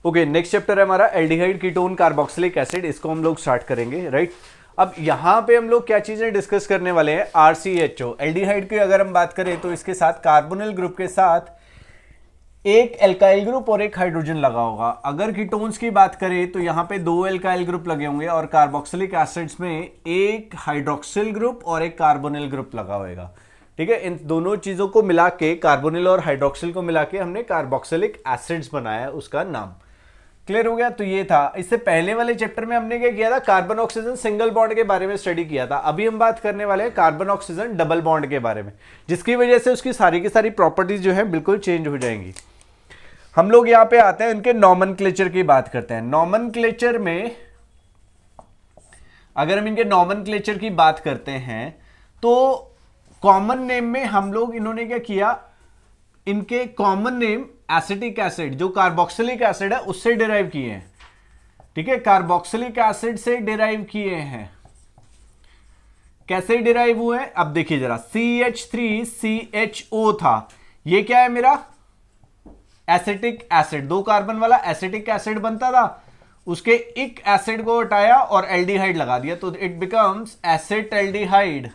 Okay, next chapter है हमारा aldehyde ketone carboxylic acid, इसको हम लोग स्टार्ट करेंगे, राइट। अब यहाँ पे हम लोग क्या चीजें डिस्कस करने वाले हैं, RCHO। एल्डिहाइड की अगर हम बात करें तो इसके साथ कार्बोनिल ग्रुप के साथ एक एल्काइल ग्रुप और एक हाइड्रोजन लगा होगा। अगर कीटोन्स की बात करें तो यहाँ पे 2 एल्काइल ग्रुप लगे होंगे और कार्बोक्सिलिक एसिड्स में एक हाइड्रोक्सिल ग्रुप और एक कार्बोनिल ग्रुप लगा होगा, ठीक है। इन दोनों चीजों को मिला के, कार्बोनिल और हाइड्रोक्सिल को मिला के हमने कार्बोक्सिलिक एसिड्स बनाया, उसका नाम। क्लियर हो गया। तो ये था। इससे पहले वाले चैप्टर में हमने क्या किया था, कार्बन ऑक्सीजन सिंगल बॉन्ड के बारे में स्टडी किया था। अभी हम बात करने वाले हैं कार्बन ऑक्सीजन डबल बॉन्ड के बारे में, जिसकी वजह से उसकी सारी की सारी प्रॉपर्टीज जो है बिल्कुल चेंज हो जाएंगी। हम लोग यहां पे आते हैं, इनके नॉमेनक्लेचर की बात करते हैं। नॉमेनक्लेचर में अगर हम इनके नॉमेनक्लेचर की बात करते हैं तो कॉमन नेम में हम लोग, इन्होंने क्या किया, इनके कॉमन नेम एसिटिक एसिड जो कार्बोक्सिलिक एसिड है उससे डिराइव किए हैं, ठीक है। कार्बोक्सिलिक एसिड से डिराइव किए हैं। कैसे डिराइव हुए हैं अब देखिए जरा। CH3CHO था, ये क्या है मेरा एसिटिक एसिड, 2 कार्बन वाला एसिटिक एसिड बनता था, उसके एक एसिड को हटाया और एल्डिहाइड लगा दिया तो it becomes acetaldehyde,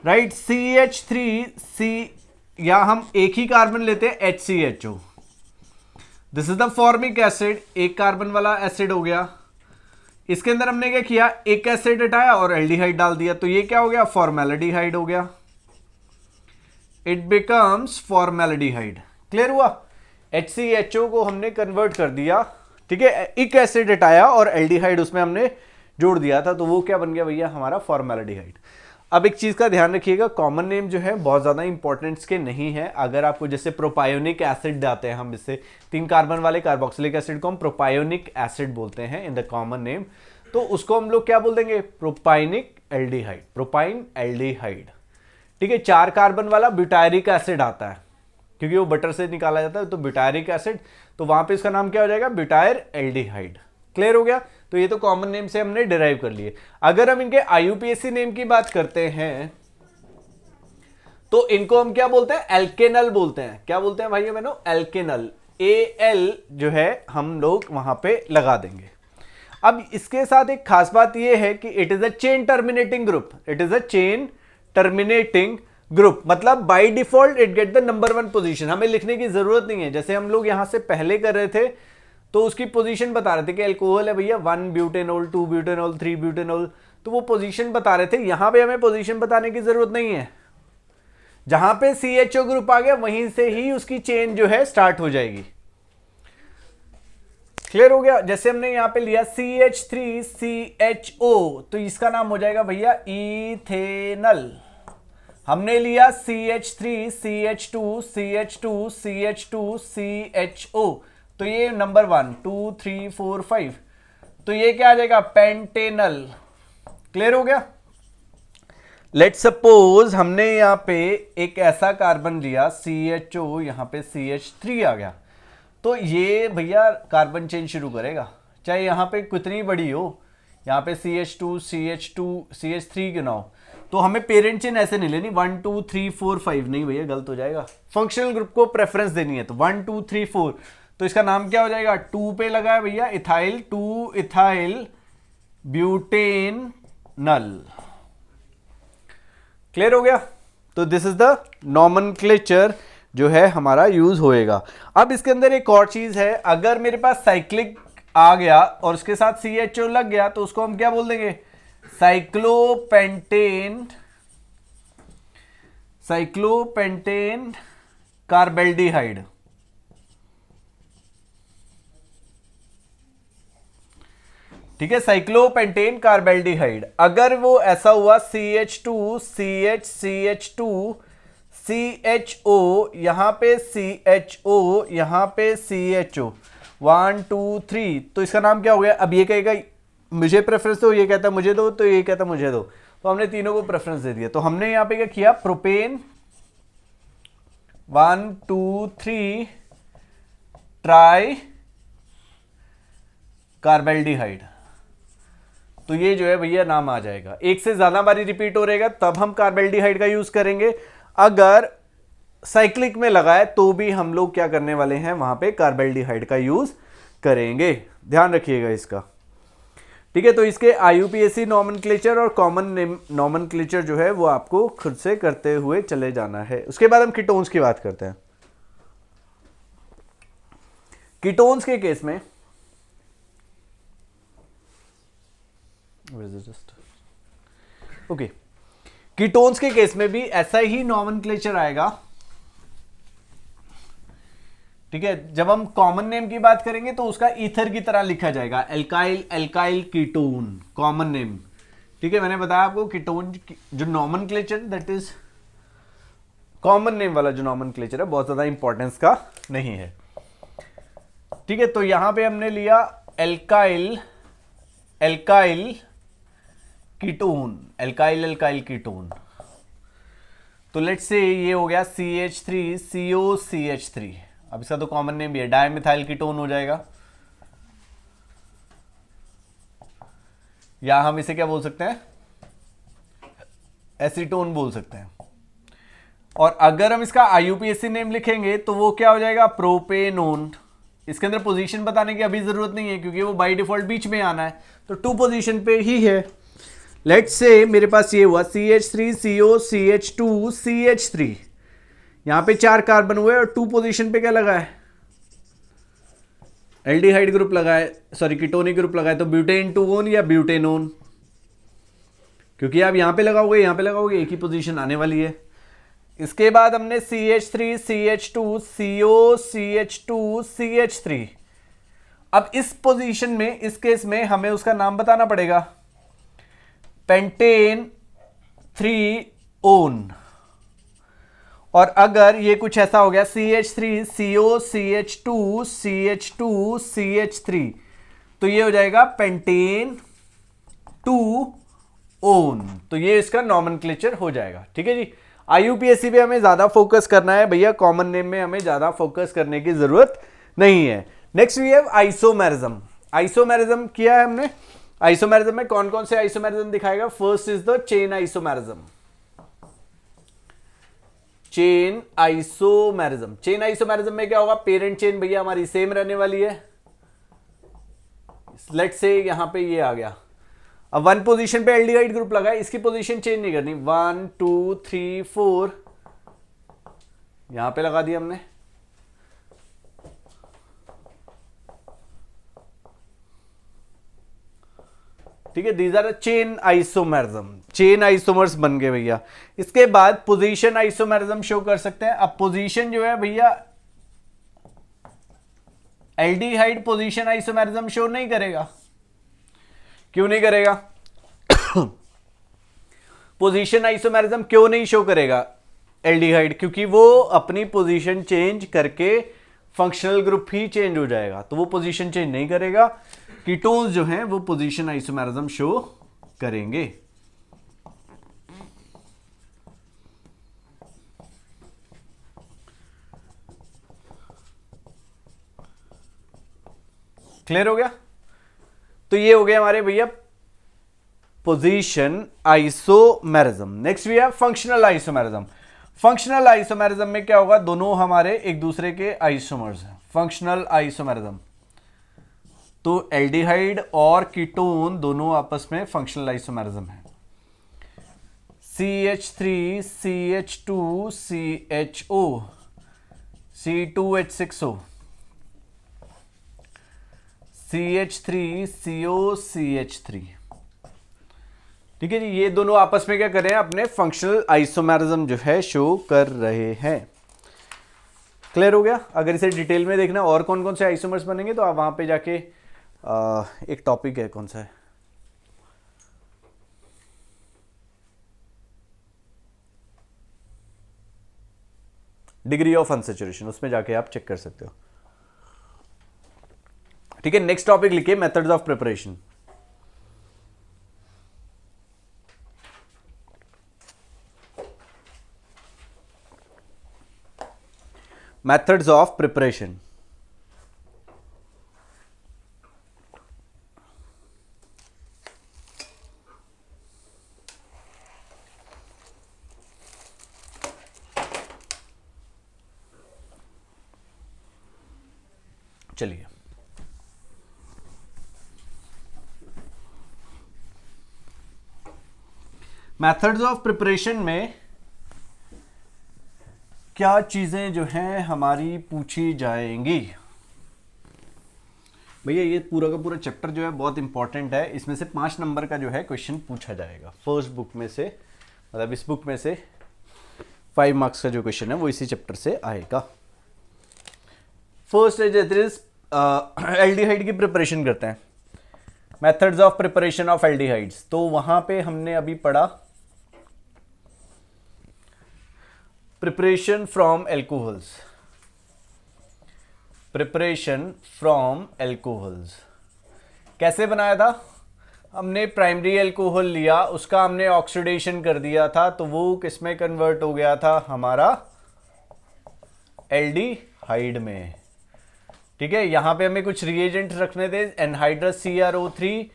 right. CH3C, या हम एक ही कार्बन लेते हैं HCHO, this is the formic acid, एक कार्बन वाला एसिड हो गया। इसके अंदर हमने क्या किया, एक एसिड हटाया और एल्डिहाइड डाल दिया तो ये क्या हो गया, फॉर्मेल्डिहाइड हो गया, इट बिकम्स फॉर्मेल्डिहाइड। क्लियर हुआ। HCHO को हमने कन्वर्ट कर दिया, ठीक है, एक एसिड हटाया और एल्डिहाइड उसमें हमने जोड़ दिया था तो वो क्या बन गया भैया, हमारा फॉर्मेल्डिहाइड। अब एक चीज का ध्यान रखिएगा, कॉमन नेम जो है बहुत ज्यादा इंपॉर्टेंस के नहीं है। अगर आपको जैसे प्रोपायोनिक एसिड आते हैं, हम इससे 3 कार्बन वाले कार्बोक्सिलिक एसिड को हम प्रोपायोनिक एसिड बोलते हैं इन द कॉमन नेम, तो उसको हम लोग क्या बोल देंगे, प्रोपाइनिक एल्डिहाइड, प्रोपाइन एल्डिहाइड, ठीक है। 4 कार्बन वाला ब्यूटायरिक एसिड आता है क्योंकि वो बटर से निकाला जाता है, तो ब्यूटायरिक एसिड, तो वहां पे इसका नाम क्या हो जाएगा, ब्यूटायर एल्डिहाइड। क्लियर हो गया। तो ये तो कॉमन नेम से हमने डिराइव कर लिए। अगर हम इनके IUPAC नेम की बात करते हैं तो इनको हम क्या बोलते हैं, एल्केनल बोलते हैं। क्या बोलते हैं भाइयों बहनों, एल्केनल। AL जो है हम लोग वहां पे लगा देंगे। अब इसके साथ एक खास बात यह है कि it is a chain terminating group, it is a chain terminating group, मतलब by default it get the number 1 position. हमें लिखने की जरूरत नहीं है, जैसे हम लोग यहां से पहले कर रहे थे तो उसकी पोजीशन बता रहे थे कि अल्कोहल है भैया 1 ब्यूटेनॉल, 2 ब्यूटेनॉल, 3 ब्यूटेनॉल, तो वो पोजीशन बता रहे थे। यहां पे हमें पोजीशन बताने की जरूरत नहीं है, जहां पे CHO ग्रुप आ गया वहीं से ही उसकी चेन जो है स्टार्ट हो जाएगी। क्लियर हो गया। जैसे हमने यहां पे लिया CH3CHO तो इसका नाम हो जाएगा भैया इथेनल। हमने लिया CH3CH2CH2CH2CHO तो ये नंबर 1 2 3 4 5, तो ये क्या आ जाएगा, पेंटेनल। क्लियर हो गया। लेट्स सपोज हमने यहां पे एक ऐसा कार्बन लिया CHO, यहां पे CH3 आ गया, तो ये भैया कार्बन चेन शुरू करेगा, चाहे यहां पे कितनी बड़ी हो, यहां पे CH2 CH3 क्यों ना हो। तो हमें पेरेंट चेन ऐसे नहीं लेनी 1 2 3 4 5, नहीं भैया गलत हो जाएगा। फंक्शनल ग्रुप को प्रेफरेंस देनी है तो 1 2 3 4, तो इसका नाम क्या हो जाएगा, 2 पे लगा है भैया इथाइल, 2 इथाइल ब्यूटेनल। क्लियर हो गया। तो दिस इज द नॉमेनक्लेचर जो है हमारा यूज होएगा। अब इसके अंदर एक और चीज है, अगर मेरे पास साइक्लिक आ गया और उसके साथ CHO लग गया तो उसको हम क्या बोल देंगे, साइक्लोपेंटेन, साइक्लोपेंटेन कार्बेल्डिहाइड। ठीक है, साइक्लोपेंटेन कार्बेल्डिहाइड। अगर वो ऐसा हुआ CH2 CH CH2 CHO, यहां पे CHO, यहां पे CHO, 1 2 3, तो इसका नाम क्या हो गया। अब ये कहेगा मुझे प्रेफरेंस दो, ये कहता मुझे दो, तो ये कहता मुझे दो, तो हमने तीनों को प्रेफरेंस दे दिया। तो हमने यहां पे क्या किया, प्रोपेन 1 2 3 ट्राई कार्बेल्डिहाइड, तो ये जो है भैया नाम आ जाएगा। एक से ज्यादा बारी रिपीट हो रहेगा तब हम कार्बेल्डिहाइड का यूज करेंगे। अगर साइक्लिक में लगाए तो भी हम लोग क्या करने वाले हैं, वहां पे कार्बेल्डिहाइड का यूज करेंगे, ध्यान रखिएगा इसका। ठीक है, तो इसके आईयूपीएसी नॉमेनक्लेचर और कॉमन नेम नॉमेनक्लेचर जो है वो आपको खुद से करते हुए चले जाना है। उसके बाद हम कीटोन्स की बात करते हैं। कीटोन्स के केस में ओके, कीटोन्स के केस में भी ऐसा ही नॉमेनक्लेचर आएगा। ठीक है, जब हम कॉमन नेम की बात करेंगे तो उसका ईथर की तरह लिखा जाएगा, alkyl alkyl ketone, common name. ठीक है, मैंने बताया आपको कीटोन जो nomenclature that is common name वाला जो नॉमेनक्लेचर है बहुत ज्यादा इंपॉर्टेंस का नहीं है। ठीक है, तो यहां पे हमने लिया alkyl alkyl ketone, alkyl alkyl ketone. तो लेट्स से ये हो गया CH3COCH3। अब इसका तो कॉमन नेम भी है, डायमिथाइल कीटोन हो जाएगा, या हम इसे क्या बोल सकते हैं, एसीटोन बोल सकते हैं। और अगर हम इसका आईयूपीएसी नेम लिखेंगे तो वो क्या हो जाएगा, प्रोपेनोन। इसके अंदर पोजीशन बताने की अभी जरूरत नहीं है क्योंकि वो बाय डिफॉल्ट बीच में आना है, तो 2 पोजीशन पे ही है। लेट्स से मेरे पास ये हुआ CH3COCH2CH3, यहां पे 4 कार्बन हुए और 2 पोजीशन पे क्या लगा है, एल्डिहाइड ग्रुप लगा है, सॉरी कीटोनिक ग्रुप लगा है, तो ब्यूटेन टूओन या ब्यूटेनोन, क्योंकि आप यहां पे लगाओगे यहां पे लगाओगे एक ही पोजीशन आने वाली है। इसके बाद हमने CH3CH2COCH2CH3। अब इस पोजीशन में, इस केस में हमें उसका नाम बताना पड़ेगा, पेंटेन 3-ओन। और अगर ये कुछ ऐसा हो गया CH3COCH2CH2CH3, तो ये हो जाएगा पेंटेन 2-ओन। तो ये इसका नॉमेनक्लेचर हो जाएगा। ठीक है जी, आईयूपीएसी पे हमें ज्यादा फोकस करना है भैया, कॉमन नेम में हमें ज्यादा फोकस करने की जरूरत नहीं है। Next we have isomerism. Isomerism किया है हमने। आइसोमेरिज्म में कौन कौन से आइसोमेरिज्म दिखाएगा, first is the chain isomerism. Chain isomerism, chain isomerism में क्या होगा, पेरेंट चेन भैया हमारी सेम रहने वाली है। लेट्स से यहां पे ये आ गया, अब 1 पोजीशन पे एल्डिहाइड ग्रुप लगा है, इसकी पोजीशन चेंज नहीं करनी, 1 2 3 4 यहां पे लगा दिया हमने। ठीक है, these are chain isomerism, chain isomers बन गए भैया। इसके बाद पोजीशन आइसोमेरिज्म शो कर सकते हैं। अब पोजीशन जो है भैया, एल्डिहाइड पोजीशन आइसोमेरिज्म शो नहीं करेगा। क्यों नहीं करेगा? पोजीशन आइसोमेरिज्म क्यों नहीं शो करेगा एल्डिहाइड? क्योंकि वो अपनी पोजीशन चेंज करके फंक्शनल ग्रुप ही चेंज हो जाएगा, तो वो पोजीशन चेंज नहीं करेगा। कीटोन्स जो हैं वो पोजीशन आइसोमेरिज्म शो करेंगे। क्लियर हो गया? तो ये हो गया हमारे भैया position isomerism. Next we have functional isomerism. Functional isomerism में क्या होगा, दोनों हमारे एक दूसरे के आइसोमर्स हैं। फंक्शनल आइसोमेरिज्म तो एल्डिहाइड और कीटोन दोनों आपस में फंक्शनल आइसोमेरिज्म है। CH3 CH2 CHO C2H6O CH3 CO CH3। ठीक है जी, ये दोनों आपस में क्या कर रहे हैं, अपने फंक्शनल आइसोमेरिज्म जो है शो कर रहे हैं। क्लियर हो गया? अगर इसे डिटेल में देखना और कौन कौन से आइसोमर्स बनेंगे तो आप वहां पे जाके एक टॉपिक है, कौन सा है, डिग्री ऑफ अनसैचुरेशन, उसमें जाके आप चेक कर सकते हो। ठीक है, नेक्स्ट टॉपिक लिखिए methods of preparation. Methods of preparation. चलिए मेथड्स ऑफ प्रिपरेशन में क्या चीजें जो हैं हमारी पूछी जाएंगी? भैया ये पूरा का पूरा चैप्टर जो है बहुत इंपॉर्टेंट है, इसमें से 5 नंबर का जो है क्वेश्चन पूछा जाएगा फर्स्ट बुक में से, मतलब इस बुक में से 5 मार्क्स का जो क्वेश्चन है वो इसी चैप्टर से आएगा। फर्स्ट है एल्डिहाइड की प्रिपरेशन करते हैं, methods of preparation of aldehydes. तो वहां पे हमने अभी पढ़ा preparation from alcohols, preparation from alcohols कैसे बनाया था? हमने प्राइमरी एल्कोहल लिया, उसका हमने ऑक्सीडेशन कर दिया था, तो वो किस में कन्वर्ट हो गया था? हमारा एल्डिहाइड में। ठीक है, यहां पे हमें कुछ रिएजेंट रखने थे, एनहाइड्रस CrO3,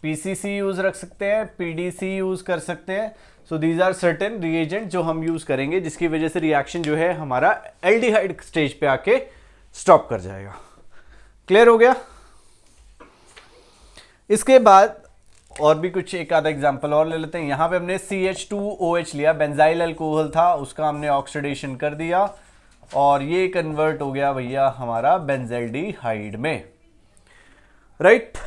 PCC यूज रख सकते हैं, PDC यूज कर सकते हैं। So these are certain reagent जो हम यूज करेंगे, जिसकी वजह से रिएक्शन जो है हमारा एल्डिहाइड स्टेज पे आके स्टॉप कर जाएगा। क्लियर हो गया? इसके बाद और भी कुछ एक आधा एग्जांपल और ले लेते हैं। यहां पे हमने CH2OH लिया, बेंजाइल अल्कोहल था, उसका हमने ऑक्सीडेशन कर दिया और ये कन्वर्ट हो गया भैया हमारा बेंजल्डिहाइड में। राइट,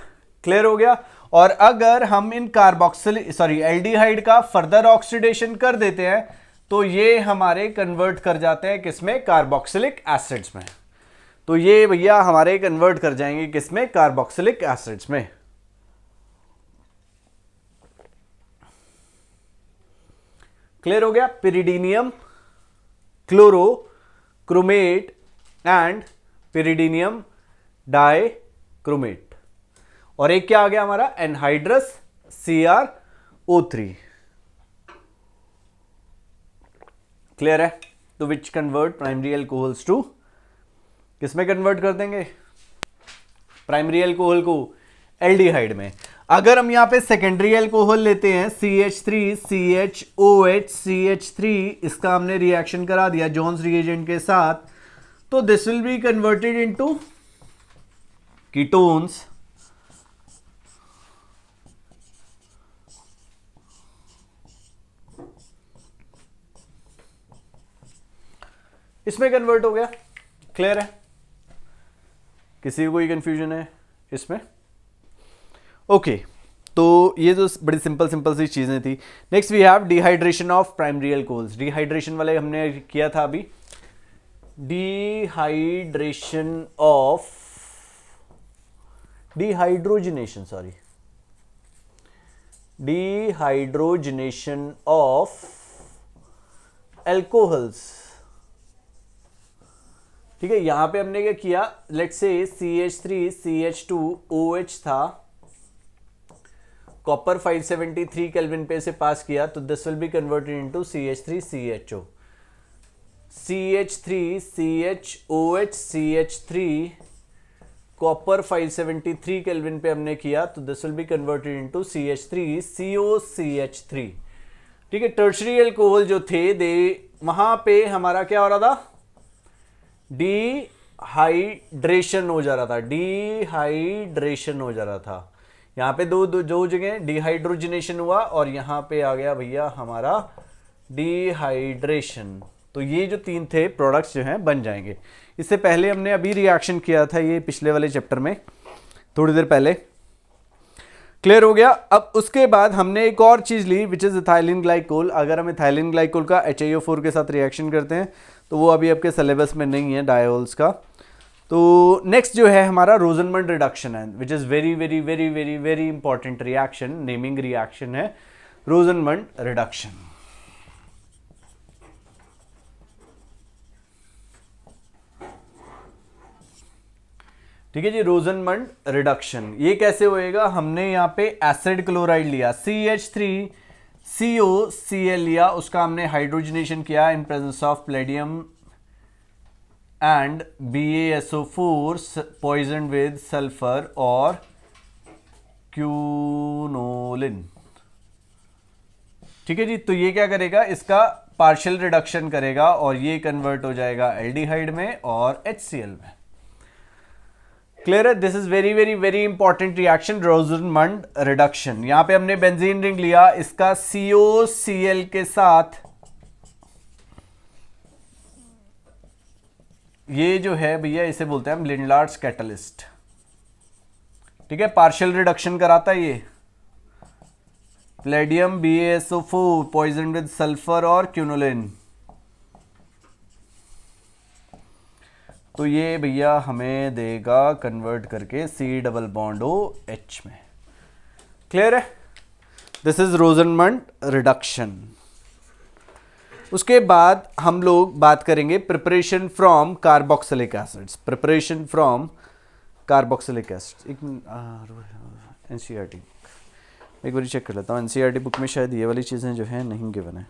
क्लियर हो गया? और अगर हम इन एल्डिहाइड का फर्दर ऑक्सीडेशन कर देते हैं तो ये हमारे कन्वर्ट कर जाते हैं किसमें? कार्बोक्सिलिक एसिड्स में। तो ये भैया हमारे कन्वर्ट कर जाएंगे किसमें? कार्बोक्सिलिक एसिड्स में। क्लियर हो गया? पिरिडीनियम क्लोरो क्रोमेट एंड पिरिडीनियम डाइक्रोमेट। और एक क्या आ गया हमारा? Anhydrous CrO3। क्लियर है? तो which convert primary alcohols to, किसमें कन्वर्ट कर देंगे? प्राइमरी एल्कोहल को एल्डिहाइड में। अगर हम यहां पे सेकेंडरी एल्कोहल लेते हैं CH3 CHOH CH3, इसका हमने रिएक्शन करा दिया जोन्स रिएजेंट के साथ, तो this will be converted into ketones. इसमें कन्वर्ट हो गया। क्लियर है? किसी को कोई कंफ्यूजन है इसमें? ओके, तो ये जो बड़ी सिंपल सी चीजें थी। Next we have dehydration of primary alcohols. Dehydration वाले हमने किया था अभी, dehydration of dehydrogenation of alcohols. ठीक है, यहां पे हमने क्या किया? लेट्स से CH3 CH2OH था, कॉपर 573 केल्विन पे से पास किया, तो this will be converted into CH3 CHO। CH3 CHOH CH3 copper 573 kelvin पे हमने किया, तो this will be converted into CH3 COCH3। ठीक है, टर्शरी एल्कोहल जो थे दे, वहां पे हमारा क्या हो रहा था? डिहाइड्रेशन हो जा रहा था। यहां पे दो जगह डिहाइड्रोजनेशन हुआ और यहां पे आ गया भैया हमारा डिहाइड्रेशन। तो ये जो 3 थे प्रोडक्ट्स जो हैं बन जाएंगे। इससे पहले हमने अभी रिएक्शन किया था ये पिछले वाले चैप्टर में थोड़ी देर पहले। क्लियर हो गया? अब उसके बाद हमने एक और चीज ली विच इज इथाइलिन ग्लाइकोल। अगर हम इथाइलिन ग्लाइकोल का HiO4 के साथ रिएक्शन करते हैं तो वो अभी आपके सिलेबस में नहीं है डायोल्स का। तो नेक्स्ट जो है हमारा रोजनमंड रिडक्शन है, which is very very very very very important reaction, naming reaction है रोजनमंड रिडक्शन। ठीक है जी, रोजनमंड रिडक्शन ये कैसे होएगा? हमने यहां पे एसिड क्लोराइड लिया, CH3COCl लिया, उसका हमने हाइड्रोजनेशन किया in presence of palladium and BaSO4 poison with sulphur और क्यूनोलिन। ठीक है जी, तो ये क्या करेगा? इसका पार्शियल रिडक्शन करेगा और ये कन्वर्ट हो जाएगा एल्डिहाइड में और HCl में। क्लियर है? This is very very very important reaction, रोजनमंड reduction. यहां पे हमने बेंजीन रिंग लिया, इसका COCl के साथ ये जो है भैया इसे बोलते हैं हम लिंडलार्ड्स कैटलिस्ट। ठीक है, पार्शियल रिडक्शन कराता है ये। Palladium BaSO4 poison with sulphur और क्यूनोलिन। तो ये भैया हमें देगा कन्वर्ट करके C डबल बॉन्ड OH में। क्लियर है? This is Rosenmund reduction. उसके बाद हम लोग बात करेंगे preparation from carboxylic acids. Preparation from carboxylic acid. एक एनसीईआरटी एक बार चेक कर लेता हूँ। एनसीईआरटी बुक में शायद ये वाली चीज़ें जो है नहीं गिवन है।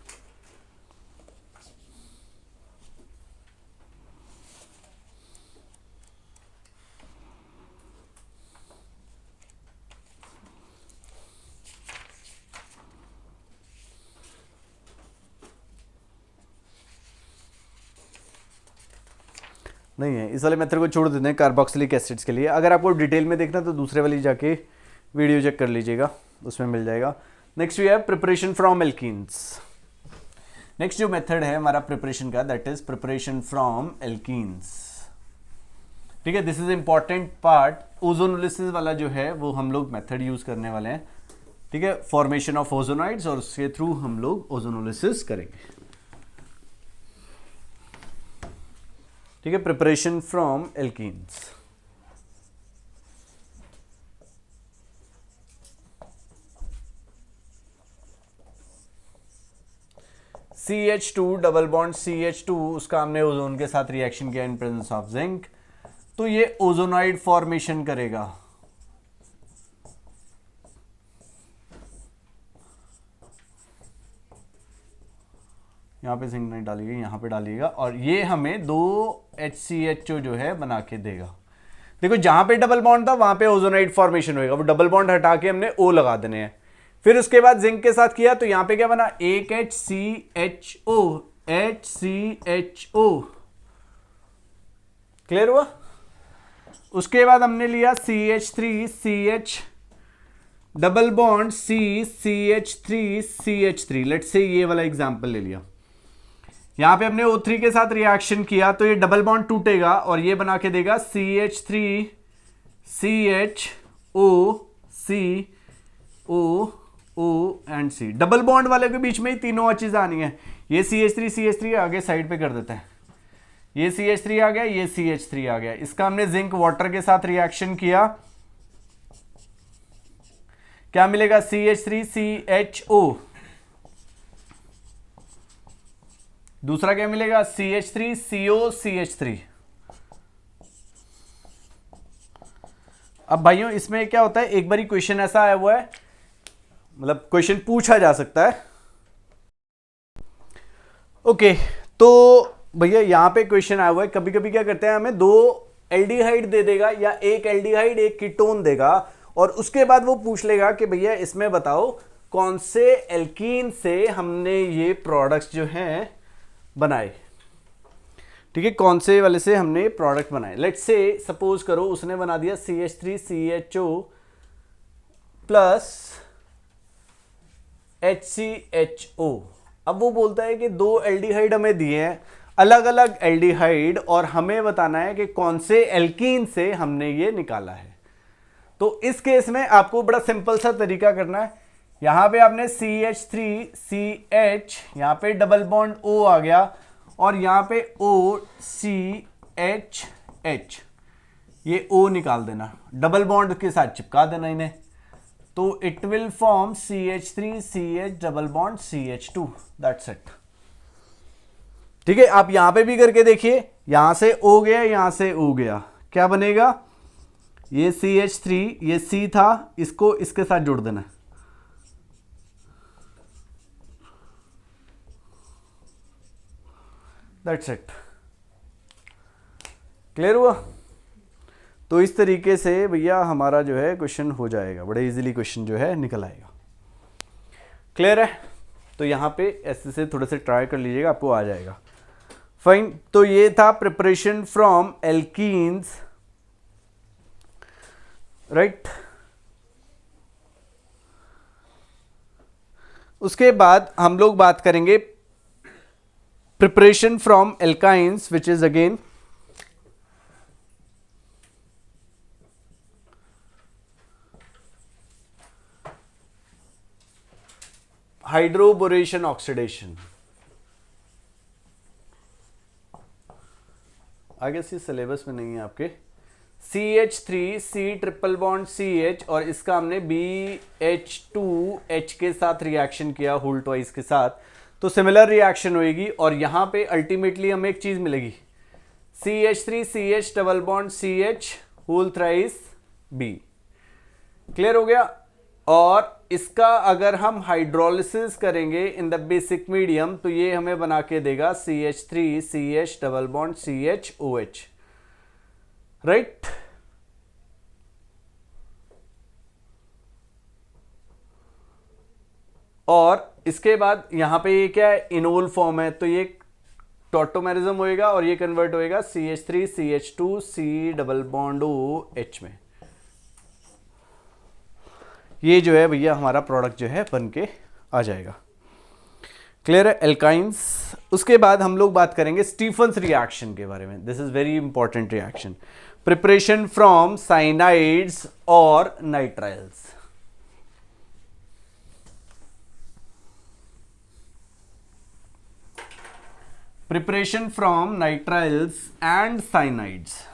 नहीं है, इस वाले मेथड को छोड़ देते हैं कार्बोक्सिलिक एसिड्स के लिए। अगर आपको डिटेल में देखना तो दूसरे वाली जाके वीडियो चेक कर लीजिएगा, उसमें मिल जाएगा। Next we have preparation from alkenes. Next जो मेथड है हमारा प्रिपरेशन का, that is preparation from alkenes. ठीक है, this is important part. Ozonolysis वाला जो है वो हम लोग मेथड यूज करने वाले हैं। ठीक है, फॉर्मेशन ऑफ ओजोनाइड्स, और उसके थ्रू हम लोग ओजोनोलिसिस करेंगे। ठीक है, preparation from alkenes. CH2 double bond CH2, उसका हमने ओजोन के साथ रिएक्शन किया इन प्रेजेंस ऑफ जिंक, तो ये ओजोनाइड फॉर्मेशन करेगा। यहाँ पे जिंक नहीं डालिएगा, यहाँ पे डालिएगा, और ये हमें 2 HCHO जो है बना के देगा। देखो जहां पे डबल बॉन्ड था वहां पे ओजोनाइड फॉर्मेशन होएगा, वो डबल बॉन्ड हटा के हमने O लगा देने हैं। फिर उसके बाद जिंक के साथ किया तो यहाँ पे क्या बना, एक HCHO, HCHO। क्लियर हुआ? उसके बाद हमने लिया CH3 CH double bond C CH3 CH3। Let's say ये वाला एग्जांपल ले लिया। यहां पे हमने O3 के साथ रिएक्शन किया तो ये डबल बॉन्ड टूटेगा और ये बना के देगा CH3 CHO CO and C। Double bond वाले के बीच में ही तीनों चीजें आनी है। ये CH3 आगे साइड पे कर देते हैं। ये CH3 आ गया, ये CH3 आ गया। इसका हमने जिंक वाटर के साथ रिएक्शन किया, क्या मिलेगा, CH3 CHO। दूसरा क्या मिलेगा, CH3 CO CH3। अब भाइयों इसमें क्या होता है, एक बारी क्वेश्चन ऐसा आया हुआ है, मतलब क्वेश्चन पूछा जा सकता है। ओके, तो भैया यहां पे क्वेश्चन आया हुआ है, कभी कभी क्या करते हैं हमें 2 एल्डिहाइड दे देगा या एक एल्डिहाइड एक कीटोन देगा, और उसके बाद वो पूछ लेगा कि भैया इसमें बताओ कौन से एल्कीन से हमने ये प्रोडक्ट्स जो हैं बनाए। ठीक है, कौन से वाले से हमने प्रोडक्ट बनाए। लेट्स से सपोज करो उसने बना दिया CH3 CHO प्लस HCHO। अब वो बोलता है कि 2 एल्डिहाइड हमें दिए हैं, अलग अलग एल्डिहाइड, और हमें बताना है कि कौन से एल्कीन से हमने ये निकाला है। तो इस केस में आपको बड़ा सिंपल सा तरीका करना है। यहां पे आपने CH3 CH, यहां पे डबल बॉन्ड O आ गया, और यहां पे OCHH, ये O निकाल देना, डबल बॉन्ड के साथ चिपका देना इन्हें, तो it will form CH3 CH double bond CH2। That's it. ठीक है, आप यहां पे भी करके देखिए, यहां से O गया, यहां से O गया, क्या बनेगा, ये CH3, ये C था, इसको इसके साथ जोड़ देना है। That's it. क्लियर हुआ? तो इस तरीके से भैया हमारा जो है क्वेश्चन हो जाएगा, बड़े इजीली क्वेश्चन जो है निकल आएगा। क्लियर है? तो यहाँ पे ऐसे से थोड़े से ट्राई कर लीजिएगा, आपको आ जाएगा। फाइन, तो ये था प्रिपरेशन फ्रॉम एल्कीन्स राइट। उसके बाद हम लोग बात करेंगे preparation from alkynes, which is again hydroboration oxidation. आगे से सिलेबस में नहीं है आपके। CH3 ट्रिपल बॉन्ड CH और इसका हमने BH2H के साथ रिएक्शन किया होल्ट वाइज के साथ, तो सिमिलर रिएक्शन होएगी और यहां पे अल्टीमेटली हमें एक चीज मिलेगी CH3 double bond CH whole thrice B। Clear हो गया। और इसका अगर हम हाइड्रोलिसिस करेंगे इन द बेसिक मीडियम तो ये हमें बना के देगा CH3 double bond CHOH, right. और इसके बाद यहां पे ये क्या है, इनोल फॉर्म है, तो ये टॉटोमेरिज्म होएगा और ये कन्वर्ट होएगा CH3 डबल बॉन्ड OH में। ये जो है भैया हमारा प्रोडक्ट जो है बन के आ जाएगा। क्लियर है, एल्काइंस। उसके बाद हम लोग बात करेंगे स्टीफन्स रिएक्शन के बारे में। This is very important reaction, preparation from cyanides और nitriles. Preparation from nitriles and cyanides.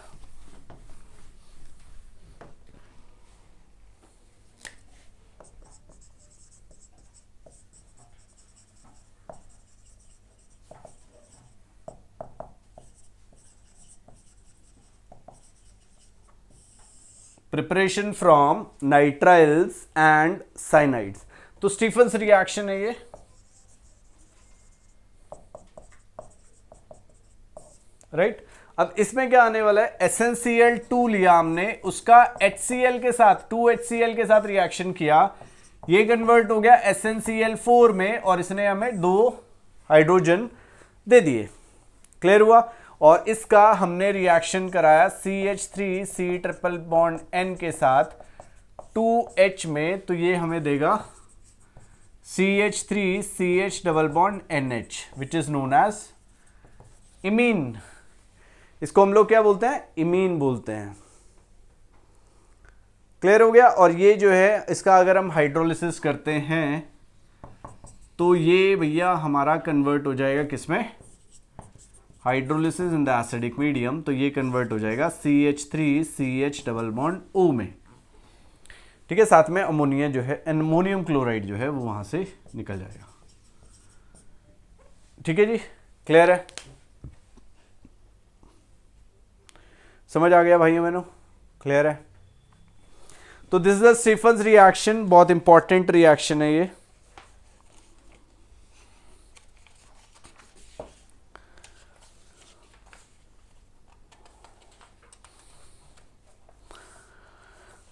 Preparation from nitriles and cyanides, तो स्टीफन्स रिएक्शन है ये, राइट। अब इसमें क्या आने वाला है, SnCl2 लिया हमने, उसका HCl के साथ 2HCl के साथ रिएक्शन किया, ये कन्वर्ट हो गया SnCl4 में और इसने हमें 2 हाइड्रोजन दे दिए। क्लियर हुआ। और इसका हमने रिएक्शन कराया CH3 ट्रिपल बॉन्ड N के साथ 2H में, तो ये हमें देगा CH3 double bond NH which is known as imine. इसको हम लोग क्या बोलते हैं, इमीन बोलते हैं। क्लियर हो गया। और ये जो है इसका अगर हम हाइड्रोलिसिस करते हैं तो ये भैया हमारा कन्वर्ट हो जाएगा किसमें, hydrolysis in the acidic medium, तो ये कन्वर्ट हो जाएगा CH3 डबल बॉन्ड O में। ठीक है, साथ में अमोनिया जो है, अमोनियम क्लोराइड जो है वो वहां से निकल जाएगा। ठीक है जी, क्लियर है, समझ आ गया भाइयों बहनों, क्लियर है। तो this is the Stephens reaction, बहुत इंपॉर्टेंट रिएक्शन है ये।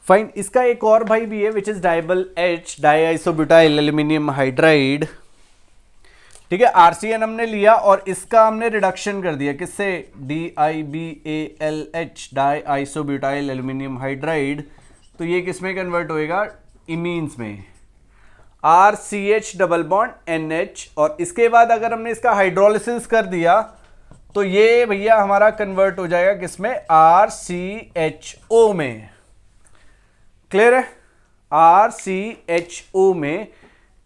फाइन। इसका एक और भाई भी है which is DIBAL H diisobutyl aluminium hydride. ठीक है, RCN हमने लिया और इसका हमने रिडक्शन कर दिया किससे, DIBALH डाइआइसोब्यूटाइल एल्यूमिनियम हाइड्राइड, तो ये किस में कन्वर्ट होएगा, इमीन्स में, RCH डबल बॉन्ड NH। और इसके बाद अगर हमने इसका हाइड्रोलिसिस कर दिया तो ये भैया हमारा कन्वर्ट हो जाएगा किसमें, RCHO में। क्लियर है, RCHO में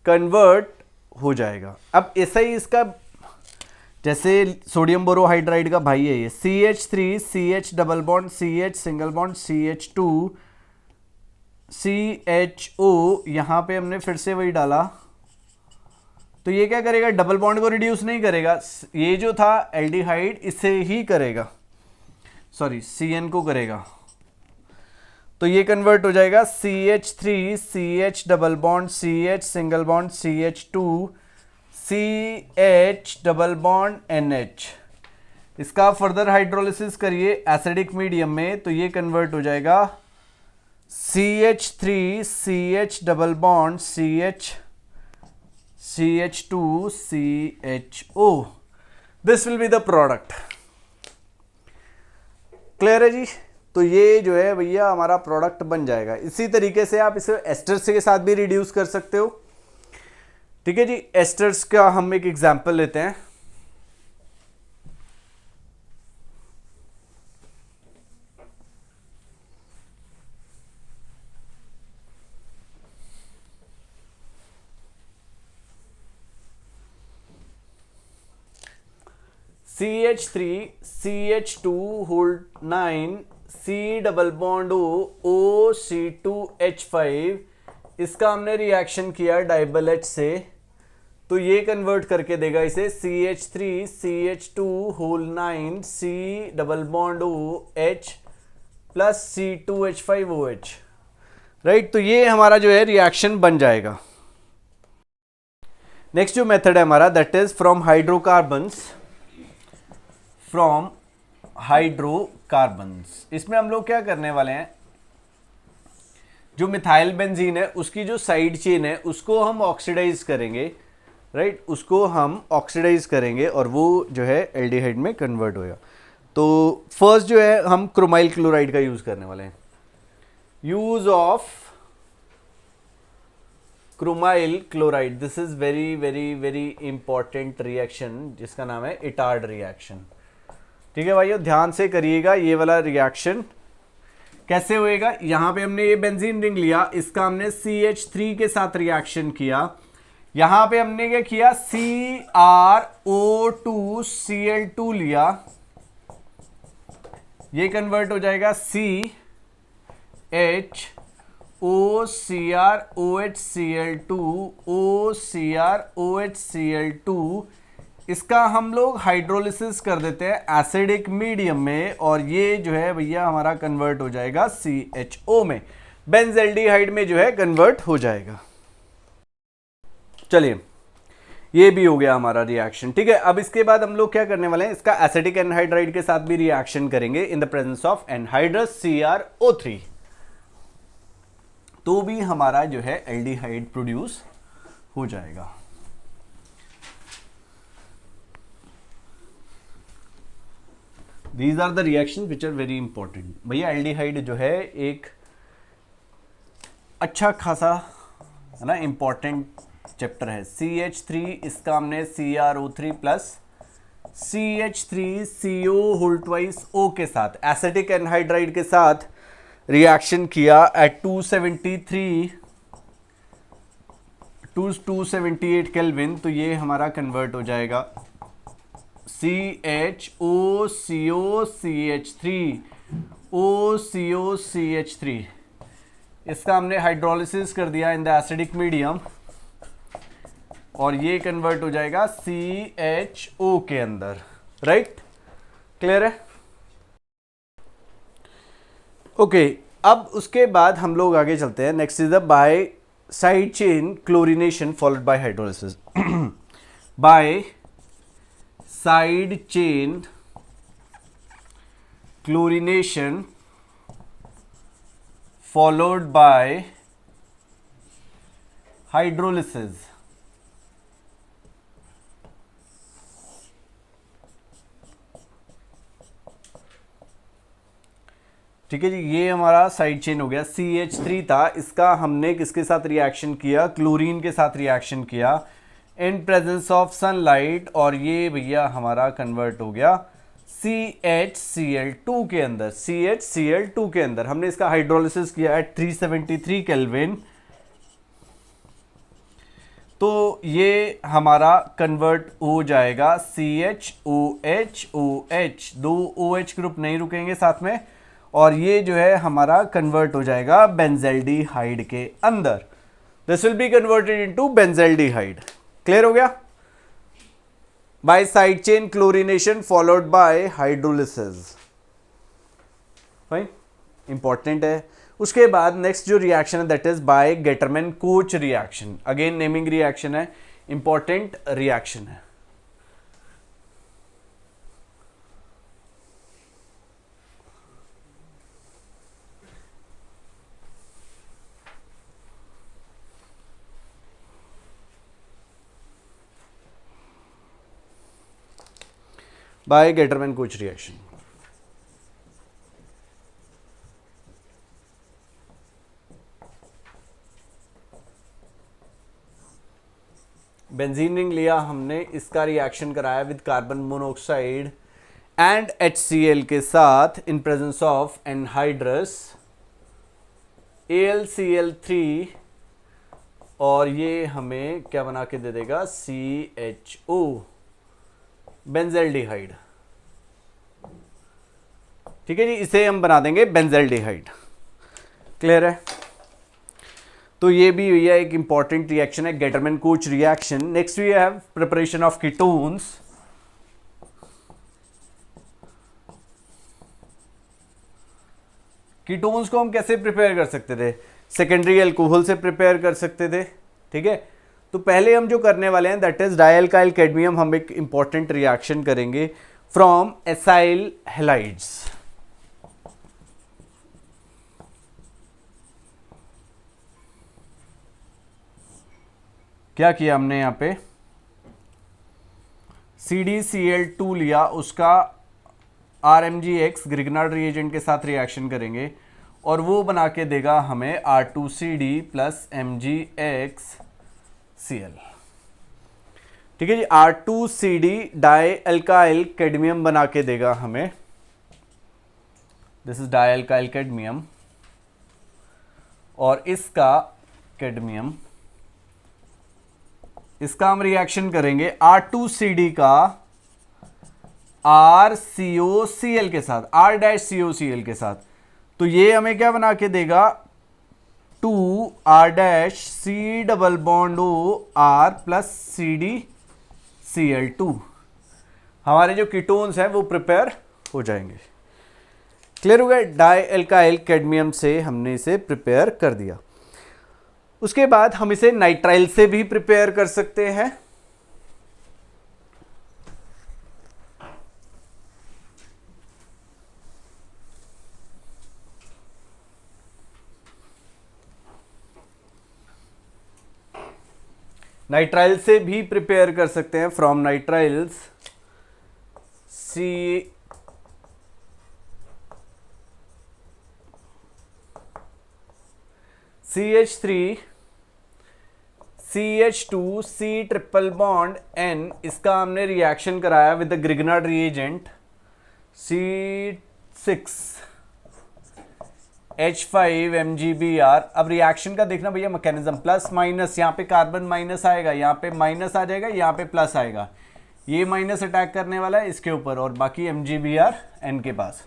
कन्वर्ट हो जाएगा। अब ऐसा ही इसका जैसे सोडियम बोरोहाइड्राइड का भाई है ये, CH3 double bond CH single bond CH2 CHO, यहां पे हमने फिर से वही डाला, तो ये क्या करेगा, डबल बॉन्ड को रिड्यूस नहीं करेगा, ये जो था एल्डिहाइड इसे ही करेगा, सॉरी CN को करेगा, तो ये कन्वर्ट हो जाएगा CH3 double bond CH single bond CH2 CH double bond NH। इसका फर्दर हाइड्रोलिसिस करिए एसिडिक मीडियम में, तो ये कन्वर्ट हो जाएगा CH3 double bond CH CH2 CHO। This will be the product. Clear है जी। तो ये जो है भैया हमारा प्रोडक्ट बन जाएगा। इसी तरीके से आप इसे एस्टर्स के साथ भी रिड्यूस कर सकते हो। ठीक है जी, एस्टर्स का हम एक एग्जांपल लेते हैं। CH3 CH2 hold 9 C double bond O C2H5, इसका हमने रिएक्शन किया डाइबल H से, तो ये कन्वर्ट करके देगा इसे CH3 CH2 whole 9 C double bond OH plus C2H5OH, right. तो ये हमारा जो है रिएक्शन बन जाएगा। नेक्स्ट जो मेथड है हमारा, that is from hydrocarbons, from hydrocarbons. इसमें हम लोग क्या करने वाले हैं, जो मिथाइल बेंजीन है उसकी जो साइड चेन है उसको हम ऑक्सीडाइज करेंगे, राइट, उसको हम ऑक्सीडाइज करेंगे और वो जो है एल्डिहाइड में कन्वर्ट होगा। तो फर्स्ट जो है हम क्रोमाइल क्लोराइड का यूज करने वाले हैं। Use of chromyl chloride, this is very very very important reaction जिसका नाम है इटार्ड रिएक्शन। ठीक है भाइयों, ध्यान से करिएगा। ये वाला रिएक्शन कैसे होएगा, यहां पे हमने ये बेंजीन रिंग लिया, इसका हमने CH3 के साथ रिएक्शन किया, यहां पे हमने क्या किया CrO2Cl2 लिया, ये कन्वर्ट हो जाएगा CHOCrOHCl2 OCrOHCl2। इसका हम लोग हाइड्रोलिसिस कर देते हैं एसिडिक मीडियम में, और ये जो है भैया हमारा कन्वर्ट हो जाएगा CHO में, बेंजल्डिहाइड में जो है कन्वर्ट हो जाएगा। चलिए, ये भी हो गया हमारा रिएक्शन। ठीक है, अब इसके बाद हम लोग क्या करने वाले हैं, इसका एसिटिक एनहाइड्राइड के साथ भी रिएक्शन करेंगे in the presence of anhydrous CrO3, तो भी हमारा जो है एल्डिहाइड प्रोड्यूस हो जाएगा। These are the reactions which are very important। भैया एल्डिहाइड जो है एक अच्छा खासा है ना इंपॉर्टेंट चैप्टर है। CH3 इसका हमने CrO3 plus CH3CO whole twice O के साथ एसिटिक एनहाइड्राइड के साथ रिएक्शन किया एट 278 केल्विन, तो ये हमारा कन्वर्ट हो जाएगा CHOCOCH3 इसका हमने हाइड्रोलिसिस कर दिया इन द एसिडिक मीडियम, और ये कन्वर्ट हो जाएगा CHO के अंदर, राइट, क्लियर है। ओके, अब उसके बाद हम लोग आगे चलते हैं। Next is the by side chain chlorination followed by hydrolysis. By side chain chlorination followed by hydrolysis। ठीक है जी, ये हमारा साइड चेन हो गया। CH3 था, इसका हमने किसके साथ रिएक्शन किया, क्लोरीन के साथ रिएक्शन किया इन प्रेजेंस ऑफ सनलाइट, और ये भैया हमारा कन्वर्ट हो गया CHCl2 के अंदर। CHCl2 के अंदर हमने इसका हाइड्रोलिसिस किया एट 373 केल्विन, तो ये हमारा कन्वर्ट हो जाएगा CHOH, दो OH ग्रुप नहीं रुकेंगे साथ में, और ये जो है हमारा कन्वर्ट हो जाएगा बेंजल्डिहाइड के अंदर। This will be converted into benzaldehyde. Clear हो गया। By side chain chlorination followed by hydrolysis, fine, important है। उसके बाद नेक्स्ट जो रिएक्शन है that is by Gattermann Koch reaction. Again naming reaction है, इंपॉर्टेंट रिएक्शन है। by Getterman Koch reaction। Benzene ring लिया हमने, इसका रिएक्शन कराया with carbon monoxide and HCl के साथ इन प्रेजेंस ऑफ एनहाइड्रस AlCl3, और ये हमें क्या बना के दे देगा, CHO बेंजल्डिहाइड। ठीक है जी, इसे हम बना देंगे बेंजल्डिहाइड। क्लियर है? तो ये भी भैया एक इंपॉर्टेंट रिएक्शन है, Gattermann Koch reaction. Next we have preparation of ketones. Ketones को हम कैसे प्रिपेयर कर सकते थे? सेकेंडरी अल्कोहल से प्रिपेयर कर सकते थे। ठीक है, तो पहले हम जो करने वाले हैं दैट इज डायल्काइल कैडमियम। हम एक इंपॉर्टेंट रिएक्शन करेंगे फ्रॉम एसाइल हैलाइड्स। क्या किया हमने यहाँ पे, CdCl2 लिया, उसका RMgX ग्रिग्नार्ड रिएजेंट के साथ रिएक्शन करेंगे और वो बना के देगा हमें R2CD प्लस MgXCl। ठीक है जी, R2CD डाई अल्काइल कैडमियम बना के देगा हमें, this is die alkyl cadmium, और इसका कैडमियम, इसका हम रिएक्शन करेंगे R2CD का RCOCl के साथ, R-COCl के साथ। तो ये हमें क्या बना के देगा, 2R-C double bond O R plus CdCl2। हमारे जो कीटोन्स हैं वो प्रिपेयर हो जाएंगे। क्लियर हो गया? डाई एल्काइल कैडमियम से हमने इसे प्रिपेयर कर दिया। उसके बाद हम इसे नाइट्राइल से भी प्रिपेयर कर सकते हैं। नाइट्राइल से भी प्रिपेयर कर सकते हैं from nitriles CH3 CH2 C triple bond N, इसका हमने रिएक्शन कराया with the Grignard reagent C6 H5 MgBr। अब रिएक्शन का देखना भैया मैकेनिज्म, प्लस माइनस, यहाँ पे कार्बन माइनस आएगा, यहाँ पे माइनस आ जाएगा, यहाँ पे प्लस आएगा, ये माइनस अटैक करने वाला है इसके ऊपर और बाकी MgBr N के पास।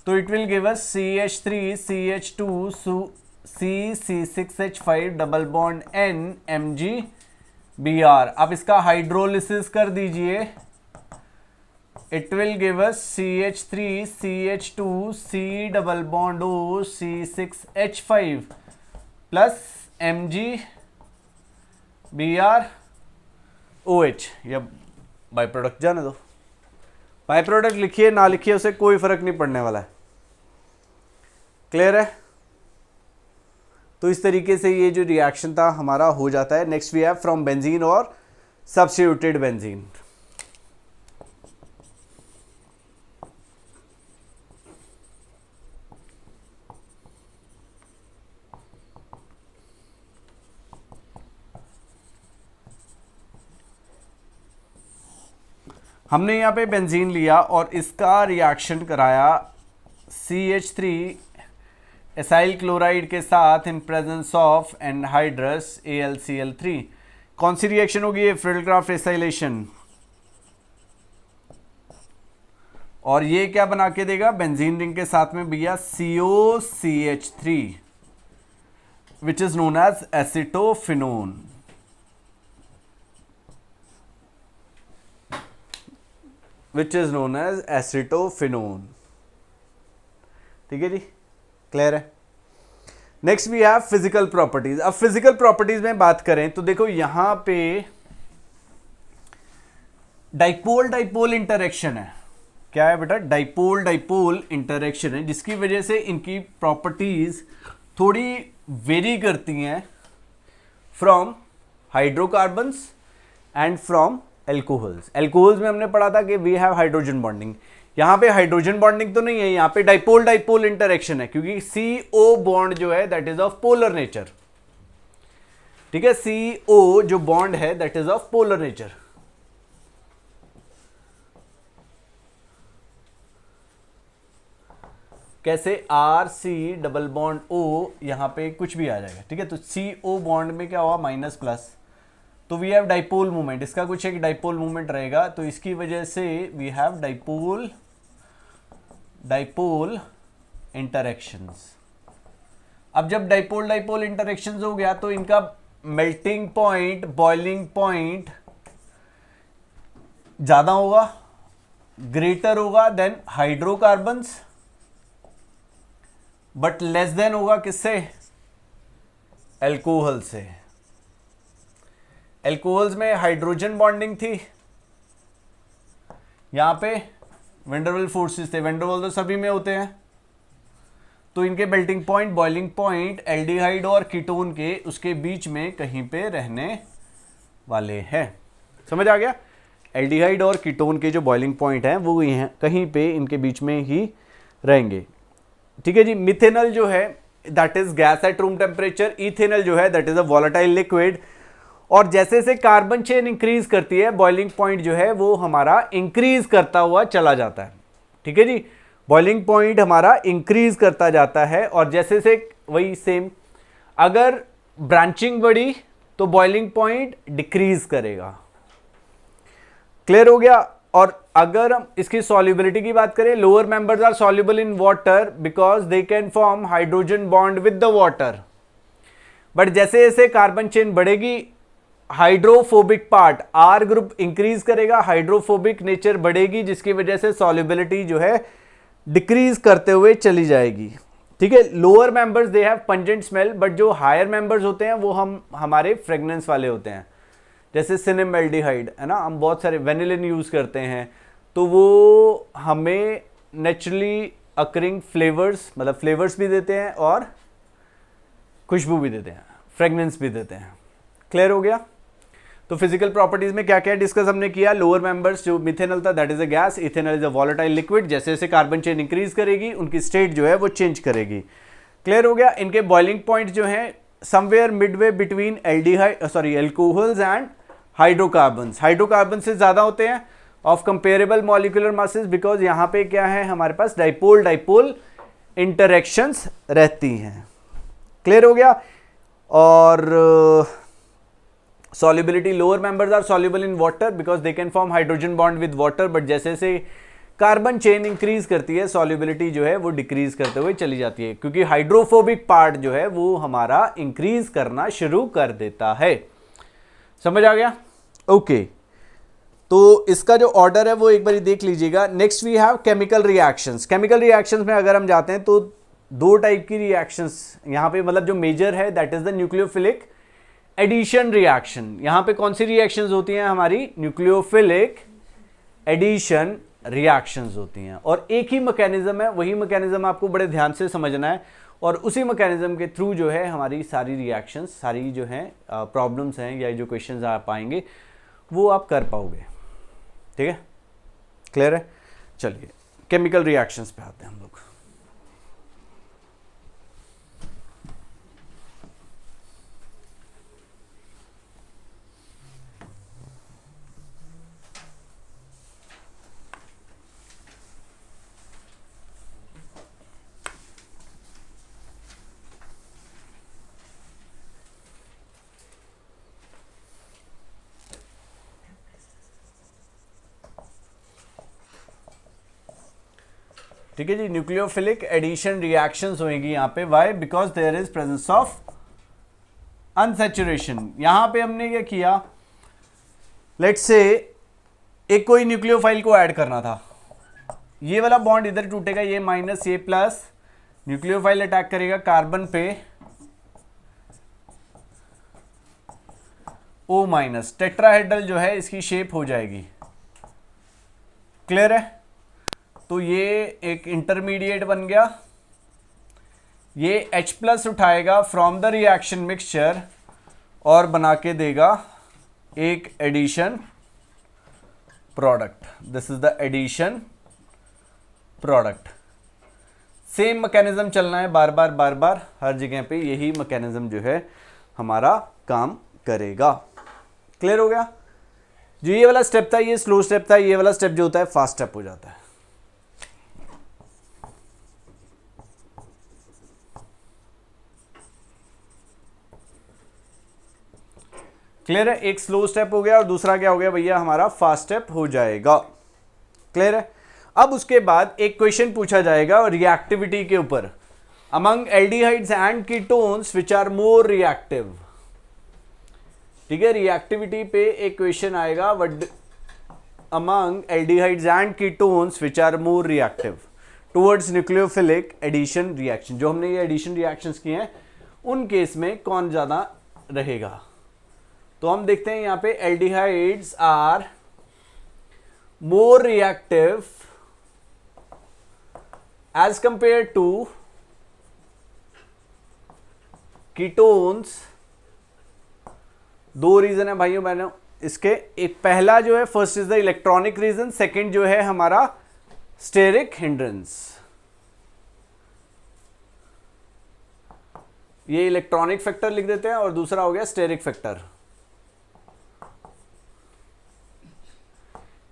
तो it will give us CH3 CH2 C6H5 double bond N MgBr। अब इसका हाइड्रोलिसिस कर दीजिए, it will give us CH3 CH2 C double bond O C6H5 plus MgBr OH। या बाई प्रोडक्ट जाने दो, बाई प्रोडक्ट लिखिए ना लिखिए उसे कोई फर्क नहीं पड़ने वाला है। क्लियर है? तो इस तरीके से ये जो रिएक्शन था हमारा हो जाता है। Next we have from benzene और सब्स्टिट्यूटेड बेंजीन। हमने यहाँ पे बेंजीन लिया और इसका रिएक्शन कराया CH3 एसाइल क्लोराइड के साथ इन प्रेजेंस ऑफ एनहाइड्रस AlCl3। कौन सी रिएक्शन होगी ये? Friedel-Crafts acylation. और ये क्या बना के देगा बेंजीन रिंग के साथ में भैया, COCH3 which is known as acetophenone. Which is known as acetophenone. ठीक है जी, क्लियर है? Next we have physical properties. अब फिजिकल प्रॉपर्टीज में बात करें तो देखो यहां पे डाइपोल डाइपोल इंटरेक्शन है। क्या है बेटा? डाइपोल डाइपोल इंटरेक्शन है, जिसकी वजह से इनकी प्रॉपर्टीज थोड़ी वेरी करती हैं from hydrocarbons and from alcohols. Alcohols में हमने पढ़ा था कि वी हैव हाइड्रोजन बॉन्डिंग, यहां पे हाइड्रोजन बॉन्डिंग तो नहीं है, यहां पे डाइपोल डाइपोल इंटरेक्शन है क्योंकि CO बॉन्ड जो है that is of polar nature. ठीक है। CO जो बॉन्ड है that is of polar nature. कैसे? RC डबल बॉन्ड O, यहां पे कुछ भी आ जाएगा, ठीक है। तो CO बॉन्ड में क्या हुआ? माइनस प्लस, तो वी हैव डाइपोल मूवमेंट, इसका कुछ एक डाइपोल मूवमेंट रहेगा, तो इसकी वजह से वी हैव डाइपोल इंटरेक्शंस। अब जब डाइपोल इंटरेक्शंस हो गया तो इनका मेल्टिंग पॉइंट, बॉइलिंग पॉइंट ज्यादा होगा, ग्रेटर होगा than hydrocarbons, but less than होगा किससे? एल्कोहल से। एल्कोहल्स में हाइड्रोजन बॉन्डिंग थी, यहां पे वेंडरवल फोर्सेस थे, वेंडरवल तो सभी में होते हैं, तो इनके melting point, boiling point aldehyde और कीटोन के उसके बीच में कहीं पे रहने वाले हैं। समझ आ गया? एल्डिहाइड और कीटोन के जो बॉइलिंग पॉइंट हैं वो ये हैं, कहीं पे इनके बीच में ही रहेंगे, ठीक है जी। मिथेनॉल जो है that is gas at room temperature, ethanol जो है that is a volatile liquid, और जैसे जैसे कार्बन चेन इंक्रीज करती है बॉइलिंग पॉइंट जो है वो हमारा इंक्रीज करता हुआ चला जाता है, ठीक है जी। बॉइलिंग पॉइंट हमारा इंक्रीज करता जाता है, और जैसे से वही सेम, अगर ब्रांचिंग बढ़ी तो बॉइलिंग पॉइंट डिक्रीज करेगा। क्लियर हो गया? और अगर हम इसकी सॉल्युबिलिटी की बात करें, lower members are soluble in water because they can form hydrogen bond with the water, but जैसे जैसे कार्बन चेन बढ़ेगी hydrophobic part, R group increase करेगा, हाइड्रोफोबिक नेचर बढ़ेगी, जिसकी वजह से सॉल्युबिलिटी जो है डिक्रीज करते हुए चली जाएगी, ठीक है। Lower members they have pungent smell, but जो हायर मेंबर्स होते हैं वो हमारे फ्रेग्रेंस वाले होते हैं, जैसे सिनेमल्डिहाइड है ना, हम बहुत सारे वेनिलिन यूज करते हैं, तो वो हमें नेचुरली अकरिंग फ्लेवर्स, मतलब फ्लेवर्स भी देते हैं और खुशबू भी देते हैं, फ्रेग्रेंस भी देते हैं। क्लियर हो गया? तो फिजिकल प्रॉपर्टीज में क्या क्या डिस्कस हमने किया? लोअर मेंबर्स जो मिथेनॉल था that is a gas, ethanol is a volatile liquid, जैसे जैसे कार्बन चेन इंक्रीज करेगी उनकी स्टेट जो है वो चेंज करेगी। क्लियर हो गया? इनके बॉइलिंग पॉइंट जो है somewhere Midway between alcohols and hydrocarbons, hydrocarbon से ज्यादा होते हैं of comparable molecular masses, because यहां पे क्या है हमारे पास डाइपोल इंटरेक्शंस रहती हैं। क्लियर हो गया? और solubility, lower members are soluble in water because they can form hydrogen bond with water, but जैसे से कार्बन चेन इंक्रीज करती है solubility जो है वो डिक्रीज करते हुए चली जाती है, क्योंकि हाइड्रोफोबिक पार्ट जो है वो हमारा इंक्रीज करना शुरू कर देता है। समझ आ गया? ओके, तो इसका जो ऑर्डर है वो एक बार देख लीजिएगा। Next we have chemical reactions. Chemical reactions में अगर हम जाते हैं तो दो टाइप की रिएक्शंस यहां पे, मतलब जो मेजर है that is the nucleophilic addition reaction. यहां पे कौन सी रिएक्शंस होती हैं हमारी? न्यूक्लियोफिलिक एडिशन रिएक्शंस होती हैं, और एक ही मैकेनिज्म है, वही मैकेनिज्म आपको बड़े ध्यान से समझना है, और उसी मैकेनिज्म के थ्रू जो है हमारी सारी रिएक्शंस, सारी जो हैं प्रॉब्लम्स हैं या जो क्वेश्चंस आप आएंगे वो आप कर पाओगे, ठीक है। क्लियर है? चलिए केमिकल रिएक्शंस पे आते हैं हम लोग। ठीक है जी, न्यूक्लियोफिलिक एडिशन रिएक्शंस होंगी यहां पे। Why? Because there is presence of unsaturation. यहां पे हमने क्या किया, लेट्स से एक कोई न्यूक्लियोफाइल को ऐड करना था, ये वाला बॉन्ड इधर टूटेगा, ये माइनस ये प्लस, न्यूक्लियोफाइल अटैक करेगा कार्बन पे, O माइनस, टेट्राहेड्रल जो है इसकी शेप हो जाएगी। क्लियर है? तो ये एक इंटरमीडिएट बन गया, ये H प्लस उठाएगा फ्रॉम द रिएक्शन मिक्सचर और बना के देगा एक addition product. This is the addition product. Same mechanism चलना है बार बार हर जगह पे, यही मैकेनिज्म जो है हमारा काम करेगा। क्लियर हो गया? जो ये वाला स्टेप था ये स्लो स्टेप था, ये वाला स्टेप जो होता है फास्ट स्टेप हो जाता है। क्लियर है? एक स्लो स्टेप हो गया और दूसरा क्या हो गया भैया, हमारा फास्ट स्टेप हो जाएगा। क्लियर है? अब उसके बाद एक क्वेश्चन पूछा जाएगा रिएक्टिविटी के ऊपर, among aldehydes and ketones which are more reactive. ठीक है, रिएक्टिविटी पे एक क्वेश्चन आएगा, what among aldehydes and ketones which are more reactive towards nucleophilic addition reaction. जो हमने ये एडिशन रिएक्शंस किए हैं उन केस में कौन ज्यादा रहेगा। तो हम देखते हैं यहां पे aldehydes are more reactive as compare to ketones. दो रीजन है भाइयों बहनों इसके, एक पहला जो है first is the electronic reason, second जो है हमारा स्टेरिक हिंड्रेंस। ये इलेक्ट्रॉनिक फैक्टर लिख देते हैं और दूसरा हो गया स्टेरिक फैक्टर।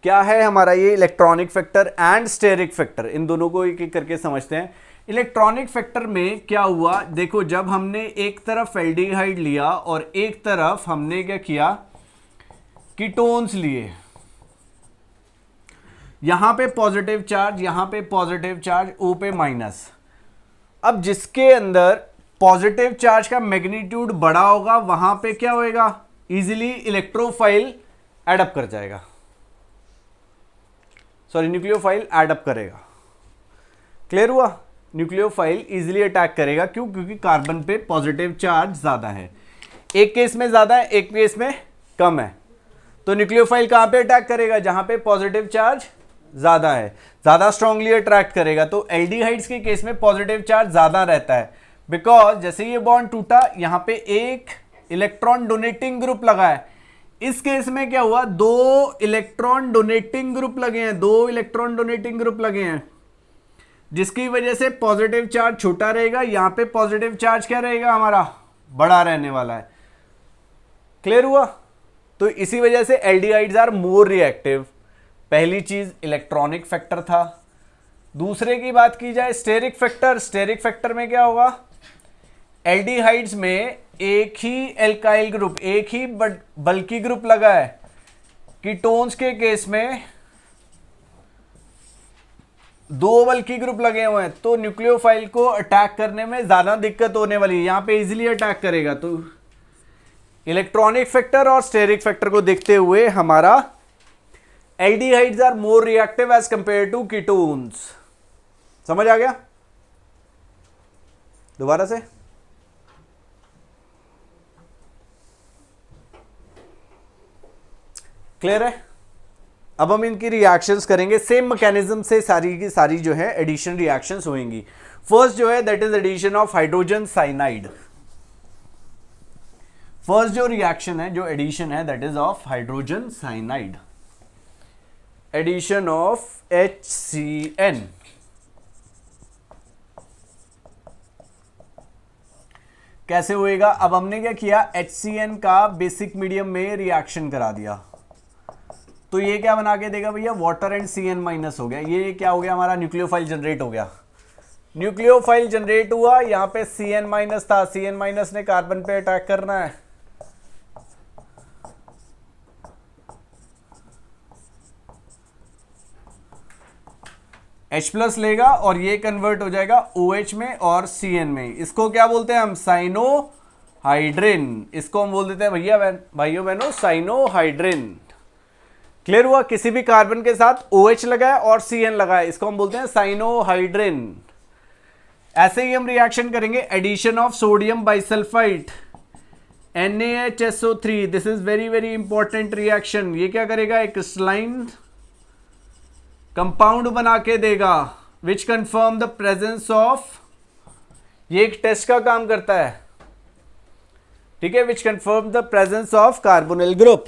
क्या है हमारा ये electronic factor and steric factor, इन दोनों को एक एक करके समझते हैं। इलेक्ट्रॉनिक फैक्टर में क्या हुआ, देखो जब हमने एक तरफ एल्डिहाइड लिया और एक तरफ हमने क्या किया, कीटोन्स लिए, यहां पे पॉजिटिव चार्ज, यहां पे पॉजिटिव चार्ज, ओ पे माइनस। अब जिसके अंदर पॉजिटिव चार्ज का मैग्नीट्यूड बड़ा होगा वहां पे क्या होएगा, इजीली इलेक्ट्रोफाइल एडअप कर जाएगा, सॉरी न्यूक्लियोफाइल एडअप करेगा। क्लियर हुआ? न्यूक्लियोफाइल इजीली अटैक करेगा, क्यों? क्योंकि कार्बन पे पॉजिटिव चार्ज ज्यादा है। एक केस में ज्यादा है, एक केस में कम है। तो न्यूक्लियोफाइल कहां पे अटैक करेगा, जहां पे पॉजिटिव चार्ज ज्यादा है, ज्यादा स्ट्रांगली अट्रैक्ट करेगा। तो एल्डिहाइड्स के केस में पॉजिटिव चार्ज ज्यादा रहता है, बिकॉज जैसे ये बॉन्ड टूटा यहां पे एक इलेक्ट्रॉन डोनेटिंग ग्रुप लगा है। इस केस में क्या हुआ, दो इलेक्ट्रॉन डोनेटिंग ग्रुप लगे हैं, दो इलेक्ट्रॉन डोनेटिंग ग्रुप लगे हैं, जिसकी वजह से पॉजिटिव चार्ज छोटा रहेगा, यहां पे पॉजिटिव चार्ज क्या रहेगा हमारा, बड़ा रहने वाला है। क्लियर हुआ? तो इसी वजह से एल्डिहाइड्स आर मोर रिएक्टिव। पहली चीज इलेक्ट्रॉनिक फैक्टर था। दूसरे की बात की जाए स्टेरिक फैक्टर, स्टेरिक फैक्टर में क्या होगा, एल्डिहाइड्स में एक ही एल्काइल ग्रुप, एक ही बल्की ग्रुप लगा है। कीटोन्स के केस में दो बल्की ग्रुप लगे हुए हैं, तो न्यूक्लियोफाइल को अटैक करने में ज्यादा दिक्कत होने वाली है, यहां पे इजीली अटैक करेगा। तो इलेक्ट्रॉनिक फैक्टर और स्टेरिक फैक्टर को देखते हुए हमारा aldehydes are more reactive as compare to ketones. समझ आ गया? दोबारा से क्लियर है? अब हम इनकी रिएक्शंस करेंगे, सेम मैकेनिज्म से सारी की सारी जो है एडिशन रिएक्शंस होंगी। फर्स्ट जो है that is addition of hydrogen cyanide. First जो रिएक्शन है, जो एडिशन है, that is of hydrogen cyanide, addition of HCN। कैसे होएगा? अब हमने क्या किया, HCN का बेसिक मीडियम में रिएक्शन करा दिया, तो ये क्या बना के देगा भैया, वाटर एंड CN माइनस हो गया। ये क्या हो गया हमारा, न्यूक्लियोफाइल जनरेट हो गया। न्यूक्लियोफाइल जनरेट हुआ, यहां पे CN माइनस था, CN माइनस ने कार्बन पे अटैक करना है, H प्लस लेगा और ये कन्वर्ट हो जाएगा OH में और CN में। इसको क्या बोलते हैं हम, साइनोहाइड्रिन। इसको हम बोल देते हैं भैया भाइयों बहनों साइनोहाइड्रिन। क्लियर हुआ? किसी भी कार्बन के साथ OH लगा है और CN लगा है, इसको हम बोलते हैं साइनोहाइड्रिन। ऐसे ही हम रिएक्शन करेंगे, addition of sodium bisulphite NaHSO3। This is very very important reaction. ये क्या करेगा, एक क्रिस्टलाइन कंपाउंड बना के देगा which confirm the presence of, ये एक टेस्ट का काम करता है, ठीक है, which confirm the presence of carbonyl group.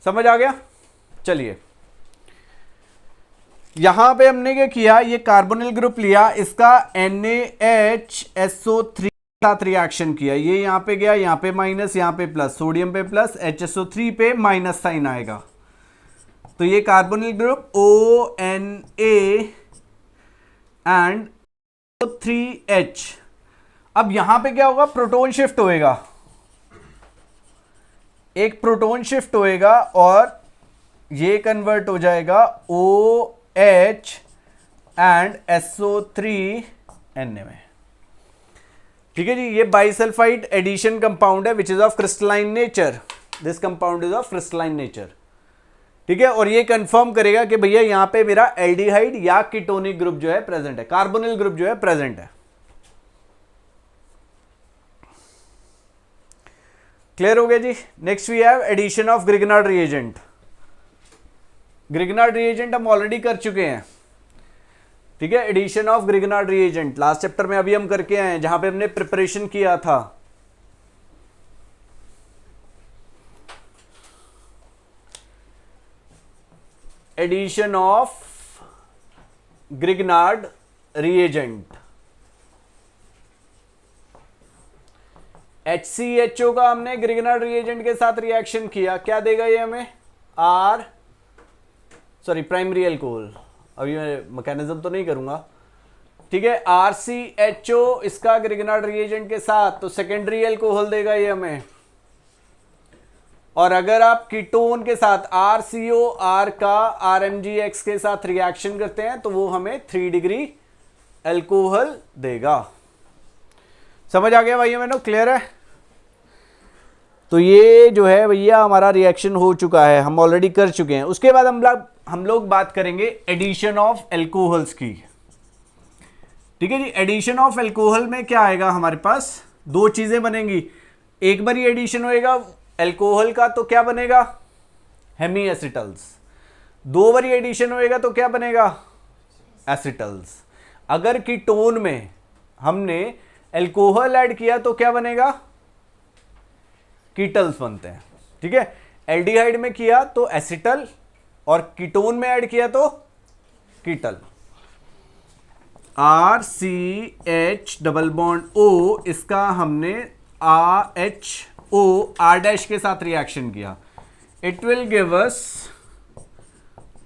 समझ आ गया? चलिए यहां पे हमने क्या किया, ये कार्बोनिल ग्रुप लिया, इसका NaHSO3 साथ रिएक्शन किया, ये यहां पे गया, यहां पे माइनस, यहां पे प्लस, सोडियम पे प्लस, HSO3 पे माइनस साइन आएगा, तो ये carbonyl group ONA and O3H। अब यहां पे क्या होगा, प्रोटॉन शिफ्ट होएगा, एक प्रोटॉन शिफ्ट होएगा और ये कन्वर्ट हो जाएगा OH एंड SO3Na में। ठीक है जी, ये बाइसल्फाइड एडिशन कंपाउंड है which is of crystalline nature, this compound is of crystalline nature. ठीक है, और ये कंफर्म करेगा कि भैया यहां पे मेरा एल्डिहाइड या कीटोनिक ग्रुप जो है प्रेजेंट है, कार्बोनिल ग्रुप जो है प्रेजेंट है। क्लियर हो गया जी। Next we have addition of Grignard reagent. Grignard reagent हम ऑलरेडी कर चुके हैं। ठीक है, addition of Grignard reagent last chapter में अभी हम करके आए हैं, जहां पे हमने प्रिपरेशन किया था। Addition of Grignard reagent, HCHO का हमने ग्रिग्नार्ड रिएजेंट के साथ रिएक्शन किया, क्या देगा ये हमें, प्राइमरी अल्कोहल। अभी मैं मैकेनिज्म तो नहीं करूंगा। ठीक है, RCHO इसका ग्रिग्नार्ड रिएजेंट के साथ, तो सेकेंडरी अल्कोहल देगा ये हमें। और अगर आप कीटोन के साथ RCOR का RMgX के साथ रिएक्शन करते हैं तो वो हमें 3 डिग्री अल्कोहल देगा। समझ आ गया भाइयों बहनों, क्लियर है। तो ये जो है भैया हमारा रिएक्शन हो चुका है, हम ऑलरेडी कर चुके हैं। उसके बाद हम लोग बात करेंगे एडिशन ऑफ अल्कोहल्स की। ठीक है जी, एडिशन ऑफ अल्कोहल में क्या आएगा, हमारे पास दो चीजें बनेंगी। एक बार ये एडिशन होएगा अल्कोहल का तो क्या बनेगा, हेमी एसिटल्स। दो बार ये एडिशन होएगा तो क्या बनेगा, एसिटल्स। अगर कीटोन में हमने अल्कोहल ऐड किया तो क्या बनेगा, कीटल्स बनते हैं। ठीक है, एल्डिहाइड में किया तो एसिटल और कीटोन में ऐड किया तो कीटल। RCH डबल बॉन्ड O, इसका हमने HO R डैश के साथ रिएक्शन किया, it will give us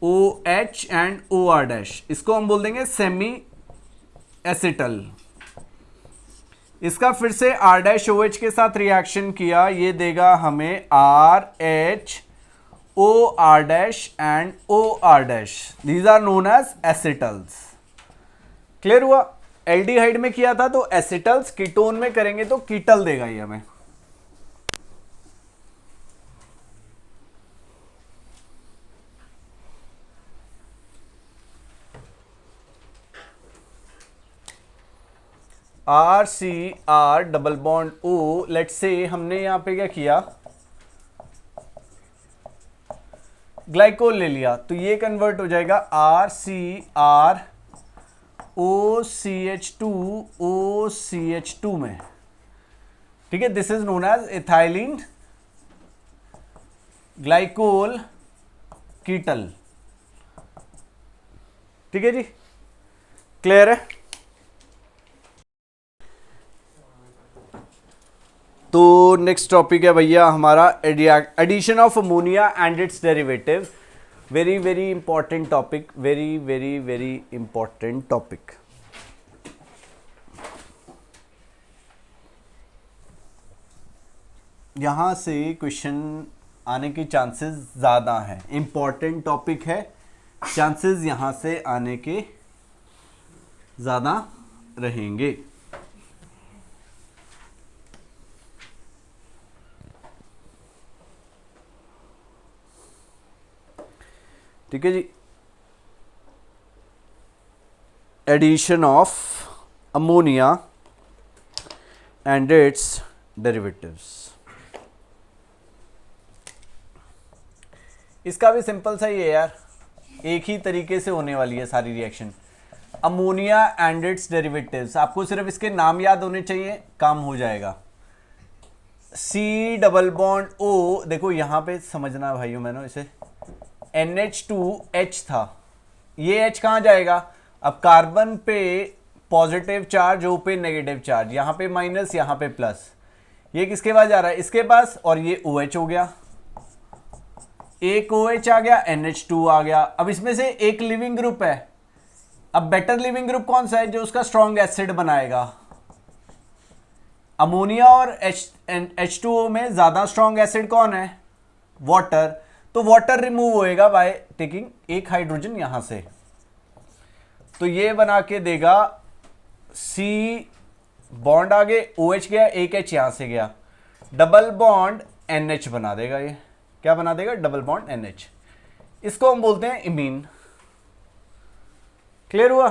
OH and OR dash, इसको हम बोल देंगे सेमी एसिटल। इसका फिर से R डैश OH के साथ रिएक्शन किया, ये देगा हमें RH OR dash and OR dash, these are known as acetals. Clear हुआ। एल्डिहाइड में किया था तो एसिटल्स, कीटोन में करेंगे तो कीटल देगा ये हमें। RCR double bond O, let's say हमने यहां पे क्या किया, ग्लाइकोल ले लिया, तो ये कन्वर्ट हो जाएगा RCR OCH2 OCH2 में। ठीक है, this is known as ethylene glycol ketal. ठीक है जी, क्लियर है। तो नेक्स्ट टॉपिक है भैया हमारा addition of ammonia and its derivative. Very very important topic, very very very important topic. यहां से क्वेश्चन आने के चांसेस ज़्यादा हैं, इंपॉर्टेंट टॉपिक है, चांसेस यहां से आने के ज़्यादा रहेंगे। ठीक है जी, addition of ammonia and its derivatives. इसका भी सिंपल सा ही है यार, एक ही तरीके से होने वाली है सारी reaction. Ammonia and its derivatives, आपको सिर्फ इसके नाम याद होने चाहिए, काम हो जाएगा। C डबल बॉन्ड O, देखो यहां पे समझना भाइयों मैंने, इसे NH2H था, ये H कहां जाएगा, अब कार्बन पे पॉजिटिव चार्ज ओ पे नेगेटिव चार्ज, यहां पे माइनस यहां पे प्लस, ये किसके पास जा रहा है, इसके पास, और ये OH हो गया, एक OH आ गया, NH2 आ गया। अब इसमें से एक लिविंग ग्रुप है, अब बेटर लिविंग ग्रुप कौन सा है, जो उसका स्ट्रॉन्ग एसिड बनाएगा। अमोनिया और H2O में ज्यादा स्ट्रॉन्ग एसिड कौन है, वाटर, तो वाटर रिमूव होएगा बाय टेकिंग एक हाइड्रोजन यहां से, तो ये बना के देगा C बॉन्ड आगे, OH गया, एक H यहां से गया, डबल बॉन्ड NH बना देगा। ये क्या बना देगा, डबल बॉन्ड NH। इसको हम बोलते हैं इमीन। क्लियर हुआ,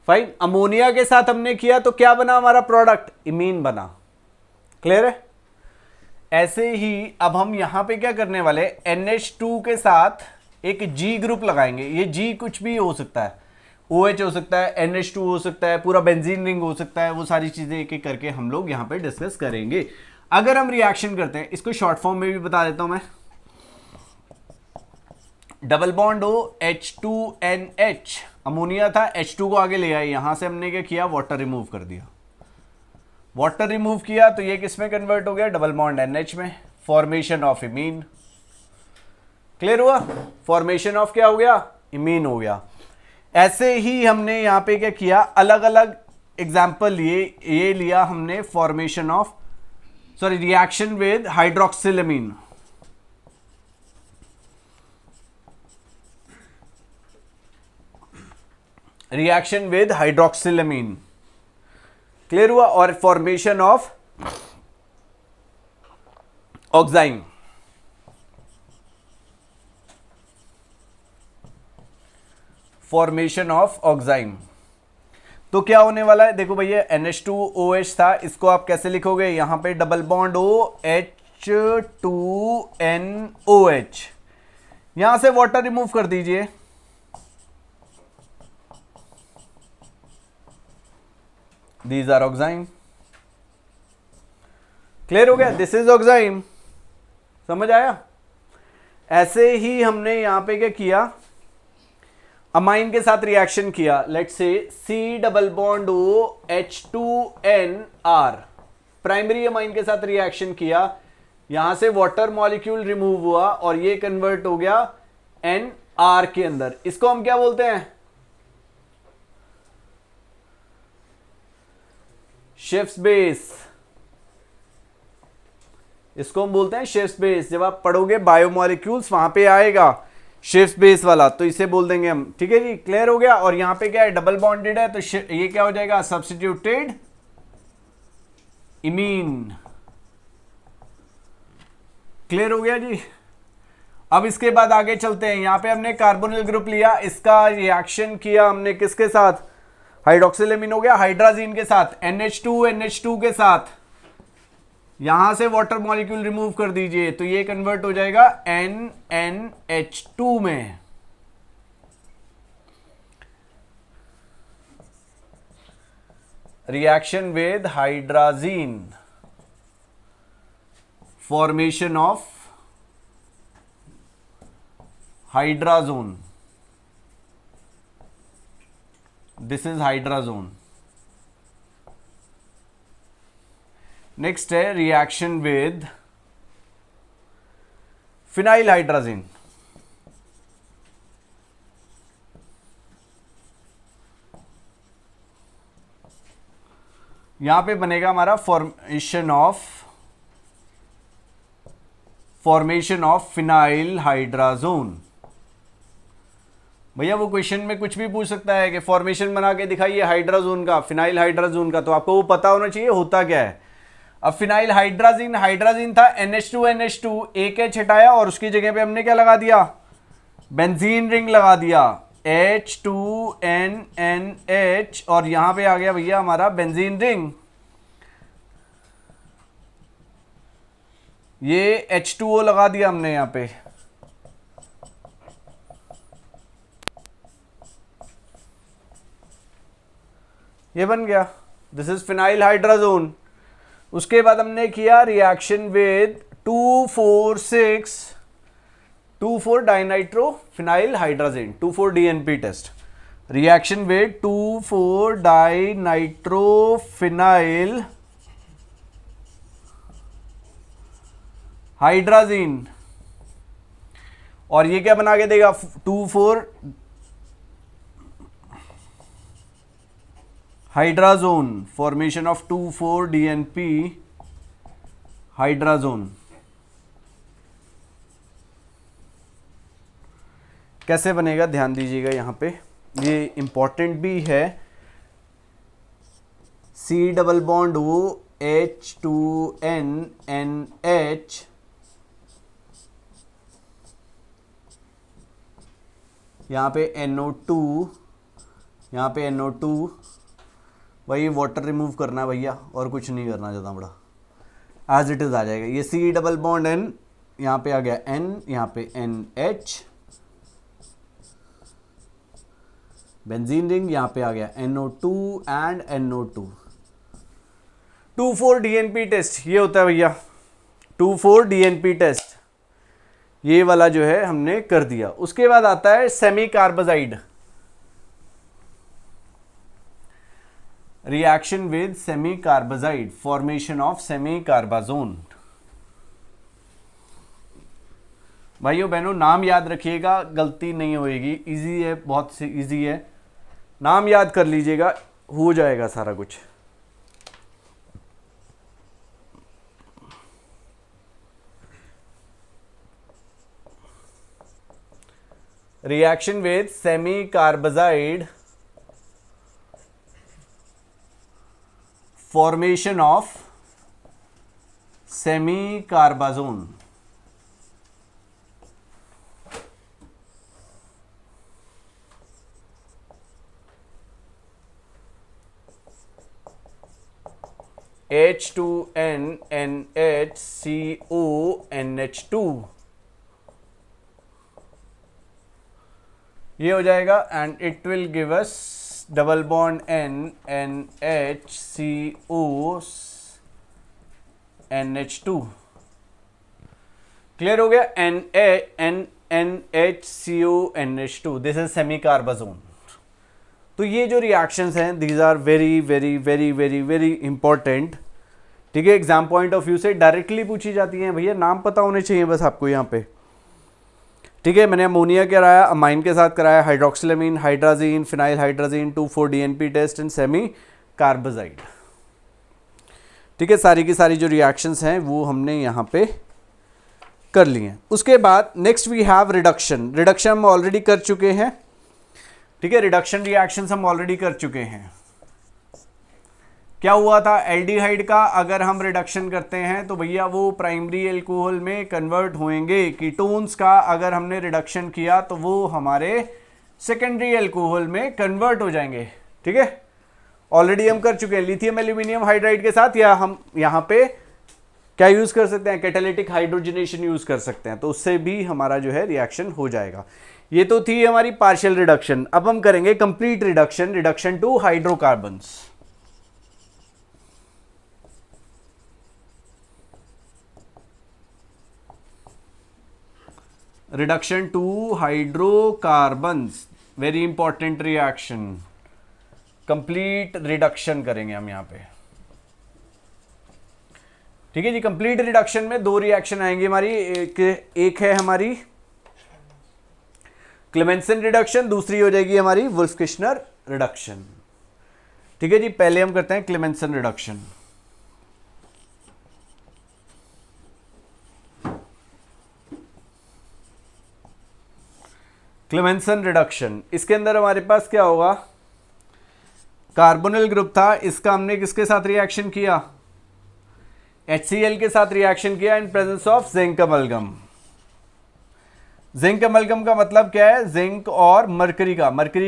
फाइन। अमोनिया के साथ हमने किया तो क्या बना हमारा प्रोडक्ट, इमीन बना। क्लियर है। ऐसे ही अब हम यहां पे क्या करने वाले, NH2 के साथ एक G ग्रुप लगाएंगे। ये G कुछ भी हो सकता है, OH हो सकता है, NH2 हो सकता है, पूरा बेंजीन रिंग हो सकता है, वो सारी चीजें एक एक करके हम लोग यहां पे डिस्कस करेंगे। अगर हम रिएक्शन करते हैं, इसको शॉर्ट फॉर्म में भी बता देता हूं मैं, डबल बॉन्ड हो H2NH, अमोनिया था, H2 को आगे ले आए, यहां से हमने क्या किया, वाटर रिमूव कर दिया। वाटर रिमूव किया तो ये किस में कन्वर्ट हो गया, डबल बॉन्ड NH में, फॉर्मेशन ऑफ इमीन। क्लियर हुआ, फॉर्मेशन ऑफ क्या हो गया, इमीन हो गया। ऐसे ही हमने यहां पे क्या किया, अलग अलग एग्जाम्पल लिए, ये लिया हमने formation of, sorry, reaction with hydroxylamine, reaction with hydroxylamine. Clear हुआ, और formation of oxime, formation of oxime. तो क्या होने वाला है, देखो भैया, NH2OH था, इसको आप कैसे लिखोगे, यहां पे डबल बॉन्ड हो H2NOH, यहां से वाटर रिमूव कर दीजिए, दीज आर ऑक्साइम। क्लियर हो गया, दिस इज ऑक्साइम। समझ आया। ऐसे ही हमने यहां पे क्या किया, अमाइन के साथ रिएक्शन किया, let's say C double bond O H2NR, primary amine के साथ रिएक्शन किया, यहां से वाटर मॉलिक्यूल रिमूव हुआ और ये कन्वर्ट हो गया NR के अंदर। इसको हम क्या बोलते हैं, शिफ्स बेस। इसको हम बोलते हैं शिफ्स बेस। जब आप पढ़ोगे बायोमोलिक्यूल्स वहां पे आएगा शिफ्स बेस वाला, तो इसे बोल देंगे हम। ठीक है जी, क्लियर हो गया। और यहां पे क्या है, डबल बॉन्डेड है, तो ये क्या हो जाएगा, सब्स्टिट्यूटेड इमीन। क्लियर हो गया जी। अब इसके बाद आगे चलते हैं। यहां पे हमने कार्बोनिल ग्रुप लिया, इसका रिएक्शन किया हमने किसके साथ, हाइड्रोक्सिलेमिन हो गया हाइड्राजीन के साथ, NH2 के साथ, यहां से वाटर मॉलिक्यूल रिमूव कर दीजिए, तो ये कन्वर्ट हो जाएगा NNH2 में। Reaction with hydrazine, formation of hydrazone, this is hydrazone. Next है रिएक्शन विद फिनाइल हाइड्राजीन, यहां पे बनेगा हमारा फॉर्मेशन ऑफ फिनाइल हाइड्राजोन। भैया वो क्वेश्चन में कुछ भी पूछ सकता है कि फॉर्मेशन बना के दिखाइए हाइड्राजोन का, फिनाइल हाइड्राजोन का, तो आपको वो पता होना चाहिए होता क्या है। अब फिनाइल हाइड्राजीन था, NH2 एक H हटाया और उसकी जगह पे हमने क्या लगा दिया, बेंजीन रिंग लगा दिया, H2NNH, और यहां पे आ गया भैया हमारा बेंजीन रिंग। ये H2O लगा दिया हमने यहां पे, ये बन गया, दिस इज फिनाइल हाइड्राजोन। उसके बाद हमने किया reaction with 2,4 dinitro phenyl hydrazine, 2,4-DNP test. Reaction with 2,4 di nitrophenyl hydrazine, और ये क्या बना के देगा, 2,4 hydrazone, formation of 2,4 DNP hydrazone. कैसे बनेगा ध्यान दीजिएगा, यहां पे ये इंपॉर्टेंट भी है। C डबल बॉन्ड वो H2NNH, यहाँ पे NO2, यहाँ पे NO2, वही वाटर रिमूव करना है भैया, और कुछ नहीं करना, ज़्यादा बड़ा एज इट इज़ आ जाएगा। ये C डबल बॉन्ड N, यहाँ पे आ गया N, यहाँ पे NH, बेंजीन रिंग, यहाँ पे आ गया NO2 and NO2। 2,4 DNP test ये होता है भैया, 2,4 DNP टेस्ट, ये वाला जो है हमने कर दिया। उसके बाद आता है semicarbazide, reaction with semicarbazide, formation of semicarbazone. भाइयों बहनों नाम याद रखिएगा, गलती नहीं होएगी, इजी है, बहुत से इजी है, नाम याद कर लीजिएगा, हो जाएगा सारा कुछ। Reaction with semicarbazide, formation of semicarbazone. H2NNHCONH2, ये हो जाएगा, and it will give us double bond NNHCONH2। Clear हो गया, NNHCONH2, दिस इज सेमी कार्बाजोन। तो ये जो रिएक्शंस हैं these are very very very very very important, ठीक है, एग्जाम पॉइंट ऑफ व्यू से डायरेक्टली पूछी जाती हैं भैया, नाम पता होने चाहिए बस आपको यहाँ पे, ठीक है। मैंने अमोनिया कराया, अमाइन के साथ कराया, hydroxylamine, hydrazine, phenyl hydrazine, 2,4 DNP test and semicarbazide, ठीक है। सारी की सारी जो रिएक्शंस हैं वो हमने यहाँ पे कर ली हैं। उसके बाद next we have reduction. Reduction हम ऑलरेडी कर चुके हैं, ठीक है, रिडक्शन रिएक्शंस हम ऑलरेडी कर चुके हैं। क्या हुआ था, एल्डिहाइड का अगर हम रिडक्शन करते हैं तो भैया वो प्राइमरी एल्कोहल में कन्वर्ट होंगे। कीटोन्स का अगर हमने रिडक्शन किया तो वो हमारे सेकेंडरी एल्कोहल में कन्वर्ट हो जाएंगे, ठीक है। ऑलरेडी हम कर चुके हैं लिथियम एल्यूमिनियम हाइड्राइड के साथ, या हम यहाँ पे क्या यूज कर सकते हैं, कैटालिटिक हाइड्रोजनेशन यूज कर सकते हैं, तो उससे भी हमारा जो है रिएक्शन हो जाएगा। ये तो थी हमारी पार्शियल रिडक्शन। अब हम करेंगे complete reduction, reduction to hydrocarbons. Reduction to hydrocarbons, very important reaction, complete reduction करेंगे हम यहां पे, ठीक है जी। कंप्लीट रिडक्शन में दो रिएक्शन आएंगी हमारी, एक है हमारी क्लेमेंसन रिडक्शन, दूसरी हो जाएगी हमारी वुल्फ-किश्नर रिडक्शन, ठीक है जी। पहले हम करते हैं क्लेमेंसन रिडक्शन। क्लेमेंसन रिडक्शन, इसके अंदर हमारे पास क्या होगा, कार्बोनिल ग्रुप था, इसका हमने किसके साथ रिएक्शन किया, HCl के साथ रिएक्शन किया in presence of zinc amalgam. Zinc amalgam का मतलब क्या है, जिंक और मरकरी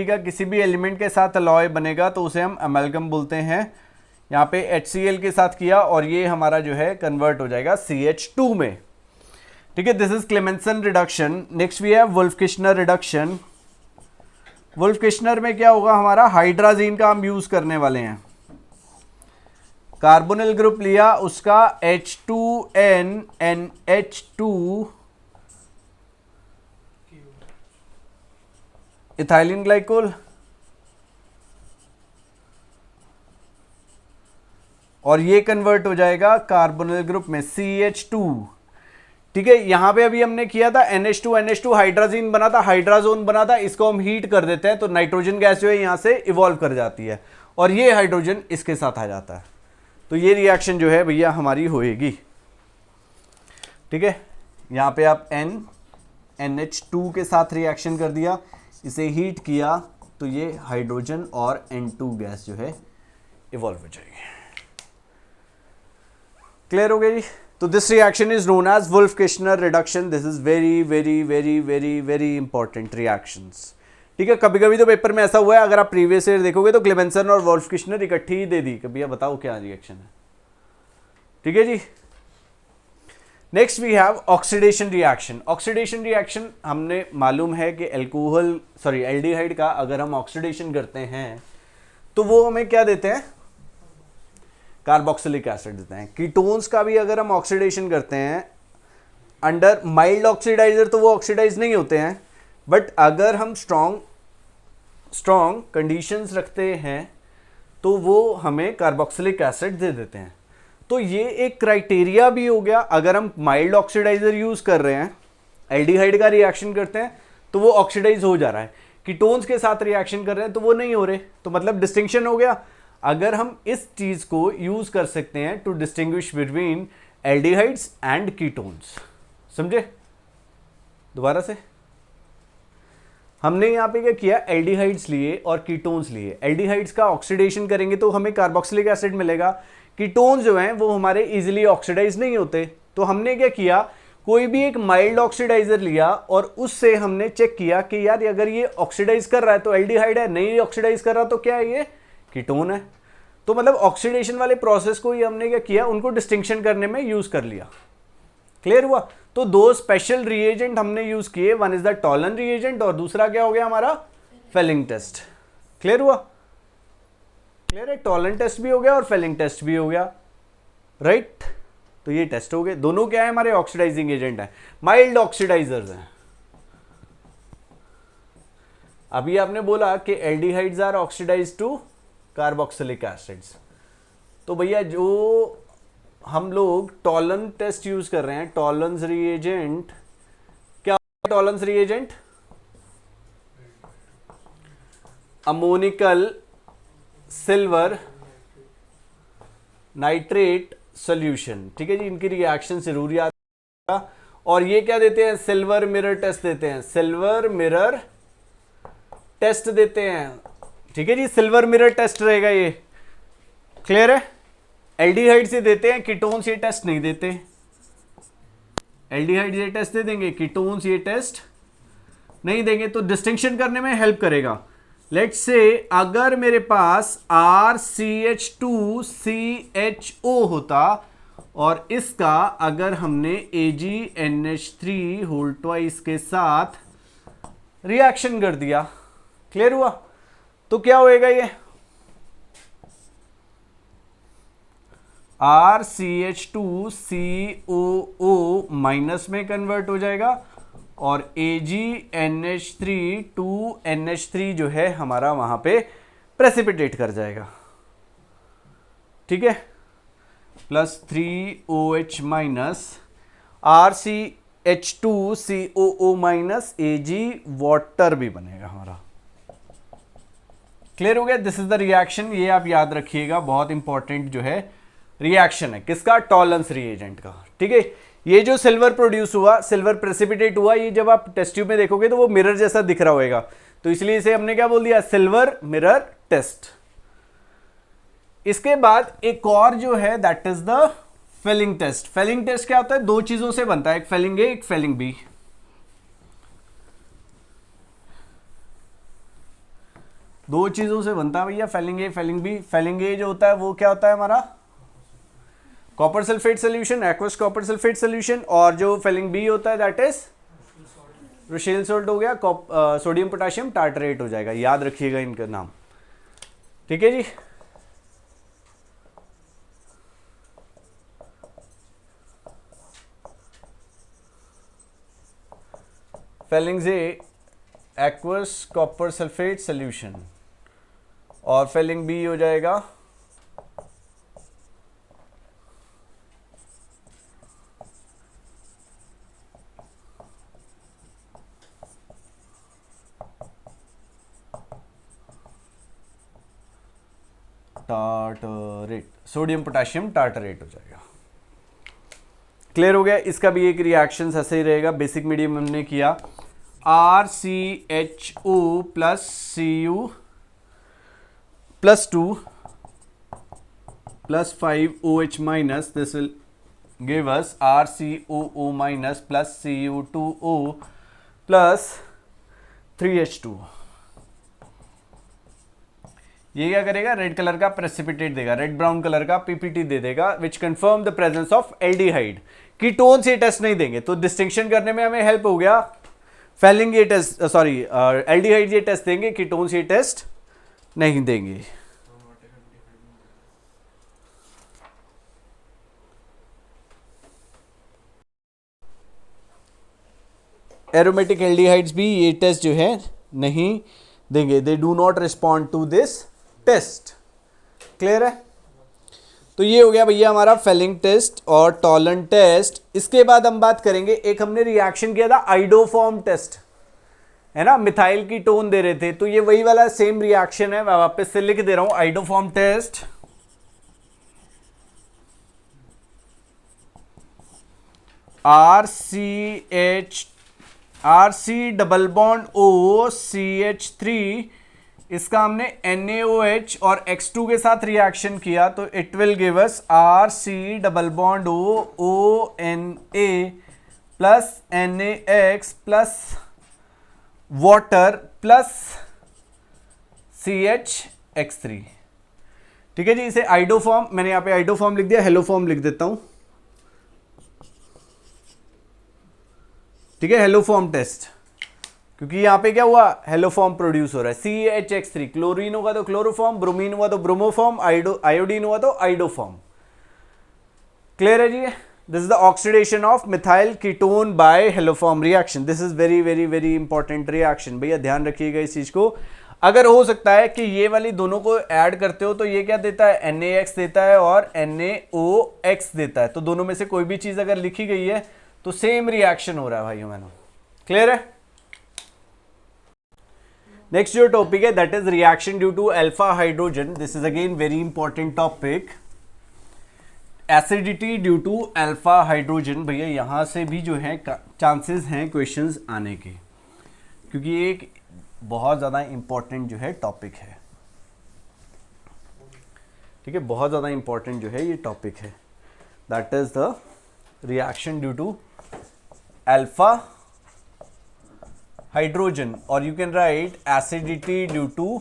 का किसी भी एलिमेंट के साथ अलॉय बनेगा तो उसे हम अमलगम बोलते हैं। यहाँ पे HCl के साथ किया और ये हमारा जो है कन्वर्ट हो जाएगा CH2 में, ठीक है। This is Clemmensen reduction. Next we have Wolff Kishner reduction. Wolff Kishner में क्या होगा, हमारा हाइड्राजीन का हम यूज करने वाले हैं। कार्बोनिल ग्रुप लिया, उसका H2NNH2 इथाइलिन ग्लाइकोल, और ये कन्वर्ट हो जाएगा कार्बोनिल ग्रुप में CH2। ठीक है, यहां पे अभी हमने किया था NH2 हाइड्राजीन बना था, हाइड्राजोन बना था, इसको हम हीट कर देते हैं तो नाइट्रोजन गैस जो है यहां से इवॉल्व कर जाती है और ये हाइड्रोजन इसके साथ आ जाता है। तो ये रिएक्शन जो है भैया हमारी होएगी। ठीक है, यहां पे आप NH2 के साथ रिएक्शन कर दिया, इसे हीट किया तो ये हाइड्रोजन और N2 गैस जो है इवॉल्व हो जाएगी। क्लियर हो गया जी? तो this reaction is known as Wolff Kishner reduction. This is very very very very very important reactions. ठीक है, कभी कभी तो पेपर में ऐसा हुआ है, अगर आप प्रीवियस ईयर देखोगे तो क्लेमेंसन और वुल्फ-किश्नर इकट्ठी ही दे दी कि भैया बताओ क्या रिएक्शन है। ठीक है जी। Next we have oxidation reaction. Oxidation reaction हमने मालूम है कि एल्डिहाइड का अगर हम ऑक्सीडेशन करते हैं तो वो हमें क्या देते हैं, कार्बोक्सिलिक एसिड देते हैं। कीटोन्स का भी अगर हम ऑक्सीडेशन करते हैं अंडर माइल्ड ऑक्सीडाइजर तो वो ऑक्सीडाइज नहीं होते हैं, बट अगर हम स्ट्रॉन्ग कंडीशंस रखते हैं तो वो हमें कार्बोक्सिलिक एसिड दे देते हैं। तो ये एक क्राइटेरिया भी हो गया, अगर हम माइल्ड ऑक्सीडाइजर यूज कर रहे हैं, एल्डिहाइड का रिएक्शन करते हैं तो वो ऑक्सीडाइज हो जा रहा है, कीटोन्स के साथ रिएक्शन कर रहे हैं तो वो नहीं हो रहे, तो मतलब डिस्टिंक्शन हो गया। अगर हम इस चीज को यूज कर सकते हैं to distinguish between aldehydes and ketones. समझे? दोबारा से हमने यहां पे क्या किया, एल्डिहाइड्स लिए और कीटोन्स लिए। एल्डिहाइड्स का ऑक्सीडेशन करेंगे तो हमें कार्बोक्सिलिक एसिड मिलेगा, कीटोन्स जो हैं वो हमारे इजीली ऑक्सीडाइज नहीं होते, तो हमने क्या किया, कोई भी एक माइल्ड ऑक्सीडाइजर लिया और उससे हमने चेक किया कि यार अगर ये ऑक्सीडाइज कर रहा है तो एल्डिहाइड है, नहीं ऑक्सीडाइज कर रहा तो क्या है, ये कीटोन है। तो मतलब ऑक्सीडेशन वाले प्रोसेस को ही हमने क्या किया, उनको डिस्टिंक्शन करने में यूज कर लिया। क्लियर हुआ? तो दो स्पेशल रिएजेंट हमने यूज किए, one is the Tollens reagent और दूसरा क्या हो गया हमारा, फेलिंग टेस्ट। क्लियर हुआ? क्लियर है? टॉलन टेस्ट भी हो गया और फेलिंग टेस्ट भी हो गया, राइट? तो ये टेस्ट हो गए, दोनों क्या है, हमारे ऑक्सीडाइजिंग एजेंट है, माइल्ड ऑक्सीडाइजर्स हैं। अभी आपने बोला कि aldehydes are oxidise to carboxylic acids, तो भैया जो हम लोग टॉलन टेस्ट यूज कर रहे हैं, टॉलन्स रिएजेंट क्या होता है? टॉलन्स reagent ammoniacal silver nitrate solution. ठीक है जी, इनकी रिएक्शन जरूर याद रखिएगा। और ये क्या देते हैं, सिल्वर मिरर टेस्ट देते हैं, सिल्वर मिरर टेस्ट देते हैं। ठीक है जी, सिल्वर मिरर टेस्ट रहेगा ये। क्लियर है? एल्डिहाइड से देते हैं, कीटोन्स ये टेस्ट नहीं देते। एल्डिहाइड ये टेस्ट दे देंगे, कीटोन्स ये टेस्ट नहीं देंगे, तो डिस्टिंक्शन करने में हेल्प करेगा। लेट्स से अगर मेरे पास RCH2CHO होता और इसका अगर हमने AgNH3 के साथ रिएक्शन कर दिया, क्लियर हुआ? तो क्या होएगा, ये RCH2COO माइनस में कन्वर्ट हो जाएगा और AgNH3 जो है हमारा वहां पे प्रेसिपिटेट कर जाएगा। ठीक है, plus 3OH minus RCH2COO minus Ag water भी बनेगा हमारा। क्लियर हो गया? दिस इज द रिएक्शन, ये आप याद रखिएगा, बहुत इंपॉर्टेंट जो है रिएक्शन है किसका, टॉलन्स रिएजेंट का। ठीक है, ये जो सिल्वर प्रोड्यूस हुआ, सिल्वर प्रेसिपिटेट हुआ, ये जब आप टेस्ट ट्यूब में देखोगे तो वो मिरर जैसा दिख रहा होगा, तो इसलिए इसे हमने क्या बोल दिया, सिल्वर मिरर टेस्ट। इसके बाद एक और जो है that is the Fehling test. Fehling test क्या होता है, दो चीजों से बनता है, एक फेलिंग ए एक फेलिंग बी। दो चीजों से बनता है भैया Fehling A Fehling B. Fehling A जो होता है वो क्या होता है हमारा, copper sulphate solution, aqueous copper sulphate solution, और जो फेलिंग बी होता है दैट इज रुशेल सोल्ट हो गया, सोडियम पोटेशियम टार्टरेट हो जाएगा। याद रखिएगा इनका नाम। ठीक है जी, Fehling A aqueous copper sulphate solution और फेलिंग बी हो जाएगा टार्टरेट, सोडियम पोटेशियम टार्टरेट हो जाएगा। क्लियर हो गया। इसका भी एक रिएक्शन ऐसे ही रहेगा, बेसिक मीडियम हमने किया RCHO plus Cu plus 2 plus 5OH minus, this will give us RCOO minus plus Cu2O plus 3H2। ये क्या करेगा, रेड कलर का प्रेसिपिटेट देगा, रेड ब्राउन कलर का पीपीटी दे देगा, which confirm the presence of aldehyde. Ketone से test नहीं देंगे तो डिस्टिंक्शन करने में हमें हेल्प हो गया। फेलिंग ये टेस्ट, सॉरी एल्डिहाइड ये टेस्ट देंगे, कीटोन से टेस्ट नहीं देंगे। एरोमेटिक एल्डिहाइड्स भी ये टेस्ट जो है नहीं देंगे, they do not respond to this test. Clear है। तो ये हो गया भैया हमारा फेलिंग टेस्ट और टॉलन टेस्ट। इसके बाद हम बात करेंगे, एक हमने रिएक्शन किया था आइडोफॉर्म टेस्ट, है ना, मिथाइल की टोन दे रहे थे, तो ये वही वाला सेम रिएक्शन है, मैं वापस से लिख दे रहा हूं, iodoform test. RC double bond O CH3, इसका हमने NaOH और X2 के साथ रिएक्शन किया तो it will give us RC double bond O ONA plus NaX plus water plus CHX3। ठीक है जी। इसे आइडोफॉर्म, मैंने यहां पे आइडोफॉर्म लिख दिया, हेलोफॉर्म लिख देता हूं। ठीक है, हेलोफॉर्म टेस्ट, क्योंकि यहां पे क्या हुआ, हेलोफॉर्म प्रोड्यूस हो रहा है। CHX3, क्लोरीन होगा तो क्लोरोफॉर्म, ब्रोमीन हुआ तो ब्रोमोफॉर्म, आयोडीन हुआ तो आइडोफॉर्म। क्लियर है जी। This is the oxidation of methyl ketone by haloform reaction. This is very very very important reaction, भैया ध्यान रखिएगा इस चीज को। अगर हो सकता है कि ये वाली दोनों को ऐड करते हो तो ये क्या देता है, NaX देता है और NaOX देता है, तो दोनों में से कोई भी चीज अगर लिखी गई है तो सेम रिएक्शन हो रहा है भाइयों बहनों। क्लियर है। नेक्स्ट जो टॉपिक है that is reaction due to alpha hydrogen. This is again very important topic, acidity due to alpha hydrogen. भैया यहां से भी जो है चांसेस हैं क्वेश्चंस आने के, क्योंकि ये एक बहुत ज्यादा इंपॉर्टेंट जो है टॉपिक है। ठीक है, बहुत ज्यादा इंपॉर्टेंट जो है ये टॉपिक है, that is the reaction due to alpha hydrogen, और you can write acidity due to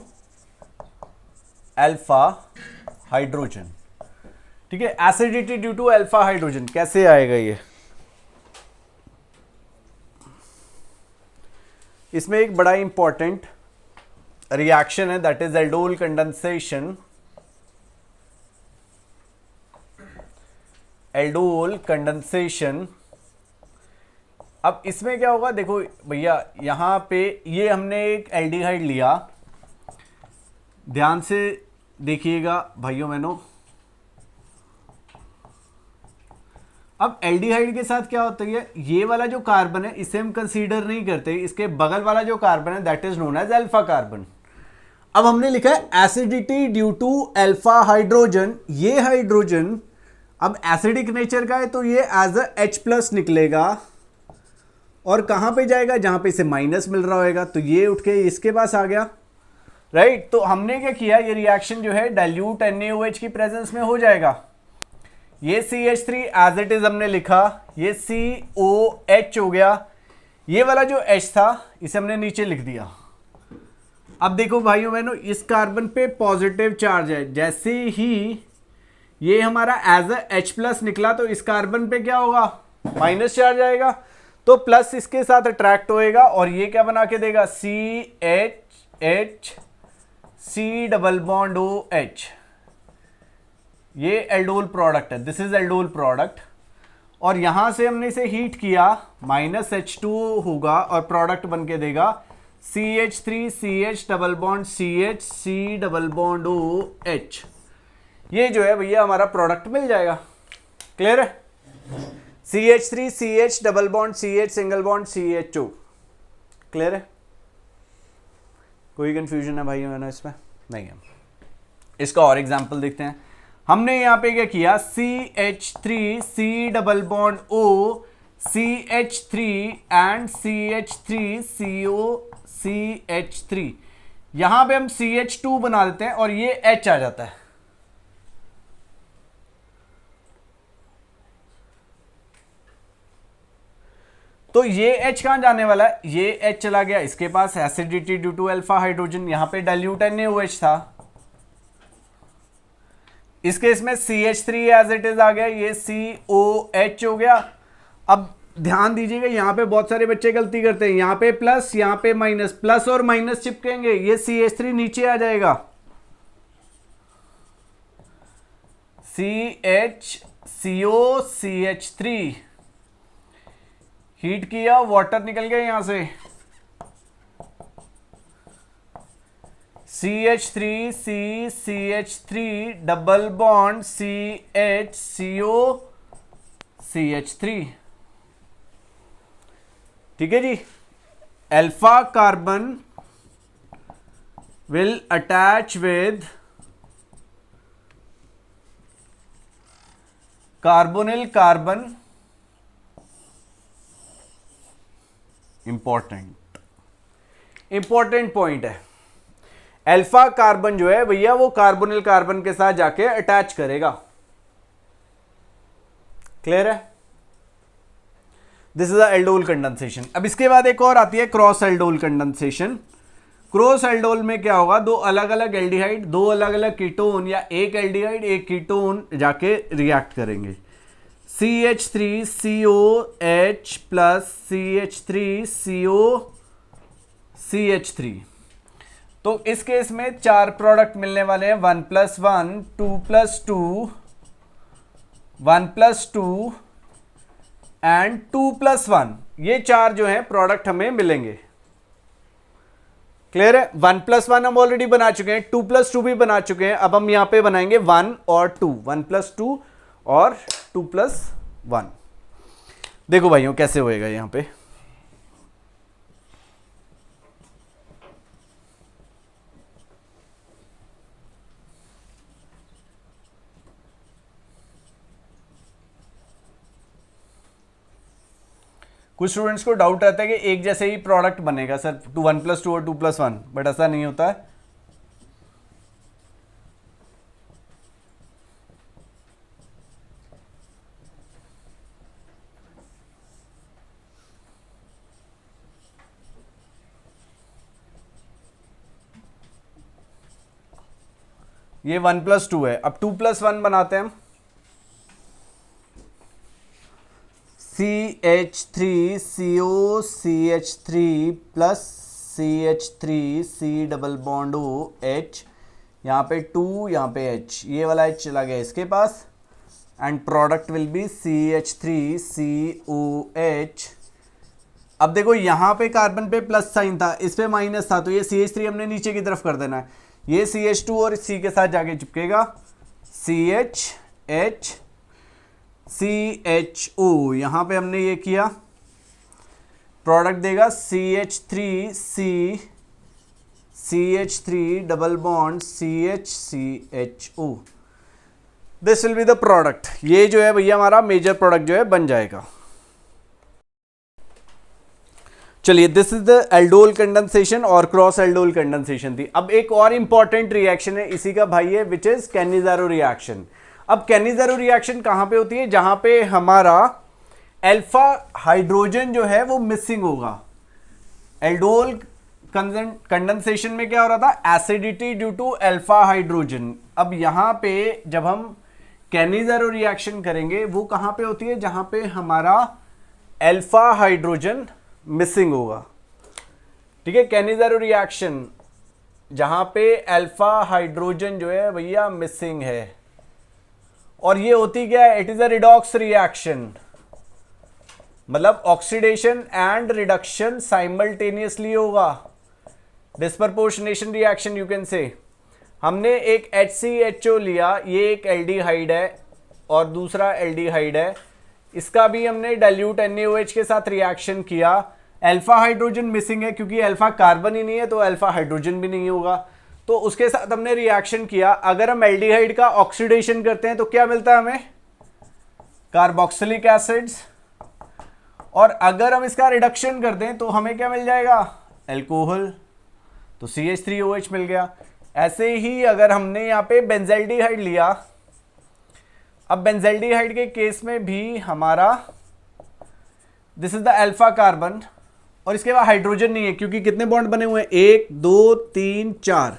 alpha hydrogen. ठीक है, acidity due to alpha hydrogen कैसे आएगा ये, इसमें एक बड़ा इंपॉर्टेंट रिएक्शन है that is aldol condensation. Aldol condensation, अब इसमें क्या होगा, देखो भैया यहां पे ये हमने एक एल्डिहाइड लिया, ध्यान से देखिएगा भाइयों बहनों। अब एल्डिहाइड के साथ क्या होता है, ये वाला जो कार्बन है इसे हम कंसीडर नहीं करते, इसके बगल वाला जो कार्बन है that is known as alpha carbon. अब हमने लिखा है acidity due to alpha hydrogen. ये हाइड्रोजन अब एसिडिक नेचर का है तो ये एज अ H+ निकलेगा और कहां पे जाएगा, जहां पे इसे माइनस मिल रहा होगा, तो ये उठ के इसके पास आ गया, राइट। तो हमने क्या किया, ये रिएक्शन जो है डाइल्यूट NaOH की प्रेजेंस में हो जाएगा। ये CH3 एज इट इज हमने लिखा, ये COH हो गया, ये वाला जो H था इसे हमने नीचे लिख दिया। अब देखो भाइयों बहनों, इस कार्बन पे पॉजिटिव चार्ज है, जैसे ही ये हमारा एज अ H+ निकला तो इस कार्बन पे क्या होगा, माइनस चार्ज आएगा, तो प्लस इसके साथ अट्रैक्ट होएगा और ये क्या बना के देगा, CH C double bond OH। ये एल्डोल प्रोडक्ट है, दिस इज एल्डोल प्रोडक्ट, और यहां से हमने इसे हीट किया, -H2 होगा और प्रोडक्ट बन के देगा CH3 CH double bond CH C double bond OH। ये जो है भैया हमारा प्रोडक्ट मिल जाएगा। क्लियर है, CH3 CH double bond CH single bond CH2। Clear है, कोई कंफ्यूजन है भाइयों बहनों इसमें, नहीं है। इसका और एग्जाम्पल देखते हैं। हमने यहां पे क्या किया, CH3 C double bond O CH3 and CH3 CO CH3, यहां पे हम CH2 बना देते हैं और ये H आ जाता है। तो ये H कहां जाने वाला है, ये H चला गया इसके पास, acidity due to alpha hydrogen, यहां पे डाइल्यूट NaOH था। इस केस में CH3 एज इट इज आ गया, ये COH हो गया। अब ध्यान दीजिएगा, यहां पे बहुत सारे बच्चे गलती करते हैं, यहां पे प्लस यहां पे माइनस, प्लस और माइनस चिपकेंगे, ये CH3 नीचे आ जाएगा, CHCO CH3, हीट किया वाटर निकल गया यहां से, CH3C CH3 double bond CHCO CH3। ठीक है जी, alpha carbon will attach with carbonyl carbon, important point है, अल्फा कार्बन जो है भैया वो कार्बोनिल कार्बन के साथ जाके अटैच करेगा। क्लियर है? This is aldol condensation. अब इसके बाद एक और आती है cross aldol condensation. Cross aldol में क्या होगा, दो अलग अलग एल्डिहाइड, दो अलग अलग कीटोन या एक एल्डिहाइड एक कीटोन जाके रिएक्ट करेंगे, CH3COH प्लस CH3CO CH3। तो इस केस में चार प्रोडक्ट मिलने वाले हैं, 1+1 2+2 1+2 एंड 2+1, ये चार जो है प्रोडक्ट हमें मिलेंगे। क्लियर है? 1+1 हम ऑलरेडी बना चुके हैं, 2+2 भी बना चुके हैं, अब हम यहां पे बनाएंगे 1 और 2, 1+2 और 2+1। देखो भाइयों कैसे होएगा यहां पे, कुछ स्टूडेंट्स को डाउट रहता है कि एक जैसे ही प्रोडक्ट बनेगा सर, 1+2 और 2+1, बट ऐसा नहीं होता है। ये 1+2 है, अब 2+1 बनाते हैं हम, CH3CO CH3 plus CH3C double bond OH, यहाँ पे 2 यहाँ पे H, ये वाला H चला गया इसके पास, end product will be CH3COH। अब देखो यहाँ पे कार्बन पे प्लस साइन था, इस पे माइनस था, तो ये CH3 हमने नीचे की तरफ कर देना है, ये CH2 और C के साथ जाके चिपकेगा, CH CHO, यहां पे हमने ये किया, प्रोडक्ट देगा CH3 double bond CHCHO, this will be the product. ये जो है भैया हमारा मेजर प्रोडक्ट जो है बन जाएगा। चलिए, this is the aldol condensation और क्रॉस एल्डोल कंडेंसेशन थी। अब एक और इंपॉर्टेंट रिएक्शन है इसी का भाई है, विच इज कैनिज़ारो रिएक्शन। अब कैनिज़ारो रिएक्शन कहां पे होती है, जहां पे हमारा अल्फा हाइड्रोजन जो है वो मिसिंग होगा। एल्डोल कंडेंसेशन में क्या हो रहा था, acidity due to alpha hydrogen. अब यहां पे जब हम कैनिज़ारो रिएक्शन करेंगे वो कहां पे होती है, जहां पे हमारा अल्फा हाइड्रोजन मिसिंग होगा। ठीक है, कैनिज़ारो रिएक्शन जहां पे अल्फा हाइड्रोजन जो है भैया मिसिंग है, और ये होती क्या है, it is a redox reaction, मतलब ऑक्सीडेशन एंड रिडक्शन साइमल्टेनियसली होगा, disproportionation reaction you can say. हमने एक HCHO लिया, ये एक एल्डिहाइड है और दूसरा एल्डिहाइड है, इसका भी हमने डाइल्यूट NaOH के साथ रिएक्शन किया, अल्फा हाइड्रोजन मिसिंग है क्योंकि अल्फा कार्बन ही नहीं है तो अल्फा हाइड्रोजन भी नहीं होगा, तो उसके साथ हमने रिएक्शन किया। अगर हम एल्डिहाइड का ऑक्सीडेशन करते हैं तो क्या मिलता है हमें? Carboxylic acids. और अगर हम इसका रिडक्शन कर दें तो हमें क्या मिल जाएगा? अल्कोहल। तो CH3OH मिल गया। ऐसे ही अगर हमने यहाँ पे बेंजल्डिहाइड लिया, अब बेंजल्डिहाइड के केस में भी हमारा this is the alpha carbon, और इसके बाद हाइड्रोजन नहीं है क्योंकि कितने बॉन्ड बने हुए हैं? 1 2 3 4।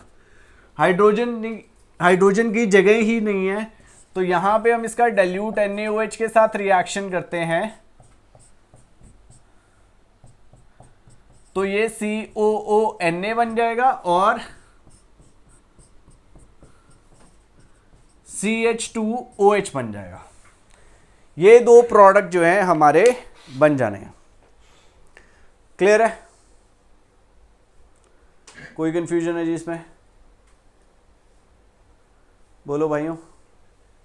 हाइड्रोजन की जगह ही नहीं है, तो यहां पे हम इसका डाइल्यूट NaOH के साथ रिएक्शन करते हैं तो ये COONA बन जाएगा और CH2OH बन जाएगा। ये दो प्रोडक्ट जो हैं हमारे बन जाने हैं। क्लियर है? कोई कंफ्यूजन है जी इसमें? बोलो भाइयों,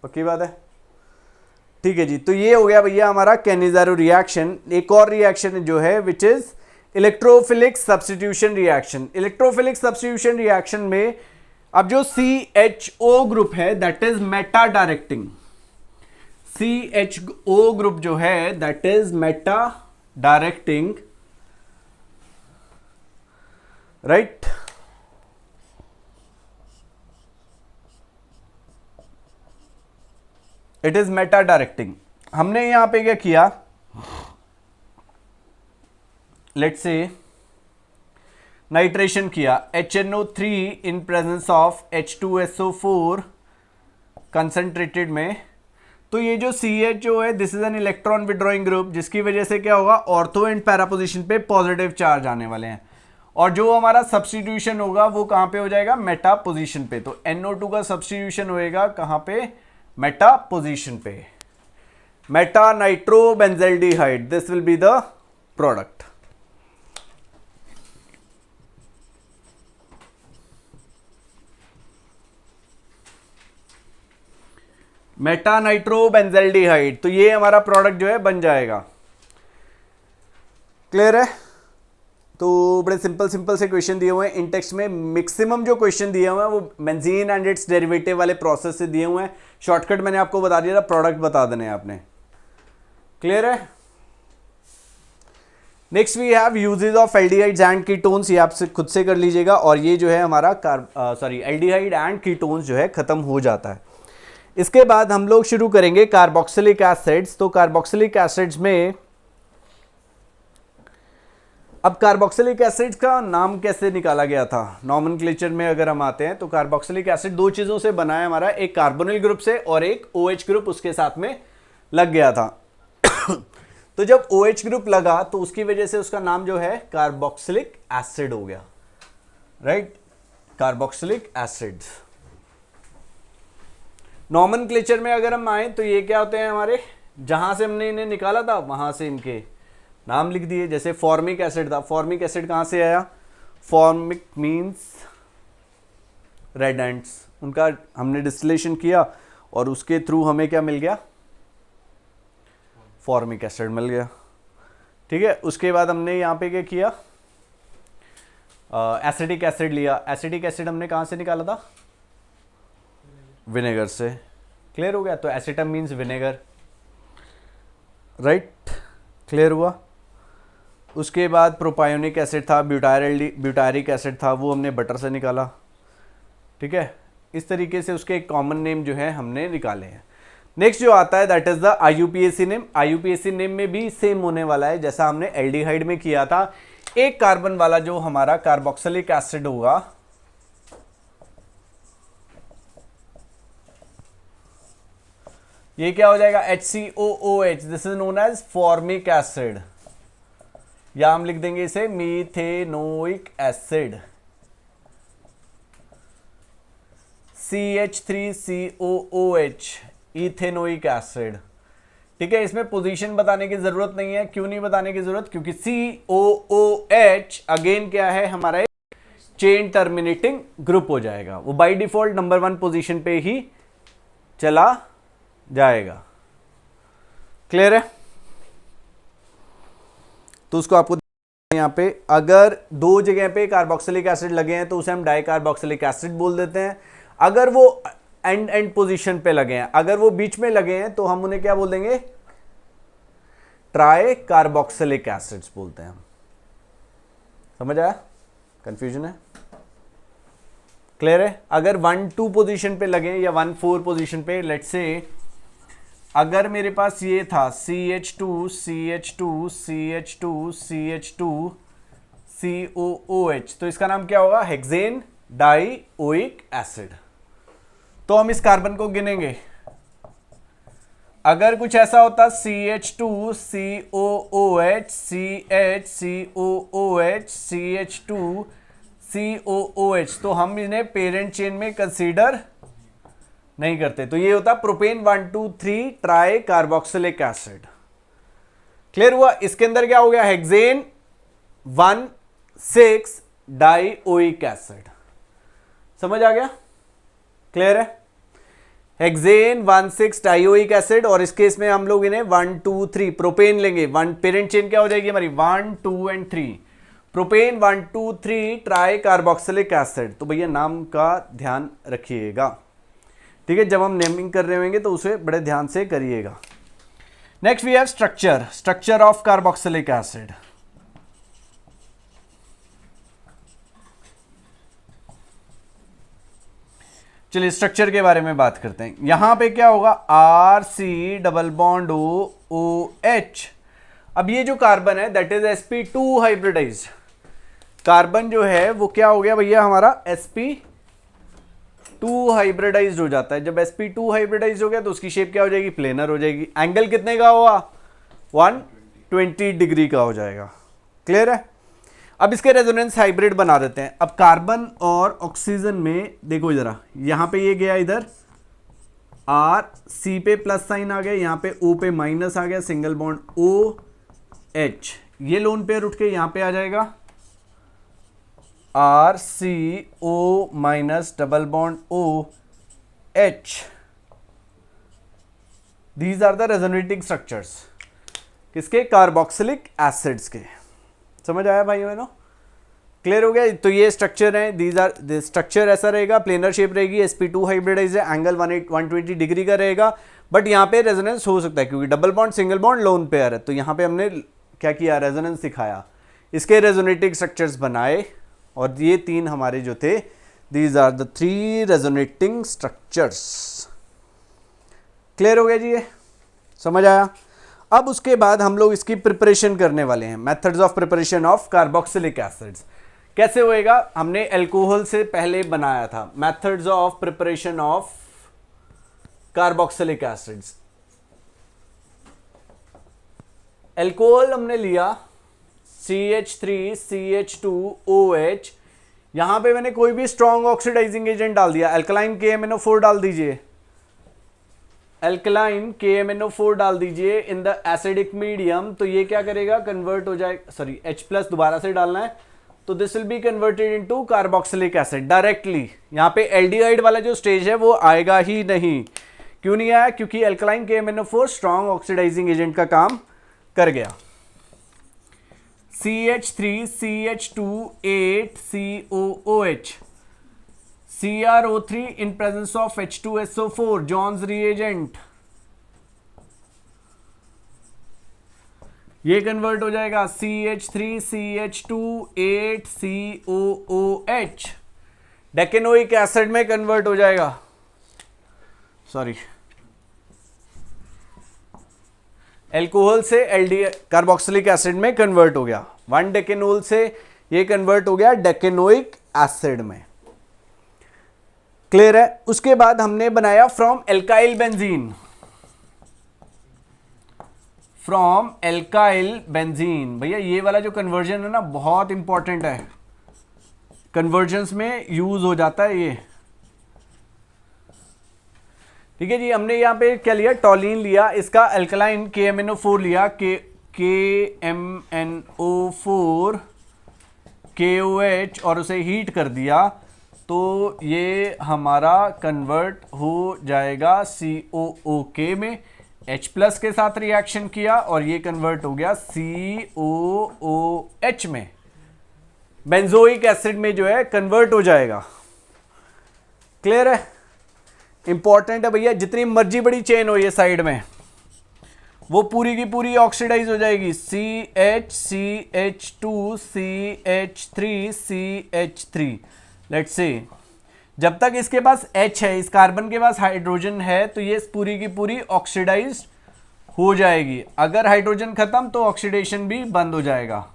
पक्की बात है? ठीक है जी। तो ये हो गया भैया हमारा कैनिज़ारो रिएक्शन। एक और रिएक्शन जो है which is electrophilic substitution reaction. Electrophilic substitution reaction में अब जो CHO ग्रुप है that is Meta directing. CHO group जो है that is Meta directing, right? It is Meta directing. हमने यहां पे क्या किया? लेट्स से नाइट्रेशन किया HNO3 in presence of H2SO4 concentrated में। तो ये जो CHO है this is an electron withdrawing group, जिसकी वजह से क्या होगा? ऑर्थो एंड पैरा पोजीशन पे पॉजिटिव चार्ज आने वाले हैं, और जो हमारा सब्स्टिट्यूशन होगा वो कहां पे हो जाएगा? मेटा पोजीशन पे। तो NO2 का सब्स्टिट्यूशन होएगा कहां पे? मेटा पोजीशन पे। Meta nitro benzaldehyde, this will be the product. Meta nitro benzaldehyde, तो ये हमारा प्रोडक्ट जो है बन जाएगा। क्लियर है? तो बड़े सिंपल से क्वेश्चन दिए हुए हैं इन टेक्स्ट में। मैक्सिमम जो क्वेश्चन दिए हुए हैं वो बेंजीन एंड इट्स डेरिवेटिव वाले प्रोसेस से दिए हुए हैं। शॉर्टकट मैंने आपको बता दिया था, प्रोडक्ट बता देने आपने। क्लियर है? Next we have uses of aldehydes and ketones. ये आप खुद से कर लीजिएगा, और ये जो है हमारा एल्डिहाइड एंड कीटोन्स जो है खत्म हो जाता है। इसके बाद हम लोग शुरू करेंगे कार्बोक्सिलिक एसिड्स। तो कार्बोक्सिलिक एसिड्स में अब कार्बोक्सिलिक एसिड्स का नाम कैसे निकाला गया था? नॉमेनक्लेचर में अगर हम आते हैं तो कार्बोक्सिलिक एसिड दो चीजों से बना है हमारा, एक कार्बोनिल ग्रुप से और एक OH ग्रुप उसके साथ में लग गया था। तो जब OH ग्रुप लगा तो उसकी वजह से उसका नाम जो है कार्बोक्सिलिक एसिड हो गया, राइट? Carboxylic acids. नॉमेनक्लेचर में अगर हम आए तो ये क्या होते हैं हमारे, जहां से हमने इन्हें निकाला था वहां से इनके नाम लिख दिए। जैसे फॉर्मिक एसिड था, फॉर्मिक एसिड कहां से आया? फॉर्मिक मीन्स रेड एंट्स, उनका हमने डिस्टिलेशन किया और उसके थ्रू हमें क्या मिल गया? फॉर्मिक एसिड मिल गया। ठीक है, उसके बाद हमने यहाँ पे क्या किया? एसिटिक एसिड लिया। एसिटिक एसिड हमने कहाँ से निकाला था? विनेगर से। क्लियर हो गया? तो एसिटम मीन्स विनेगर, राइट? क्लियर हुआ? उसके बाद प्रोपायोनिक एसिड था, ब्यूटारिक एसिड था, वो हमने बटर से निकाला। ठीक है, इस तरीके से उसके कॉमन नेम जो है हमने निकाले हैं। नेक्स्ट जो आता है that is the IUPAC name. IUPAC name में भी सेम होने वाला है जैसा हमने एल्डिहाइड में किया था। एक कार्बन वाला जो हमारा कार्बोक्सिलिक एसिड होगा ये क्या हो जाएगा? HCOOH, this is known as formic acid, या हम लिख देंगे इसे methanoic acid. CH3COOH, ethanoic acid. ठीक है, इसमें पोजीशन बताने की जरूरत नहीं है। क्यों नहीं बताने की जरूरत? क्योंकि COOH अगेन क्या है हमारा एक चेन टर्मिनेटिंग ग्रुप हो जाएगा, वो बाय डिफॉल्ट नंबर 1 पोजीशन पे ही चला जाएगा। क्लियर है? तो उसको आपको यहाँ पे अगर दो जगह पे कार्बोक्सिलिक एसिड लगे हैं तो उसे हम डाई कार्बोक्सिलिक एसिड बोल देते हैं। अगर वो एंड पोजीशन पे लगे हैं, अगर वो बीच में लगे हैं तो हम उन्हें क्या बोल देंगे, ट्राई कार्बोक्सिलिक एसिड्स बोलते हैं हम। समझ आया? कंफ्यूजन है? क्लियर है? अगर 1-2 पोजीशन पे लगे या 1-4 पोजीशन पे, लेट्स से अगर मेरे पास ये था CH2 CH2 CH2 CH2 COOH, तो इसका नाम क्या होगा, हेक्सेन डाइओइक एसिड। तो हम इस कार्बन को गिनेंगे। अगर कुछ ऐसा होता CH2 COOH CH COOH CH2 COOH, तो हम इन्हें पेरेंट चेन में कंसीडर नहीं करते। तो ये होता propane 1,2,3 try carboxylic acid. Clear हुआ? इसके अंदर क्या हो गया, हेक्सेन 1,6 डाइओइक एसिड। समझ आ गया? क्लियर है? हेक्सेन 1,6 डाइओइक एसिड, और इस केस में हम लोग इन्हें 1,2,3 प्रोपेन लेंगे। वन पेरेंट चेन क्या हो जाएगी हमारी, 1, 2 and 3, propane 1,2,3 try carboxylic acid. तो भैया नाम का ध्यान रखिएगा, ठीक है? जब हम नेमिंग कर रहे होंगे तो उसे बड़े ध्यान से करिएगा। Next we have structure of carboxylic acid. चलिए स्ट्रक्चर के बारे में बात करते हैं। यहां पे क्या होगा, RC डबल बॉन्ड OH। अब ये जो कार्बन है that is sp2 hybridised carbon, जो है वो क्या हो गया भैया हमारा, sp2 हाइब्रिडाइज्ड हो जाता है। जब sp2 हाइब्रिडाइज्ड हो गया तो उसकी शेप क्या हो जाएगी, प्लेनर हो जाएगी। एंगल कितने का होगा, 120 डिग्री का हो जाएगा। क्लियर है? अब इसके रेजोनेंस हाइब्रिड बना देते हैं। अब कार्बन और ऑक्सीजन में देखो जरा, यहां पे ये गया इधर R, C पे प्लस साइन आ गया, यहां पे O पे माइनस आ गया, सिंगल बॉन्ड OH, ये लोन पेयर उठ के यहां पे आ जाएगा RCO minus double bond OH। These are the resonating structures किसके, कार्बोक्सिलिक एसिड्स के। समझ आया भाई बहनों? क्लियर हो गया? तो ये स्ट्रक्चर है, दीज आर स्ट्रक्चर ऐसा रहेगा, प्लेनर शेप रहेगी, sp2 हाइब्रिडाइज्ड है, एंगल 120 डिग्री का रहेगा। बट यहाँ पे रेजोनेंस हो सकता है क्योंकि double bond single bond lone pair है। तो यहाँ पे हमने क्या किया, रेजोनेंस दिखाया, इसके रेजोनेटिंग स्ट्रक्चर्स बनाए, और ये 3 हमारे जो थे, these are the 3 resonating structures. Clear हो गया जी? ये समझ आया? अब उसके बाद हम लोग इसकी प्रिपरेशन करने वाले हैं, methods of preparation of carboxylic acids. कैसे होएगा, हमने अल्कोहल से पहले बनाया था। Methods of preparation of carboxylic acids, alcohol हमने लिया CH3 CH2OH, यहां पे मैंने कोई भी स्ट्रॉन्ग ऑक्सीडाइजिंग एजेंट डाल दिया, अल्कलाइन KMnO4 डाल दीजिए, अल्कलाइन KMnO4 डाल दीजिए इन द एसिडिक मीडियम। तो ये क्या करेगा, कन्वर्ट हो जाएगा, सॉरी H+ दोबारा से डालना है, तो this will be converted into carboxylic acid directly. यहाँ पे एल्डिहाइड वाला जो स्टेज है वो आएगा ही नहीं। क्यों नहीं आया, क्योंकि alkaline KMnO4 strong oxidising agent का काम कर गया। CH3 CH2 8COOH, CrO3 in presence of H2SO4, John's reagent, ये कन्वर्ट हो जाएगा CH3 CH2 8COOH, डेकेनोइक एसिड में कन्वर्ट हो जाएगा, सॉरी एल्कोहल से कार्बोक्सिलिक एसिड में कन्वर्ट हो गया। 1 डेकेनोल से ये कन्वर्ट हो गया डेकेनोइक एसिड में। क्लियर है? उसके बाद हमने बनाया from alkyl benzene, from alkyl benzene. भैया ये वाला जो कन्वर्जन है ना बहुत इंपॉर्टेंट है, कन्वर्जन्स में यूज हो जाता है ये। ठीक है जी, हमने यहां पे क्या लिया, टॉलिन लिया, इसका अल्कलाइन KMnO4 लिया, KMnO4 KOH, और उसे हीट कर दिया, तो ये हमारा कन्वर्ट हो जाएगा COOK में। H प्लस के साथ रिएक्शन किया और ये कन्वर्ट हो गया COOH में, बेंजोइक एसिड में जो है कन्वर्ट हो जाएगा। क्लियर है? इंपॉर्टेंट है भैया, जितनी मर्जी बड़ी चेन हो ये साइड में, वो पूरी की पूरी ऑक्सीडाइज हो जाएगी। CH2CH3CH3 लेट्स से, जब तक इसके पास H है, इस कार्बन के पास हाइड्रोजन है, तो ये पूरी की पूरी ऑक्सीडाइज हो जाएगी। अगर हाइड्रोजन खत्म तो ऑक्सीडेशन भी बंद हो जाएगा।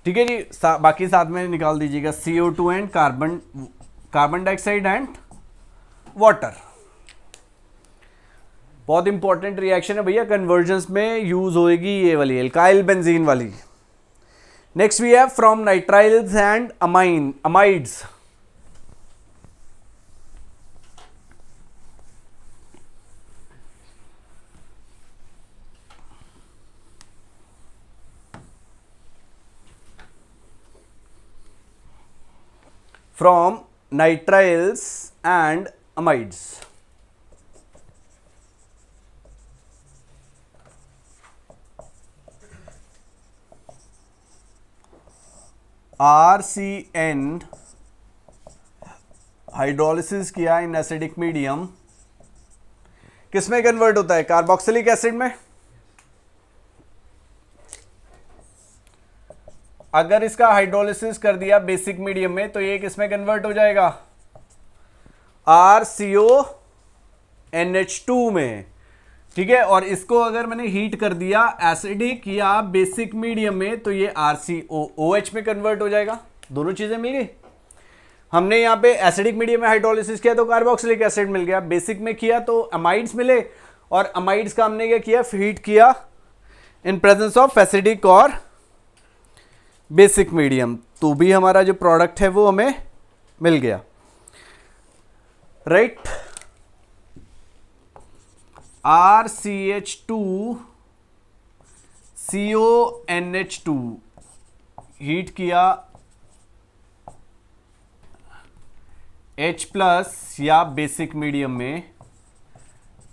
ठीक है जी, बाकी साथ में निकाल दीजिएगा CO2 and carbon dioxide and water. बहुत इंपॉर्टेंट रिएक्शन है भैया, कन्वर्जन्स में यूज होएगी ये वाली एल्काइल बेंजीन वाली। Next we have from nitriles and amides. From nitriles and amides. RCN hydrolysis किया इन एसिडिक मीडियम, किस में कन्वर्ट होता है? कार्बोक्सिलिक एसिड में। अगर इसका हाइड्रोलिसिस कर दिया बेसिक मीडियम में तो ये किस में कन्वर्ट हो जाएगा? RCONH2 में। ठीक है, और इसको अगर मैंने हीट कर दिया एसिडिक या बेसिक मीडियम में तो ये RCOOH में कन्वर्ट हो जाएगा। दोनों चीजें मिल गई। हमने यहाँ पे एसिडिक मीडियम में हाइड्रोलिसिस किया तो कार्बोक्सिलिक एसिड मिल गया, बेसिक में किया तो अमाइड्स मिले, और अमाइड्स का हमने क्या किया? हीट किया इन प्रेजेंस ऑफ एसिडिक और बेसिक मीडियम, तो भी हमारा जो प्रोडक्ट है वो हमें मिल गया। राइट, RCH2CONH2 हीट किया H प्लस या बेसिक मीडियम में,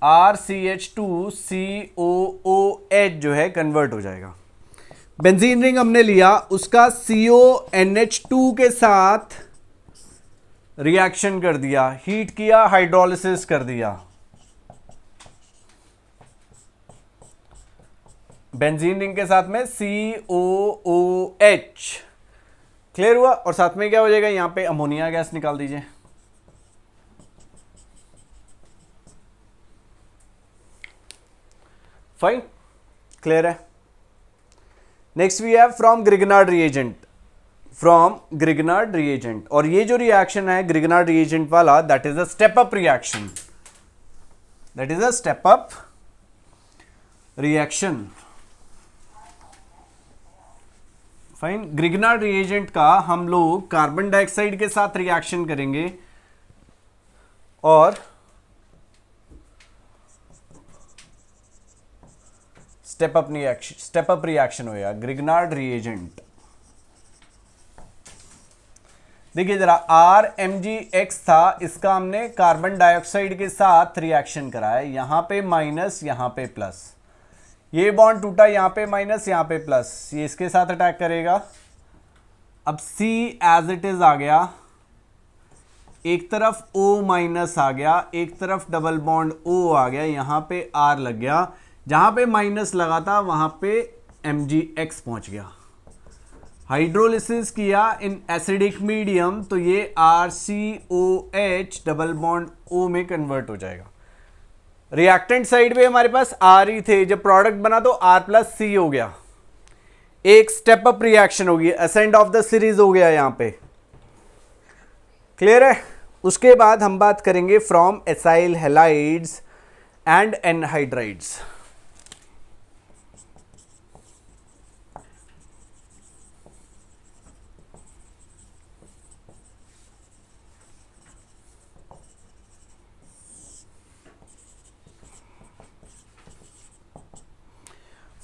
RCH2COOH जो है कन्वर्ट हो जाएगा। बेंजीन रिंग हमने लिया, उसका CONH2 के साथ रिएक्शन कर दिया, हीट किया, हाइड्रोलिसिस कर दिया। बेंजीन रिंग के साथ में COOH। क्लियर हुआ? और साथ में क्या हो जाएगा? यहां पे अमोनिया गैस निकाल दीजिए। फाइन, क्लियर है? Next we have from Grignard reagent. From Grignard reagent, और ये जो रिएक्शन है ग्रिगनार्ड रिएजेंट वाला, that is a step up reaction. That is a step up reaction. Fine, Grignard reagent का हम लोग कार्बन डाइऑक्साइड के साथ रिएक्शन करेंगे और स्टेप अप रिएक्शन होगा ग्रिगनार्ड रिएजेंट। देखिए जरा, RMgX था, इसका हमने कार्बन डाइऑक्साइड के साथ रिएक्शन कराया, यहां पे माइनस यहां पे प्लस, ये बॉन्ड टूटा, यहां पे माइनस यहां पे प्लस, ये इसके साथ अटैक करेगा। अब C एज इट इज आ गया, एक तरफ O माइनस आ गया, एक तरफ डबल बॉन्ड O आ गया, यहां पे R लग गया, जहां पे माइनस लगा था वहां पे MgX पहुंच गया। हाइड्रोलिसिस किया इन एसिडिक मीडियम तो ये RCOH डबल बॉन्ड O में कन्वर्ट हो जाएगा। रिएक्टेंट साइड पे हमारे पास R ही थे, जब प्रोडक्ट बना तो R प्लस C हो गया, एक स्टेप अप रिएक्शन होगी, असेंड ऑफ द सीरीज हो गया यहां पे। क्लियर है? उसके बाद हम बात करेंगे from acyl halides and anhydrides.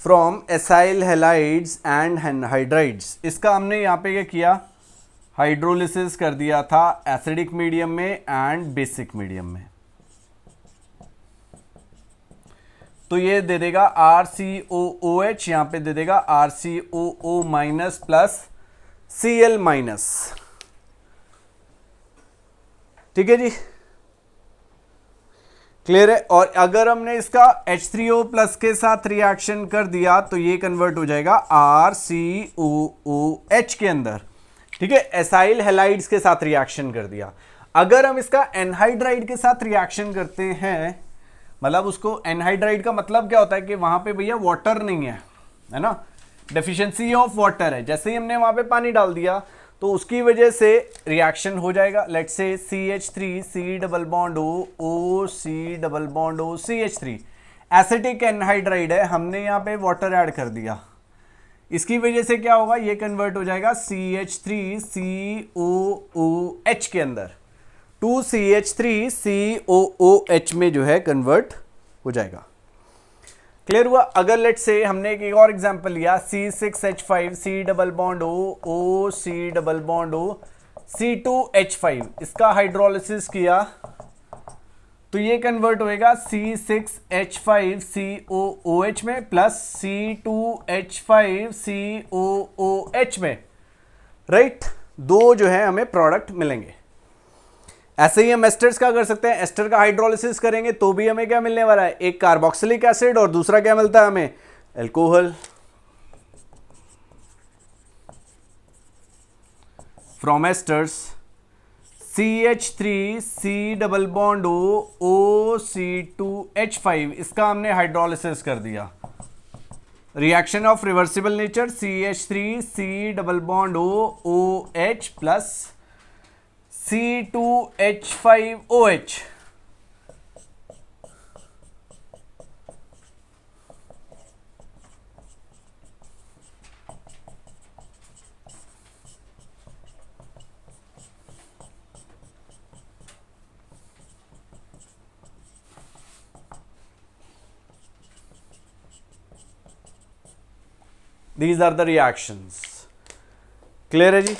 From acyl halides and anhydrides, इसका हमने यहाँ पे क्या किया? हाइड्रोलिसिस कर दिया था एसिडिक मीडियम में एंड बेसिक मीडियम में। तो ये दे देगा RCOOH, यहां पे दे देगा RCOO minus plus Cl minus. ठीक है जी, क्लियर है। और अगर हमने इसका H3O प्लस के साथ रिएक्शन कर दिया तो ये कन्वर्ट हो जाएगा RCOOH के अंदर। ठीक है, एसाइल हैलाइड्स के साथ रिएक्शन कर दिया। अगर हम इसका एनहाइड्राइड के साथ रिएक्शन करते हैं, मतलब उसको एनहाइड्राइड का मतलब क्या होता है कि वहां पे भैया वाटर नहीं है ना, डेफिशिएंसी ऑफ वाटर है। जैसे ही हमने वहां पे पानी डाल दिया तो उसकी वजह से रिएक्शन हो जाएगा। Let's say CH3 C double bond O C double bond O CH3 acetic anhydride है, हमने यहाँ पे वाटर ऐड कर दिया, इसकी वजह से क्या होगा, ये कन्वर्ट हो जाएगा CH3COOH के अंदर, 2CH3COOH में जो है कन्वर्ट हो जाएगा। क्लियर हुआ। अगर लेट से हमने एक और एग्जांपल लिया, C6H5 C double bond O C double bond O C2H5, इसका हाइड्रोलिसिस किया तो ये कन्वर्ट होएगा C6H5COOH में प्लस C2H5COOH में, राइट। दो जो है हमें प्रोडक्ट मिलेंगे। ऐसे ही हम एस्टर्स का कर सकते हैं, एस्टर का हाइड्रोलिसिस करेंगे तो भी हमें क्या मिलने वाला है, एक कार्बोक्सिलिक एसिड और दूसरा क्या मिलता है हमें, alcohol. From asters CH3C double bond O C2H5, इसका हमने हाइड्रोलिसिस कर दिया, reaction of reversible nature, CH3C double bond OH plus C2H5OH। These are the reactions। Clear है जी।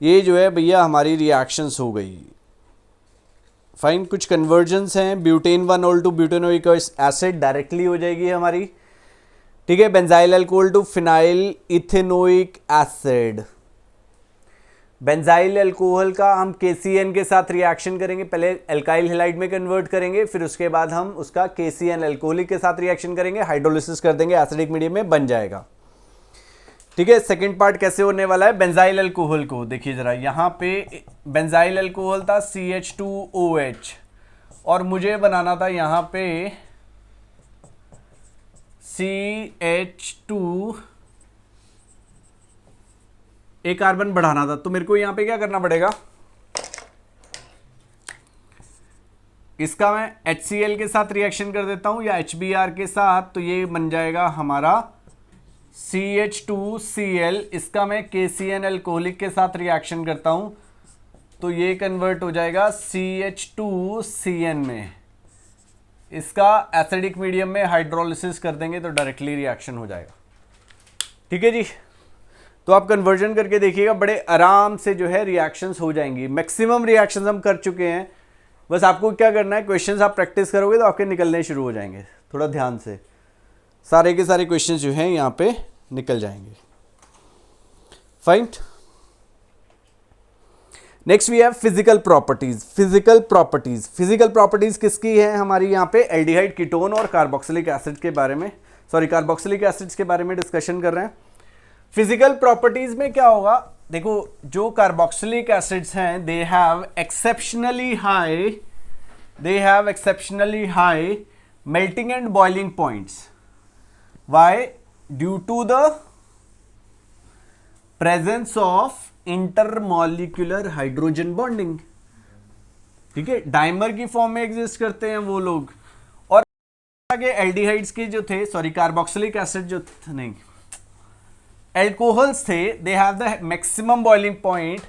ये जो है भैया हमारी रिएक्शंस हो गई। फाइन, कुछ कन्वर्जन्स हैं, butane 1 to butanoic acid directly हो जाएगी हमारी। ठीक है, benzyl alcohol to phenyl ethanoic acid. Benzyl alcohol का हम KCN के साथ रिएक्शन करेंगे, पहले एल्काइल हैलाइड में कन्वर्ट करेंगे, फिर उसके बाद हम उसका KCN अल्कोहलिक के साथ रिएक्शन करेंगे, हाइड्रोलिसिस कर देंगे, एसिडिक मीडियम में बन जाएगा। ठीक है, सेकंड पार्ट कैसे होने वाला है, बेंजाइल अल्कोहल को देखिए जरा, यहां पे बेंजाइल अल्कोहल था CH2OH और मुझे बनाना था यहां पे CH2, एक कार्बन बढ़ाना था, तो मेरे को यहां पे क्या करना पड़ेगा, इसका मैं HCl के साथ रिएक्शन कर देता हूं या HBr के साथ, तो ये बन जाएगा हमारा CH2Cl। इसका मैं KCN अल्कोहलिक के साथ रिएक्शन करता हूं तो ये कन्वर्ट हो जाएगा CH2CN में, इसका एसिडिक मीडियम में हाइड्रोलिसिस कर देंगे तो डायरेक्टली रिएक्शन हो जाएगा। ठीक है जी, तो आप कन्वर्जन करके देखिएगा, बड़े आराम से जो है रिएक्शंस हो जाएंगी। मैक्सिमम रिएक्शंस हम कर चुके हैं, बस आपको क्या करना है, क्वेश्चंस आप प्रैक्टिस करोगे तो आपके निकलने शुरू हो जाएंगे। थोड़ा ध्यान से सारे के सारे क्वेश्चंस जो हैं यहाँ पे निकल जाएंगे। Fine, next we have physical properties. Physical properties किसकी है हमारी, यहाँ पे एल्डिहाइड, कीटोन और कार्बोक्सिलिक एसिड के बारे में, कार्बोक्सिलिक एसिड्स के बारे में डिस्कशन कर रहे हैं। फिजिकल प्रॉपर्टीज में क्या होगा, देखो जो कार्बोक्सिलिक एसिड्स हैं they have exceptionally high melting and boiling points. Why? Due to the presence of intermolecular hydrogen bonding। ठीक है, डाइमर की फॉर्म में एग्जिस्ट करते हैं वो लोग। और आगे एल्डिहाइड्स के जो थे, कार्बोक्सिलिक एसिड जो नहीं, एल्कोहल्स थे, they have the maximum boiling point,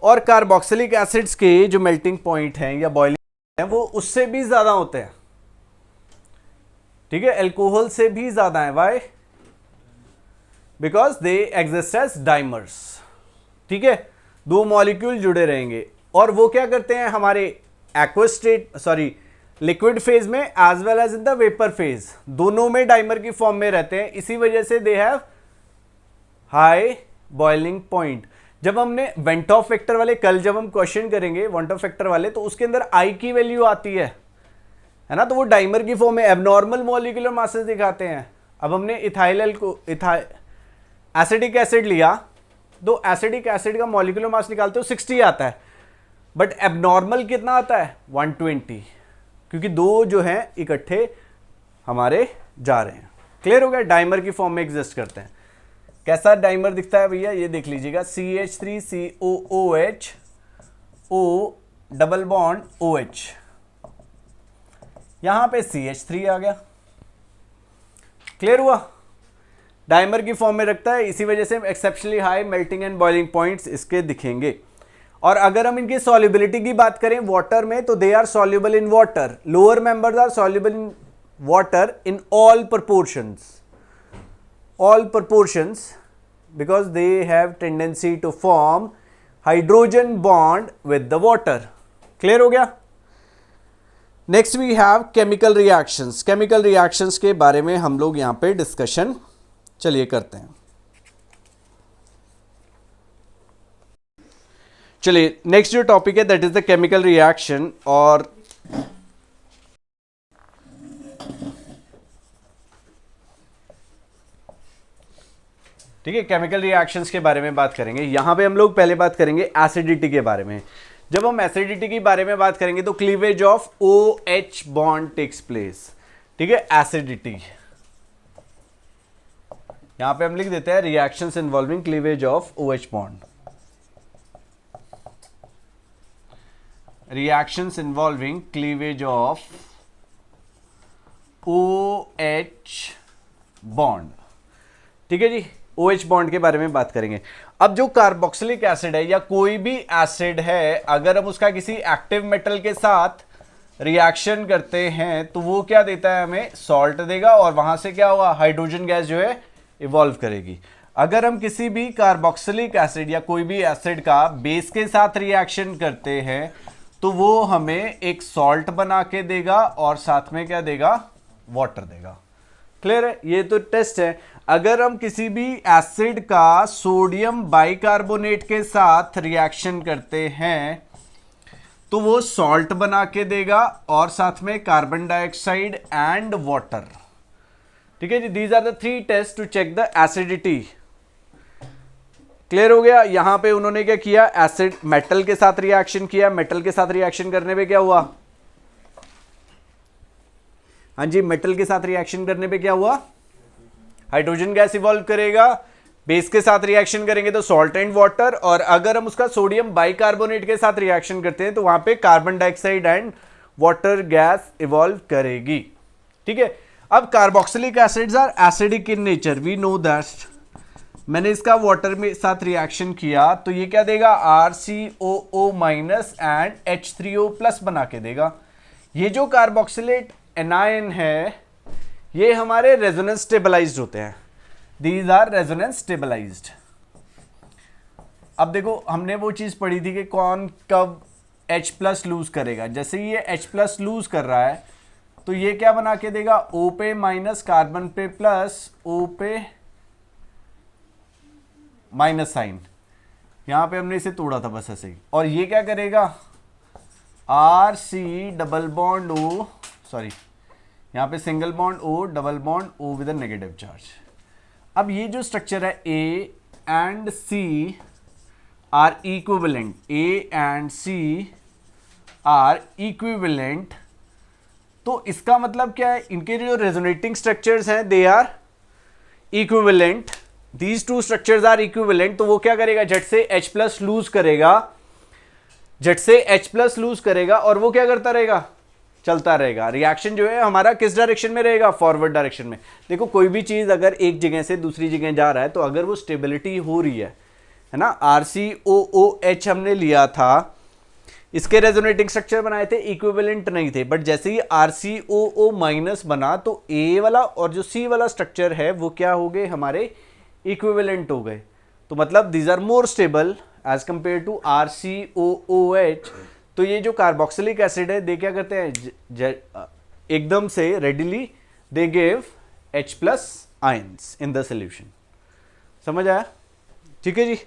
और कार्बोक्सिलिक एसिड्स के जो मेल्टिंग पॉइंट हैं या बॉइलिंग हैं वो उससे भी ज्यादा होते हैं। ठीक है, अल्कोहल से भी ज्यादा है। Why? Because they exist as dimers. ठीक है, दो मॉलिक्यूल जुड़े रहेंगे और वो क्या करते हैं, हमारे लिक्विड फेज में as well as in the vapour phase, दोनों में डाइमर की फॉर्म में रहते हैं, इसी वजह से they have high boiling point. जब हमने वेंट ऑफ फैक्टर वाले, कल जब हम क्वेश्चन करेंगे वेंट ऑफ फैक्टर वाले, तो उसके अंदर आई की वैल्यू आती है ना, तो वो डाइमर की फॉर्म में एबनॉर्मल मॉलिक्यूलर मासेस दिखाते हैं। अब हमने इथाइल को एसिडिक एसिड लिया, तो एसिडिक एसिड का मॉलिक्यूलर मास निकालते हो 60 आता है, बट एबनॉर्मल कितना आता है 120, क्योंकि दो जो हैं इकट्ठे हमारे जा रहे हैं। क्लियर हो गया, डाइमर की फॉर्म में एग्जिस्ट करते हैं। कैसा डाइमर दिखता है भैया, ये देख लीजिएगा, CH3COOH O double bond OH, यहां पे CH3 आ गया। क्लियर हुआ, डाइमर की फॉर्म में रखता है, इसी वजह से exceptionally high melting and boiling points इसके दिखेंगे। और अगर हम इनकी सॉल्युबिलिटी की बात करें वाटर में, तो they are soluble in water, lower members are soluble in water in all proportions because they have tendency to form hydrogen bond with the water. Clear हो गया। Next we have chemical reactions. Chemical reactions के बारे में हम लोग यहां पे discussion चलिए करते हैं। चलिए नेक्स्ट जो टॉपिक है that is the chemical reaction. और ठीक है, केमिकल रिएक्शंस के बारे में बात करेंगे। यहां पे हम लोग पहले बात करेंगे एसिडिटी के बारे में। जब हम एसिडिटी के बारे में बात करेंगे तो cleavage of OH bond takes place. ठीक है, एसिडिटी यहां पे हम लिख देते हैं reactions involving cleavage of OH bond. Reactions involving cleavage of OH bond. ठीक है जी, OH बॉन्ड के बारे में बात करेंगे। अब जो कार्बोक्सिलिक एसिड है या कोई भी एसिड है, अगर हम उसका किसी एक्टिव मेटल के साथ रिएक्शन करते हैं तो वो क्या देता है, हमें सॉल्ट देगा, और वहां से क्या होगा, हाइड्रोजन गैस जो है इवॉल्व करेगी। अगर हम किसी भी कार्बोक्सिलिक एसिड या कोई भी एसिड का बेस के साथ रिएक्शन करते हैं तो वो हमें एक सॉल्ट बना के देगा और साथ में क्या देगा, वाटर देगा। क्लियर है, ये तो टेस्ट है। अगर हम किसी भी एसिड का सोडियम बाइकार्बोनेट के साथ रिएक्शन करते हैं तो वो सॉल्ट बना के देगा और साथ में कार्बन डाइऑक्साइड एंड वाटर। ठीक है जी, these are the 3 test to check the acidity. Clear हो गया। यहां पे उन्होंने क्या किया, एसिड मेटल के साथ रिएक्शन किया, मेटल के साथ रिएक्शन करने पे क्या हुआ, हाँ जी, मेटल के साथ रिएक्शन करने पे क्या हुआ, हाइड्रोजन गैस इवॉल्व करेगा। बेस के साथ रिएक्शन करेंगे तो सॉल्ट एंड वाटर, और अगर हम उसका सोडियम बाइकार्बोनेट के साथ रिएक्शन करते हैं तो वहां पे carbon dioxide and water gas evolve करेगी। ठीक है, अब carboxylic acids are acidic in nature, we know that. मैंने इसका वाटर में साथ रिएक्शन किया तो ये क्या देगा, RCOO- एंड H3O+ बना के देगा। ये जो कार्बोक्सिलेट एनायन है ये हमारे रेजोनेंस स्टेबलाइज्ड होते हैं, दीज आर रेजोनेंस स्टेबलाइज्ड। अब देखो हमने वो चीज पढ़ी थी कि कौन कब H+ लूज करेगा। जैसे ये H+ लूज कर रहा है तो ये क्या बना के देगा, O पे माइनस, कार्बन पे प्लस, O पे माइनस साइन। यहां पे हमने इसे तोड़ा था बस ऐसे ही। और ये क्या करेगा, RC double bond O, sorry यहां पे single bond O double bond O with a negative charge. अब ये जो स्ट्रक्चर है A and C are equivalent, A and C are equivalent, तो इसका मतलब क्या है, इनके जो रेजोनेटिंग स्ट्रक्चर्स हैं they are equivalent, these two structures are equivalent. तो वो क्या करेगा, झट से H+ लूज करेगा, झट से H+ लूज करेगा और वो क्या करता रहेगा, चलता रहेगा। रिएक्शन जो है हमारा किस डायरेक्शन में रहेगा, फॉरवर्ड डायरेक्शन में। देखो कोई भी चीज अगर एक जगह से दूसरी जगह जा रहा है तो अगर वो स्टेबिलिटी हो रही है ना, RCOOH हमने लिया था, इसके रेजोनेटिंग स्ट्रक्चर बनाए थे, इक्विवेलेंट नहीं थे, बट जैसे ही RCOO- बना तो A वाला और जो C वाला स्ट्रक्चर है वो क्या हो गए, हमारे इक्विवेलेंट हो गए। तो मतलब these are more stable as compare to RCOOH, तो ये जो कार्बोक्सिलिक एसिड है दे क्या करते हैं, एकदम से readily they give H+ ions in the solution. समझ आया? ठीक है जी।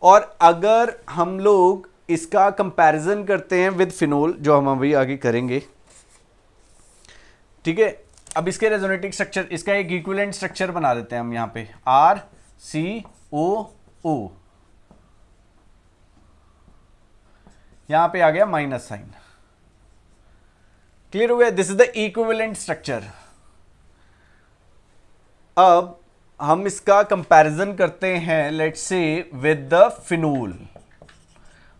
और अगर हम लोग इसका कंपैरिजन करते हैं विद फिनोल, जो हम अभी आगे करेंगे, ठीक है। अब इसके रेजोनेटिंग स्ट्रक्चर, इसका एक इक्विवेलेंट स्ट्रक्चर बना देते हैं हम यहाँ पे, RCOO, यहां पे आ गया माइनस साइन। क्लियर हो गया? This is the equivalent structure. अब हम इसका कंपैरिजन करते हैं let's say with the phenol.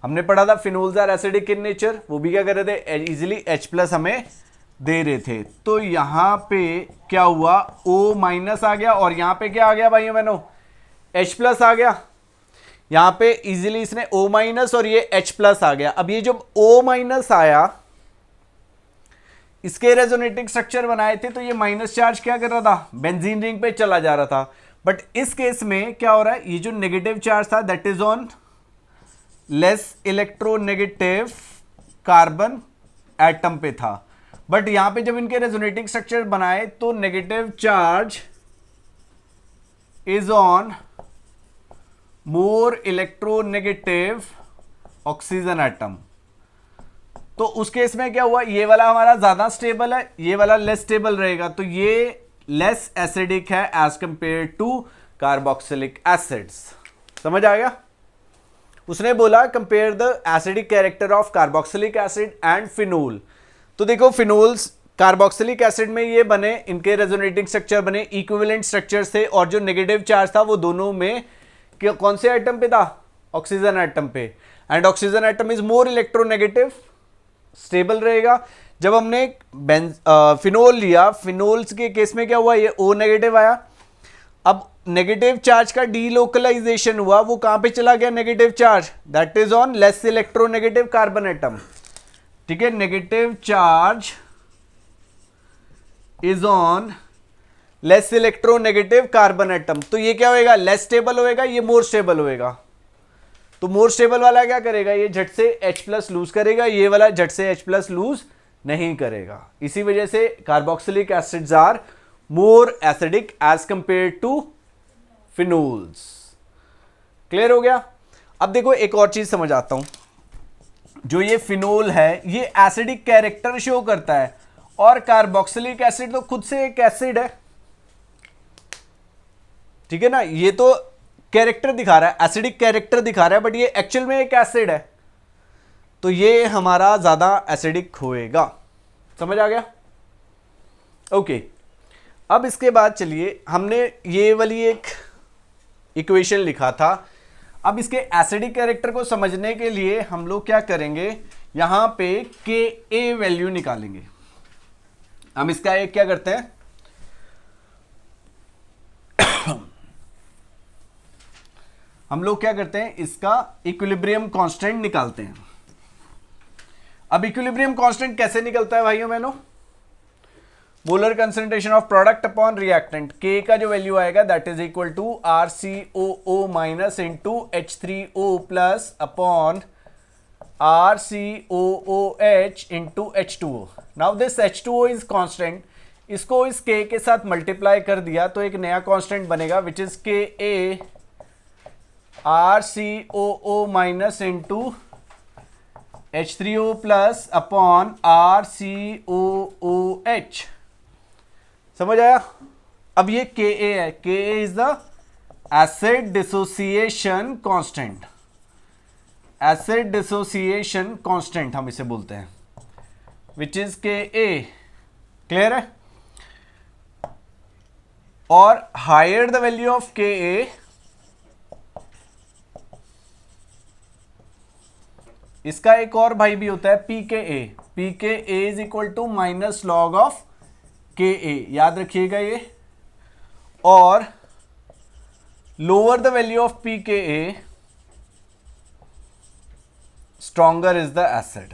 हमने पढ़ा था phenols are acidic in nature, वो भी क्या कर रहे थे, इजीली H+ हमें दे रहे थे। तो यहां पे क्या हुआ, O- आ गया, और यहां पे क्या आ गया भाइयों बहनों, H+ आ गया। यहां पे इजीली इसने O- और ये H+ आ गया। अब ये जब O- आया, इसके रेजोनेटिंग स्ट्रक्चर बनाए थे, तो ये माइनस चार्ज क्या कर रहा था, बेंजीन रिंग पे चला जा रहा था। बट इस केस में क्या हो रहा है, ये जो नेगेटिव चार्ज था that is on less electronegative carbon atom पे था। बट यहां पे जब इनके रेजोनेटिंग स्ट्रक्चर बनाए तो negative charge is on more electronegative oxygen atom. तो उस केस में क्या हुआ, ये वाला हमारा ज्यादा स्टेबल है, ये वाला लेस स्टेबल रहेगा, तो ये लेस एसिडिक है as compare to carboxylic acids. समझ आ गया? उसने बोला compare the acidic character of carboxylic acid and phenol. तो देखो फिनोल्स कार्बोक्सिलिक एसिड में ये बने, इनके रेजोनेटिंग स्ट्रक्चर बने इक्विवेलेंट स्ट्रक्चर से, और जो नेगेटिव चार्ज था वो दोनों में कौन से एटम पे था, ऑक्सीजन एटम पे। And oxygen atom is more electronegative, stable रहेगा। जब हमने फिनोल लिया, फिनोल्स के केस में क्या हुआ, ये O- आया। अब नेगेटिव चार्ज का डीलोकलाइजेशन हुआ, वो कहां पे चला गया negative charge, that is on less electronegative carbon atom. ठीक है, negative charge is on less electronegative carbon atom. तो ये क्या होएगा, लेस स्टेबल होएगा, ये मोर स्टेबल होएगा। तो मोर स्टेबल वाला क्या करेगा, ये झट से H+ लूज करेगा, ये वाला झट से H+ लूज नहीं करेगा। इसी वजह से carboxylic acids are more acidic as compare to phenols. Clear हो गया? अब देखो एक और चीज समझ आता हूं, जो ये फिनोल है ये एसिडिक कैरेक्टर शो करता है, और कार्बोक्सिलिक एसिड तो खुद से एक एसिड है, ठीक है ना। ये तो कैरेक्टर दिखा रहा है, एसिडिक कैरेक्टर दिखा रहा है, बट ये एक्चुअल में एक एसिड है, तो ये हमारा ज्यादा एसिडिक होएगा। समझ आ गया? ओके। अब इसके बाद चलिए, हमने ये वाली एक इक्वेशन लिखा था। अब इसके एसिडिक कैरेक्टर को समझने के लिए हम लोग क्या करेंगे, यहां पे Ka वैल्यू निकालेंगे। हम इसका एक क्या करते हैं, हम लोग क्या करते हैं, इसका इक्विलिब्रियम कांस्टेंट निकालते हैं। अब इक्विलिब्रियम कांस्टेंट कैसे निकलता है भाइयों बहनों, molar concentration of product upon reactant, K का जो वैल्यू आएगा that is equal to RCOO minus into H3O plus upon RCOOH into H2O। Now this H2O is constant, इसको इस K के साथ मल्टीप्लाई कर दिया तो एक नया कांस्टेंट बनेगा which is Ka RCOO minus into H3O plus upon RCOOH। समझ आया? अब ये Ka है, Ka is the acid dissociation constant, acid dissociation constant हम इसे बोलते हैं, विच इज Ka। क्लियर है? और higher the value of Ka, इसका एक और भाई भी होता है pKa। pKa is equal to minus log of Ka, याद रखिएगा ये। और lower the value of pKa, stronger is the acid.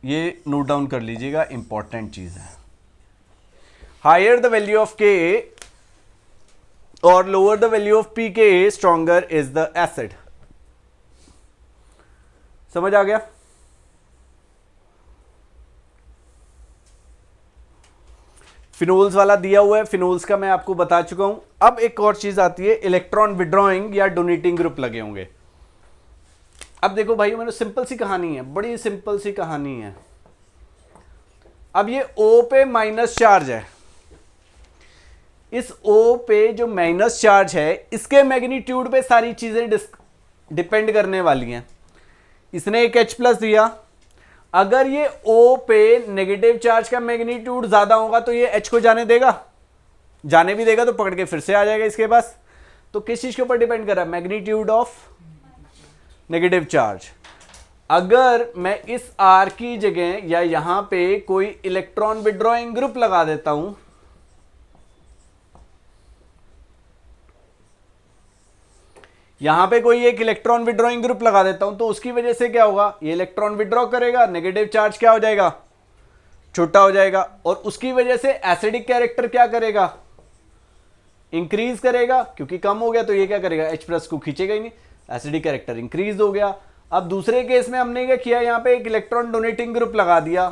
ये नोट डाउन कर लीजिएगा, इंपॉर्टेंट चीज है। Higher the value of Ka, और lower the value of pKa stronger is the acid. समझ आ गया? फिनोल्स वाला दिया हुआ है, फिनोल्स का मैं आपको बता चुका हूं। अब एक और चीज आती है, इलेक्ट्रॉन विड्रॉइंग या डोनेटिंग ग्रुप लगे होंगे। अब देखो भाई, मैंने सिंपल सी कहानी है, बड़ी सिंपल सी कहानी है। अब ये O पे माइनस चार्ज है, इस O पे जो माइनस चार्ज है इसके मैग्नीट्यूड पे सारी चीजें डिपेंड करने वाली हैं। इसने एक H प्लस दिया, अगर ये O पे नेगेटिव चार्ज का मैग्नीट्यूड ज्यादा होगा तो ये H को जाने देगा, जाने भी देगा तो पकड़ के फिर से आ जाएगा इसके पास। तो किस चीज के ऊपर डिपेंड कर रहा है? Magnitude of negative charge. अगर मैं इस R की जगह या यहां पे कोई इलेक्ट्रॉन विड्रॉइंग ग्रुप लगा देता हूं, यहां पे कोई एक इलेक्ट्रॉन विड्रॉइंग ग्रुप लगा देता हूं, तो उसकी वजह से क्या होगा? ये इलेक्ट्रॉन विड्रॉ करेगा, नेगेटिव चार्ज क्या हो जाएगा? छोटा हो जाएगा, और उसकी वजह से एसिडिक कैरेक्टर क्या करेगा? इंक्रीज करेगा, क्योंकि कम हो गया तो ये क्या करेगा? H प्लस को खींचेगा ही नहीं, एसिडिक कैरेक्टर इंक्रीज हो गया। अब दूसरे केस में हमने क्या किया, यहां पे एक इलेक्ट्रॉन डोनेटिंग ग्रुप लगा दिया,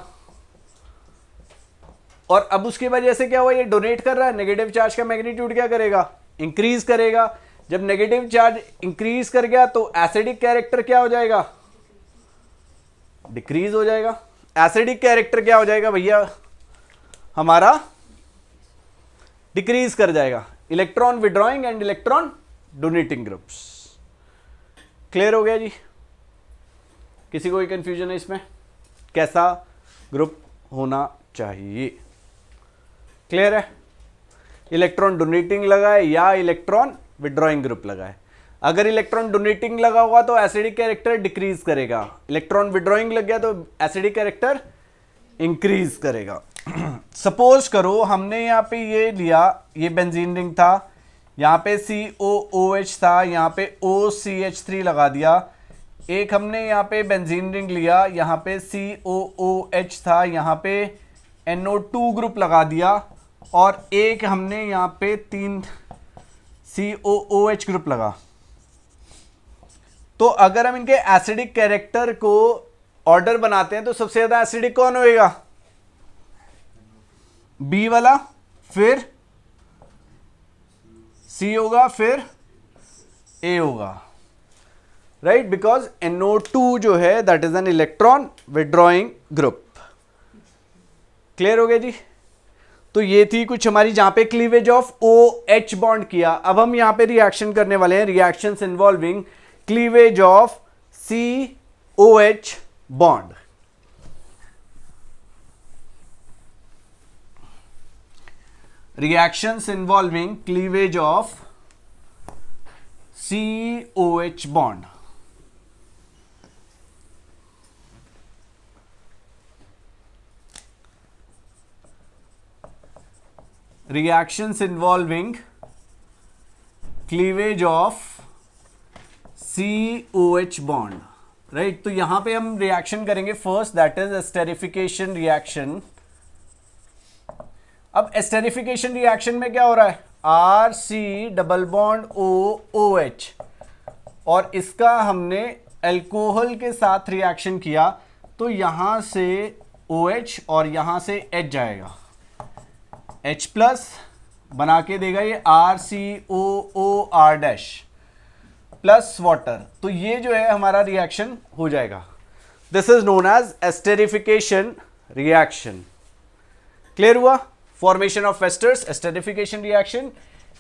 और अब उसकी वजह से क्या हुआ? ये डोनेट कर रहा है, नेगेटिव चार्ज का मैग्नीट्यूड क्या करेगा? इंक्रीज करेगा। जब नेगेटिव चार्ज इंक्रीज कर गया तो एसिडिक कैरेक्टर क्या हो जाएगा? डिक्रीज हो जाएगा। एसिडिक कैरेक्टर क्या हो जाएगा भैया हमारा? डिक्रीज कर जाएगा। Electron withdrawing and electron donating groups. Clear हो गया जी? किसी को कोई कंफ्यूजन है इसमें? कैसा ग्रुप होना चाहिए? क्लियर है? इलेक्ट्रॉन डोनेटिंग लगा है या इलेक्ट्रॉन विड्रॉइंग ग्रुप लगा है? अगर इलेक्ट्रॉन डोनेटिंग लगा होगा तो एसिडिक कैरेक्टर डिक्रीज करेगा, इलेक्ट्रॉन विड्रॉइंग लग गया तो एसिडिक कैरेक्टर इंक्रीज करेगा। सपोज करो हमने यहाँ पे ये लिया, ये बेंजीन रिंग था, यहाँ पे COOH था, यहाँ पे OCH3 लगा दिया। एक हमने यहाँ पे बेंजीन रिंग लिया, यहाँ पे COOH था, यहाँ पे NO2 ग्रुप लगा दिया, और एक हमने यहाँ पे 3 COOH ग्रुप लगा। तो अगर हम इनके एसिडिक कैरेक्टर को ऑर्डर बनाते हैं तो सबसे ज्यादा एसिडिक कौन होएगा? B वाला, फिर C होगा, फिर A होगा, राइट? बिकॉज NO2 जो है that is an electron withdrawing group. Clear हो गया जी? तो ये थी कुछ हमारी जहां पे क्लीवेज ऑफ OH बॉन्ड किया। अब हम यहां पे रिएक्शन करने वाले हैं, reactions involving cleavage of COH bond. Reactions involving cleavage of COH bond. reactions involving cleavage of COH bond, right? तो यहां पे हम रिएक्शन करेंगे first, that is esterification reaction. अब एस्टेरिफिकेशन रिएक्शन में क्या हो रहा है? RC डबल बॉन्ड OOH, और इसका हमने अल्कोहल के साथ रिएक्शन किया, तो यहां से OH और यहां से H जाएगा, H प्लस बना के देगा ये RCOOR डैश प्लस वाटर। तो ये जो है हमारा रिएक्शन हो जाएगा। This is known as esterification reaction. Clear हुआ? Formation of esters, esterification reaction,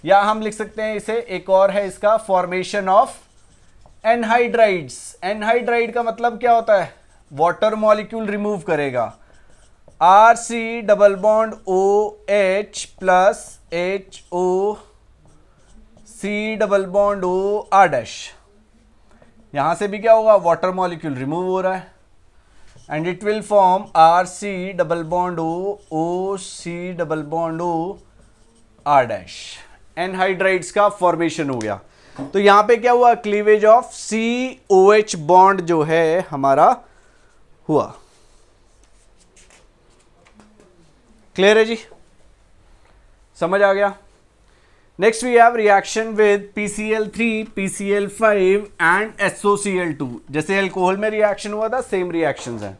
या हम लिख सकते हैं इसे, एक और है इसका, फॉर्मेशन ऑफ एनहाइड्राइड्स। एनहाइड्राइड का मतलब क्या होता है? वाटर मॉलिक्यूल रिमूव करेगा। RC double bond OH plus HO C double bond OR dash, यहां से भी क्या होगा? वाटर मॉलिक्यूल रिमूव हो रहा है, and it will form RC double bond OC double bond OR dash. Anhydrides का फॉर्मेशन हो गया। तो यहां पे क्या हुआ? क्लीवेज ऑफ COH बॉन्ड जो है हमारा हुआ। क्लियर है जी? समझ आ गया? Next we have reaction with PCl3, PCl5 and SOCl2। जैसे अल्कोहल में रिएक्शन हुआ था, सेम रिएक्शंस हैं।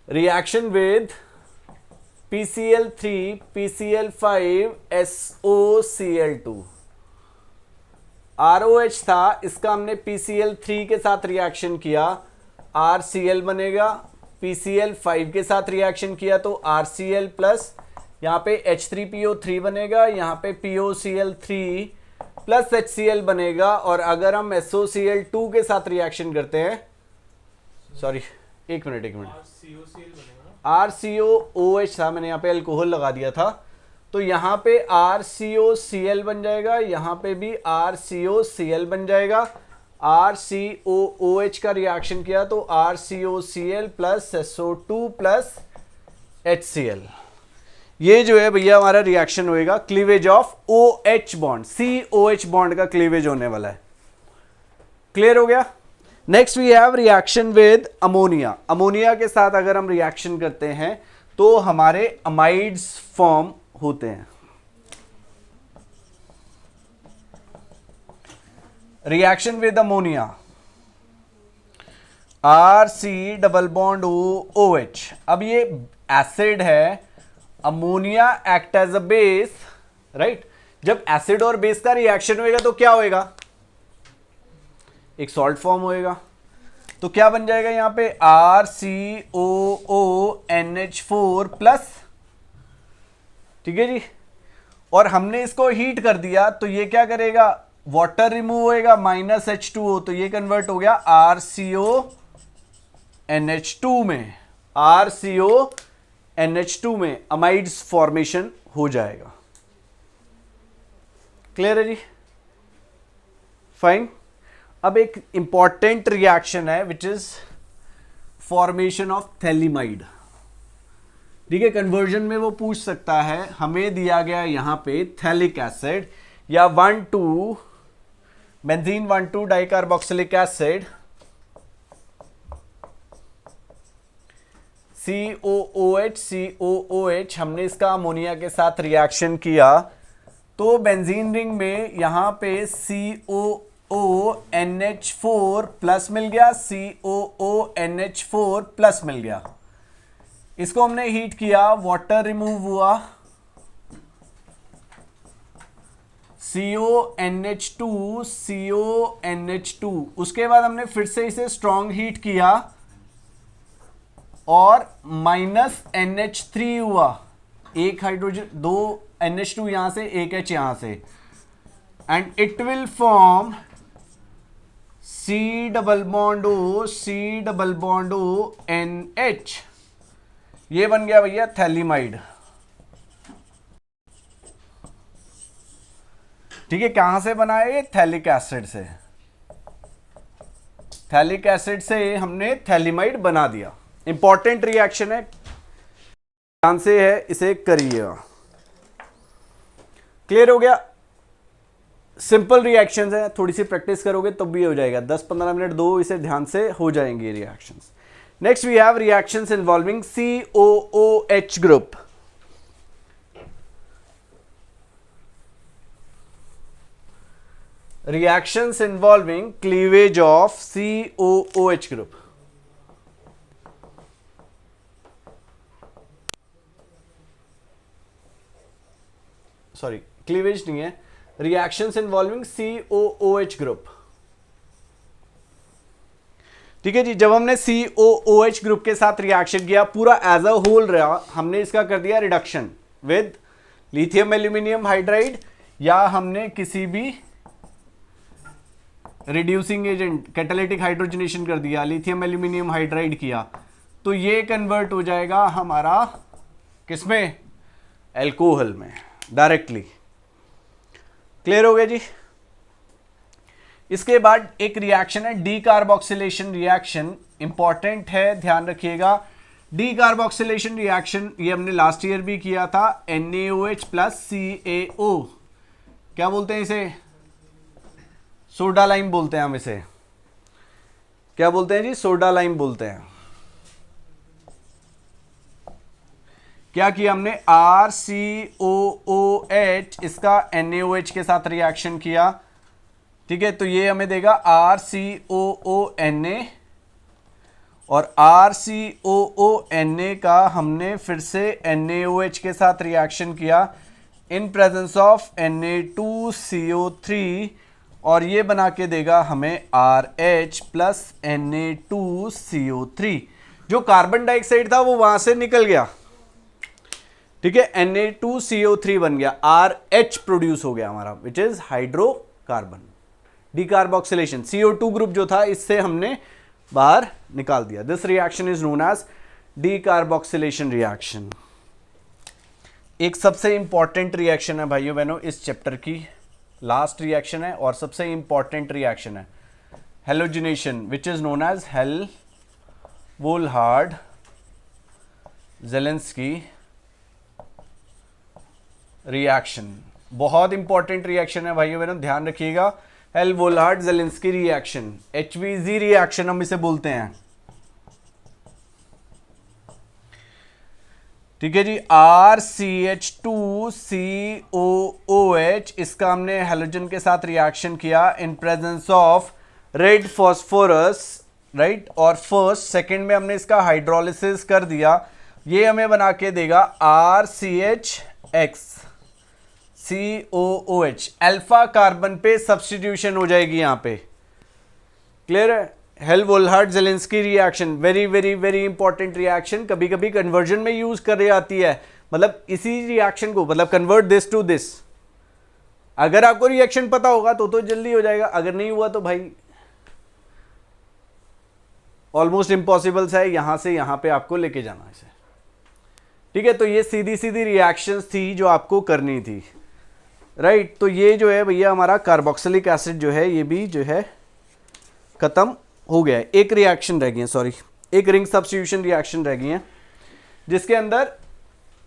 Reaction with PCl3, PCl5, SOCl2। ROH था, इसका हमने PCl3 के साथ रिएक्शन किया, RCl बनेगा। PCl5 के साथ रिएक्शन किया तो RCl प्लस यहाँ पे H3PO3 बनेगा, यहाँ पे POCl3 प्लस HCl बनेगा। और अगर हम SOCl2 के साथ रिएक्शन करते हैं, सॉरी एक मिनट, RCOOH था, मैंने यहाँ पे अल्कोहल लगा दिया था, तो यहाँ पे RCOCl बन जाएगा, यहाँ पे भी RCOCl बन जाएगा। RCOOH का रिएक्शन किया तो RCOCl plus SO2 plus HCl। ये जो है भैया हमारा रिएक्शन होएगा, cleavage of OH bond, COH bond का क्लीवेज होने वाला है। क्लियर हो गया। Next we have reaction with ammonia. Ammonia के साथ अगर हम रिएक्शन करते हैं तो हमारे अमाइड्स फॉर्म होते हैं। Reaction with ammonia, RC double bond OH। अब ये एसिड है, ammonia act as a base, right. जब एसिड और बेस का रिएक्शन होएगा तो क्या होएगा, एक सॉल्ट फॉर्म होएगा। तो क्या बन जाएगा यहां पे RCOONH4 प्लस, ठीक है जी। और हमने इसको हीट कर दिया तो ये क्या करेगा, वाटर रिमूव होएगा, -H2O, तो ये कन्वर्ट हो गया RCONH2 में, RCONH2 में अमाइड्स फॉर्मेशन हो जाएगा। क्लियर है जी, फाइन। अब एक इंपॉर्टेंट रिएक्शन है which is formation of phthalimide. ठीक है, कन्वर्जन में वो पूछ सकता है, हमें दिया गया यहां पे थैलिक एसिड या 1,2 बेंजीन 1,2 डाइकार्बोक्सिलिक एसिड COOH, हमने इसका अमोनिया के साथ रिएक्शन किया तो बेंजीन रिंग में यहां पे COONH4 प्लस मिल गया, COONH4 प्लस मिल गया। इसको हमने हीट किया, वाटर रिमूव हुआ, CONH2, उसके बाद हमने फिर से इसे स्ट्रॉन्ग हीट किया और -NH3 हुआ, एक हाइड्रोजन, 2 NH2 यहां से, एक H यहां से, and it will form C double bond O NH। ये बन गया भैया थैलिमाइड। ठीक है, कहां से बना है ये, थैलिक एसिड से। थैलिक एसिड से हमने थैलिमाइड बना दिया। इंपॉर्टेंट रिएक्शन है, ध्यान से है, इसे करिएगा। क्लियर हो गया। सिंपल रिएक्शंस है, थोड़ी सी प्रैक्टिस करोगे तो भी हो जाएगा, 10-15 मिनट दो, इसे ध्यान से हो जाएंगे reactions. Next we have reactions involving COOH group. Reactions involving cleavage of COOH group. Sorry, cleavage नहीं है, रिएक्शंस इन्वॉल्विंग COOH ग्रुप। ठीक है जी, जब हमने COOH ग्रुप के साथ रिएक्शन किया, पूरा एज अ होल रहा, हमने इसका कर दिया reduction with lithium aluminium hydride, या हमने किसी भी रिड्यूसिंग एजेंट कैटालिटिक हाइड्रोजनेशन कर दिया, लिथियम एल्यूमिनियम हाइड्राइड किया, तो ये कन्वर्ट हो जाएगा हमारा किसमें, एल्कोहल में डायरेक्टली। क्लियर हो गया जी। इसके बाद एक रिएक्शन है डीकार्बोक्सिलेशन रिएक्शन, इंपॉर्टेंट है, ध्यान रखिएगा। डीकार्बोक्सिलेशन रिएक्शन ये हमने लास्ट ईयर भी किया था, NaOH प्लस CaO, क्या बोलते हैं इसे, सोडा लाइम बोलते हैं हम इसे। क्या बोलते हैं जी, सोडा लाइम बोलते हैं। क्या किया हमने, RCOOH इसका NaOH के साथ रिएक्शन किया, ठीक है, तो ये हमें देगा RCOONA, और RCOONA का हमने फिर से NaOH के साथ रिएक्शन किया इन प्रेजेंस ऑफ Na2CO3, और ये बना के देगा हमें RH प्लस Na2CO3। जो कार्बन डाइऑक्साइड था वो वहां से निकल गया, ठीक है, Na2CO3 बन गया, RH प्रोड्यूस हो गया हमारा, which is hydrocarbon, decarboxylation. CO2 group जो था इससे हमने बाहर निकाल दिया। This reaction is known as decarboxylation reaction. एक सबसे इंपॉर्टेंट रिएक्शन है भाइयों बहनों, इस चैप्टर की लास्ट रिएक्शन है और सबसे इंपॉर्टेंट रिएक्शन है, halogenation, which is known as Hell Volhard Zelinsky reaction. बहुत इंपॉर्टेंट रिएक्शन है भाइयों बहनों, ध्यान रखिएगा। Hell Volhard Zelinsky reaction, HVG reaction हम इसे बोलते हैं, ठीक है जी। RCH2COOH इसका हमने हेलोजन के साथ रिएक्शन किया in presence of red phosphorus, right, और फर्स्ट सेकंड में हमने इसका हाइड्रोलिसिस कर दिया, ये हमें बना के देगा RCHX अल्फा कार्बन पे सब्स्टिट्यूशन हो जाएगी यहां पे, क्लियर है। Hell Volhard Zelinsky reaction, very very very important reaction, कभी कभी कन्वर्जन में यूज कर रही आती है, मतलब इसी रिएक्शन को, मतलब कन्वर्ट दिस टू दिस। अगर आपको रिएक्शन पता होगा तो जल्दी हो जाएगा, अगर नहीं हुआ तो भाई ऑलमोस्ट इम्पॉसिबल है यहां से यहां पे आपको लेके जाना इसे, ठीक है। तो ये सीधी सीधी रिएक्शंस थी जो आपको करनी थी, राइट। तो ये जो है भैया हमारा कार्बोक्सिलिक एसिड जो है ये भी जो है खत्म हो गया है। एक रिएक्शन रह गई है, सॉरी, एक रिंग सब्स्टिट्यूशन रिएक्शन रह गई है, जिसके अंदर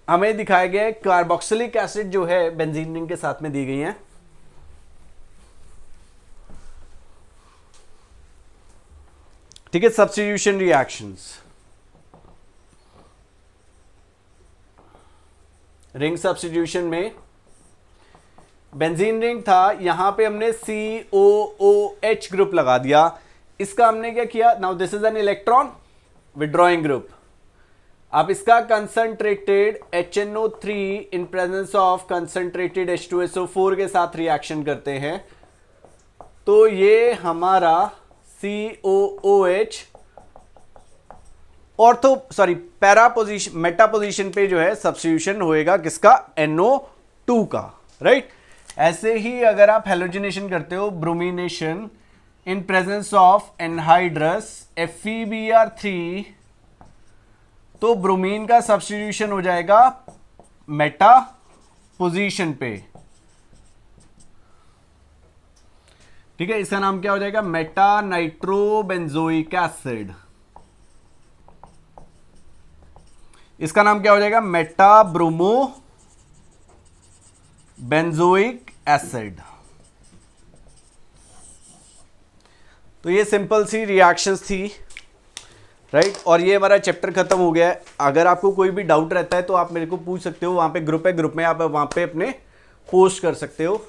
हमें दिखाया गया है कार्बोक्सिलिक एसिड जो है बेंजीन रिंग के साथ में दी गई है, ठीक है। सब्स्टिट्यूशन रिएक्शंस, रिंग सब्स्टिट्यूशन में बेंजीन रिंग था, यहां पे हमने COOH ग्रुप लगा दिया, इसका हमने क्या किया, now this is an electron withdrawing group, आप इसका concentrated HNO3 in presence of concentrated H2SO4 के साथ रिएक्शन करते हैं, तो ये हमारा COOH para position, Meta position पे जो है सब्स्टिट्यूशन होएगा किसका, NO2 का, राइट। ऐसे ही अगर आप हेलोजिनेशन करते हो, bromination in presence of anhydrous FeBr3, तो ब्रोमीन का सब्स्टिट्यूशन हो जाएगा मेटा पोजीशन पे, ठीक है। इसका नाम क्या हो जाएगा, मेटा नाइट्रोबेंजोइक एसिड, इसका नाम क्या हो जाएगा, मेटा ब्रोमो बेंजोइक एसिड। तो ये सिंपल सी रिएक्शंस थी, राइट, और ये हमारा चैप्टर खत्म हो गया है। अगर आपको कोई भी डाउट रहता है तो आप मेरे को पूछ सकते हो, वहां पे ग्रुप है, ग्रुप में आप वहां पे अपने पोस्ट कर सकते हो,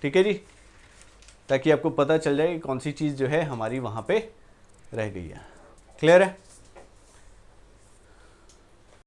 ठीक है जी, ताकि आपको पता चल जाए कि कौन सी चीज जो है हमारी वहां पे रह गई है। क्लियर है।